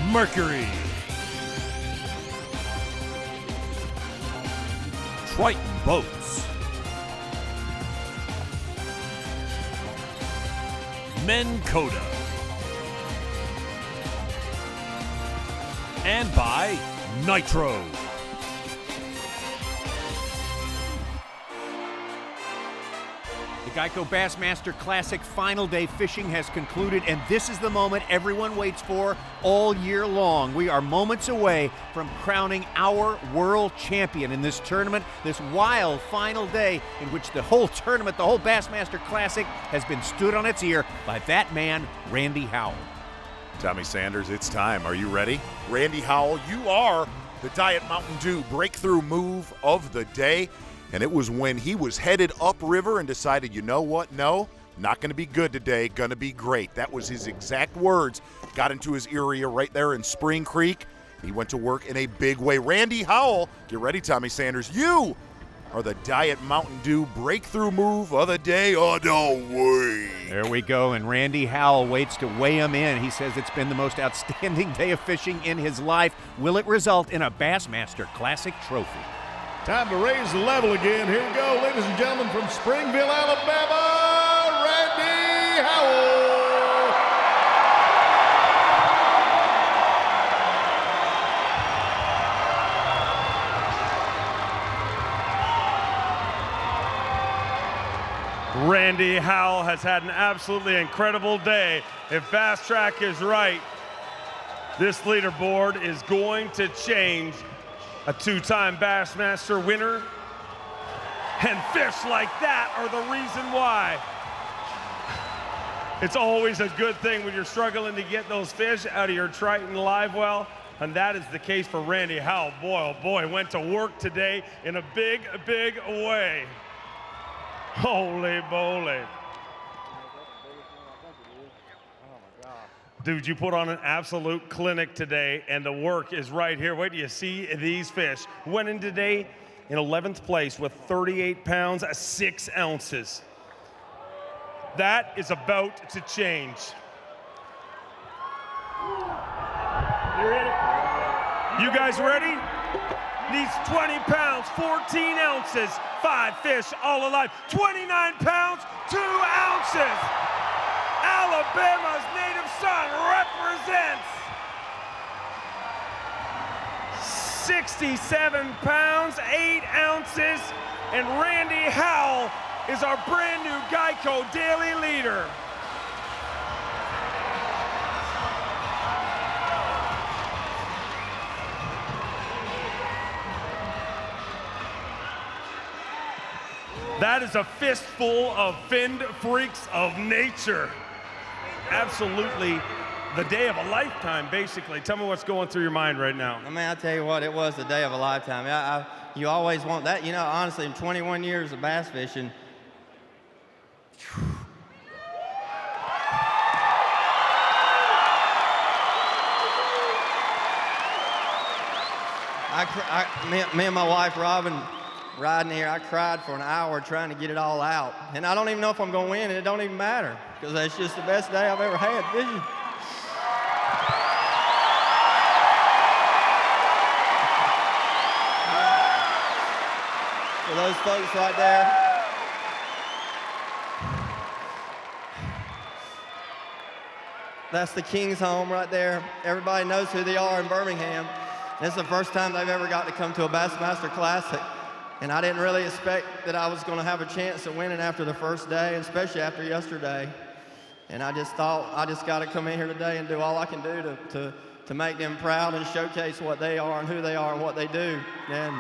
[SPEAKER 9] Mercury, Triton Boats, Minn Kota, and by Nitro.
[SPEAKER 7] The Geico Bassmaster Classic final day fishing has concluded, and this is the moment everyone waits for all year long. We are moments away from crowning our world champion in this tournament, this wild final day in which the whole tournament, the whole Bassmaster Classic, has been stood on its ear by that man, Randy Howell.
[SPEAKER 8] Tommy Sanders, it's time. Are you ready? Randy Howell, you are the Diet Mountain Dew breakthrough move of the day. And it was when he was headed upriver and decided, you know what, no, not going to be good today, going to be great. That was his exact words. Got into his area right there in Spring Creek. He went to work in a big way. Randy Howell, get ready, Tommy Sanders. You are the Diet Mountain Dew breakthrough move of the day. Oh, no way.
[SPEAKER 7] There we go, and Randy Howell waits to weigh him in. He says it's been the most outstanding day of fishing in his life. Will it result in a Bassmaster Classic trophy?
[SPEAKER 13] Time to raise the level again. Here we go, ladies and gentlemen, from Springville, Alabama, Randy Howell.
[SPEAKER 16] Randy Howell has had an absolutely incredible day. If Fast Track is right, this leaderboard is going to change. A two-time Bassmaster winner, and fish like that are the reason why. It's always a good thing when you're struggling to get those fish out of your Triton live well, and that is the case for Randy Howell. Boy, oh boy, went to work today in a big, big way. Holy moly. Dude, you put on an absolute clinic today, and the work is right here. Wait till you see these fish. Went in today in 11th place with 38 pounds, 6 ounces. That is about to change. You ready? You guys ready? Needs 20 pounds, 14 ounces, 5 fish all alive. 29 pounds, 2 ounces. Alabama's native son represents. 67 pounds, 8 ounces, and Randy Howell is our brand new Geico daily leader. That is a fistful of finned freaks of nature. Absolutely the day of a lifetime, basically. Tell me what's going through your mind right now.
[SPEAKER 20] I mean, I'll tell you what, it was the day of a lifetime. You always want that. You know, honestly, in 21 years of bass fishing, me and my wife, Robin, riding here, I cried for an hour trying to get it all out. And I don't even know if I'm going to win, and it don't even matter, because that's just the best day I've ever had fishing. For those folks right there, that's the King's home right there. Everybody knows who they are in Birmingham. It's the first time they've ever got to come to a Bassmaster Classic. And I didn't really expect that I was going to have a chance at winning after the first day, especially after yesterday. And I just thought, I just got to come in here today and do all I can do to make them proud and showcase what they are and who they are and what they do. And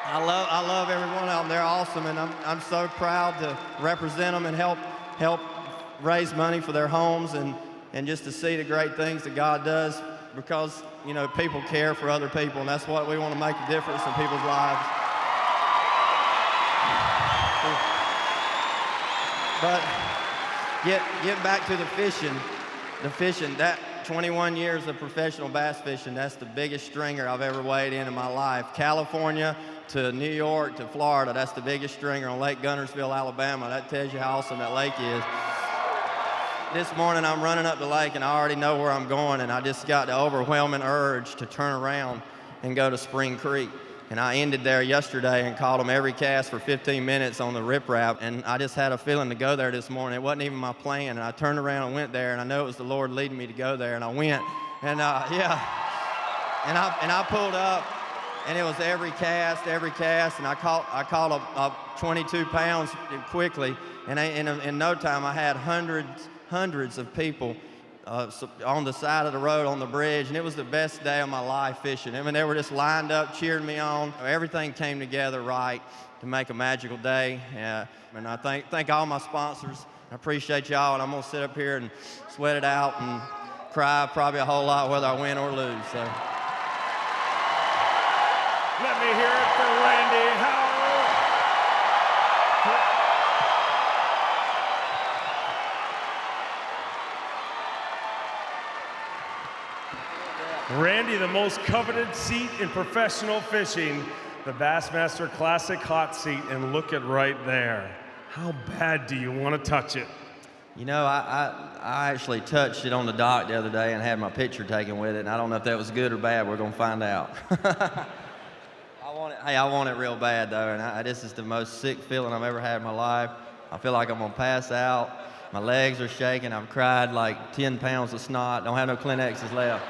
[SPEAKER 20] I love every one of them. They're awesome, and I'm so proud to represent them and help raise money for their homes and just to see the great things that God does, because, you know, people care for other people, and that's what we want to make a difference in people's lives. But get back to the fishing, that 21 years of professional bass fishing, that's the biggest stringer I've ever weighed in my life. California to New York to Florida, that's the biggest stringer on Lake Guntersville, Alabama. That tells you how awesome that lake is. This morning I'm running up the lake and I already know where I'm going, and I just got the overwhelming urge to turn around and go to Spring Creek. And I ended there yesterday and caught them every cast for 15 minutes on the riprap, and I just had a feeling to go there this morning. It wasn't even my plan, and I turned around and went there, and I know it was the Lord leading me to go there, and I went, and and I pulled up, and it was every cast, and I caught a 22 pounds quickly, and in no time I had hundreds of people on the side of the road on the bridge, and it was the best day of my life fishing. I mean, they were just lined up, cheering me on. Everything came together right to make a magical day. And I thank all my sponsors. I appreciate y'all, and I'm gonna sit up here and sweat it out and cry probably a whole lot whether I win or lose. So.
[SPEAKER 16] Let me hear it for Randy Howell. Randy, the most coveted seat in professional fishing, the Bassmaster Classic hot seat, and look at right there. How bad do you want to touch it?
[SPEAKER 20] You know, I actually touched it on the dock the other day and had my picture taken with it, and I don't know if that was good or bad. We're going to find out. I want it real bad, though, and this is the most sick feeling I've ever had in my life. I feel like I'm going to pass out. My legs are shaking. I've cried like 10 pounds of snot. Don't have no Kleenexes left.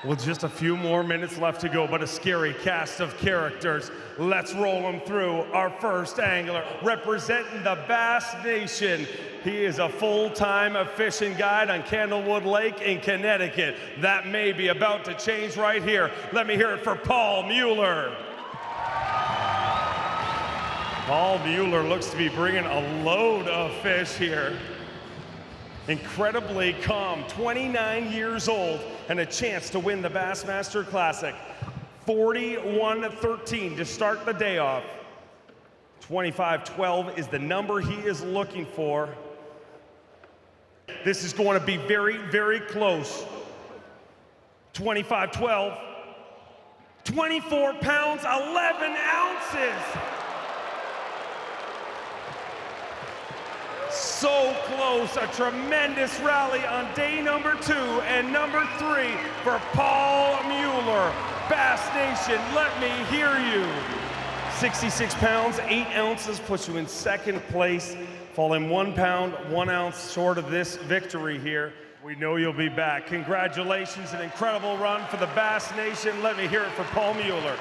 [SPEAKER 16] Well, just a few more minutes left to go, but a scary cast of characters. Let's roll them through. Our first angler, representing the Bass Nation. He is a full-time fishing guide on Candlewood Lake in Connecticut. That may be about to change right here. Let me hear it for Paul Mueller. Paul Mueller looks to be bringing a load of fish here. Incredibly calm, 29 years old, and a chance to win the Bassmaster Classic. 41-13 to start the day off. 25-12 is the number he is looking for. This is going to be very, very close. 25-12, 24 pounds, 11 ounces. So close, a tremendous rally on day number 2 and number 3 for Paul Mueller. Bass Nation, let me hear you. 66 pounds, 8 ounces puts you in second place, falling 1 pound, 1 ounce short of this victory here. We know you'll be back. Congratulations, an incredible run for the Bass Nation. Let me hear it for Paul Mueller.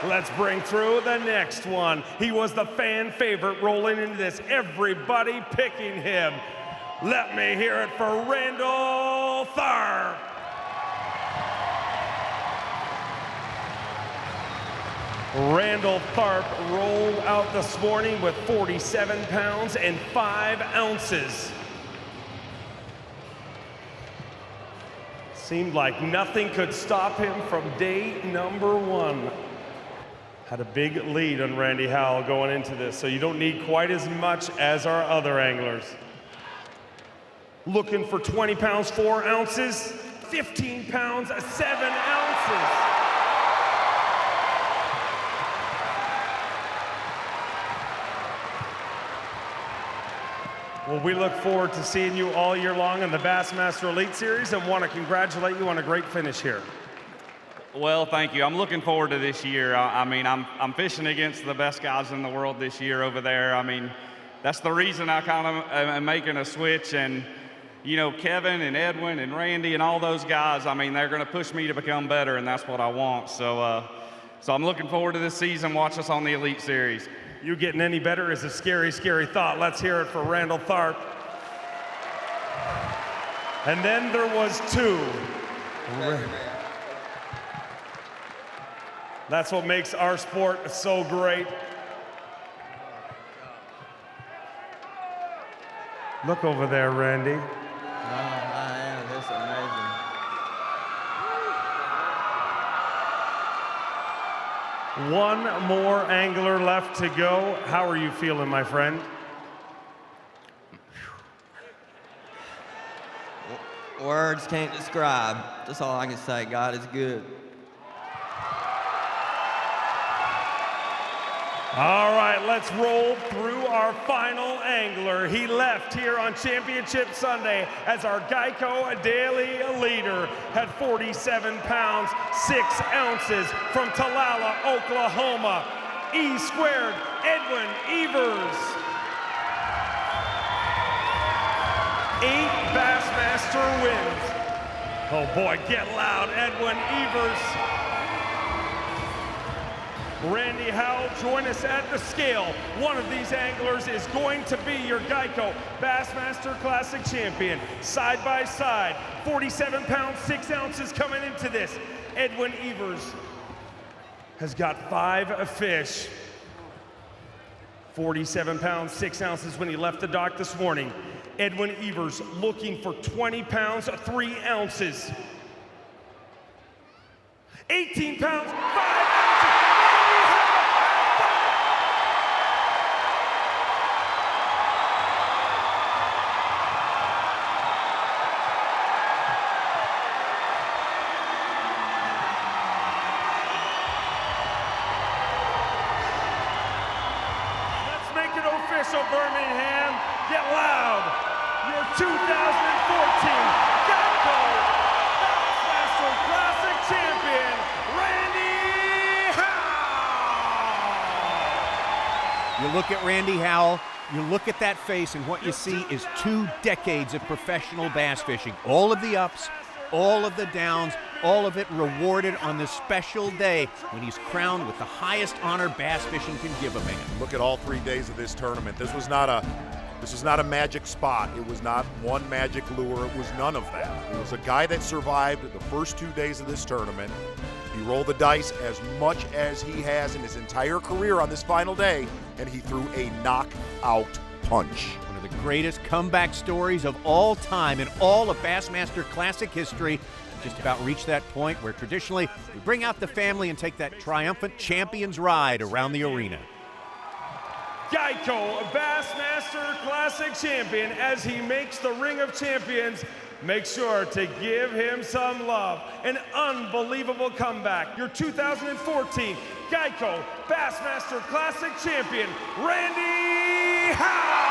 [SPEAKER 16] Let's bring through the next one. He was the fan favorite rolling into this. Everybody picking him. Let me hear it for Randall Tharp. Randall Tharp rolled out this morning with 47 pounds and 5 ounces. Seemed like nothing could stop him from day number 1. Had a big lead on Randy Howell going into this, so you don't need quite as much as our other anglers. Looking for 20 pounds, 4 ounces, 15 pounds, 7 ounces. Well, we look forward to seeing you all year long in the Bassmaster Elite Series and want to congratulate you on a great finish here.
[SPEAKER 6] Well, thank you. I'm looking forward to this year. I mean, I'm fishing against the best guys in the world this year over there. I mean, that's the reason I kind of am making a switch. And, you know, Kevin and Edwin and Randy and all those guys, I mean, they're going to push me to become better, and that's what I want. So I'm looking forward to this season. Watch us on the Elite Series.
[SPEAKER 16] You getting any better is a scary, scary thought. Let's hear it for Randall Tharp. And then there was 2. That's what makes our sport so great. Look over there, Randy.
[SPEAKER 20] Oh, man, this is amazing.
[SPEAKER 16] One more angler left to go. How are you feeling, my friend?
[SPEAKER 20] Words can't describe. That's all I can say. God is good.
[SPEAKER 16] All right, let's roll through our final angler. He left here on Championship Sunday as our Geico daily leader, had 47 pounds, 6 ounces from Talala, Oklahoma. E squared, Edwin Evers. 8 Bassmaster wins. Oh boy, get loud, Edwin Evers. Randy Howell, join us at the scale. One of these anglers is going to be your Geico Bassmaster Classic champion. Side by side, 47 pounds, 6 ounces coming into this. Edwin Evers has got 5 fish. 47 pounds, 6 ounces when he left the dock this morning. Edwin Evers looking for 20 pounds, 3 ounces. 18 pounds, 5 ounces. Official Birmingham, get loud. Your 2014 Geico Bassmaster Classic champion, Randy Howell.
[SPEAKER 1] You look at Randy Howell, you look at that face, and what you see is 2 decades of professional bass fishing. All of the ups, all of the downs, all of it rewarded on this special day when he's crowned with the highest honor bass fishing can give a man.
[SPEAKER 8] Look at all 3 days of this tournament. This was not a magic spot. It was not one magic lure. It was none of that. It was a guy that survived the first 2 days of this tournament. He rolled the dice as much as he has in his entire career on this final day, and he threw a knockout punch.
[SPEAKER 1] One of the greatest comeback stories of all time in all of Bassmaster Classic history. Just about reached that point where traditionally we bring out the family and take that triumphant champion's ride around the arena.
[SPEAKER 16] Geico Bassmaster Classic champion, as he makes the Ring of Champions, make sure to give him some love. An unbelievable comeback. Your 2014 Geico Bassmaster Classic champion, Randy Howell.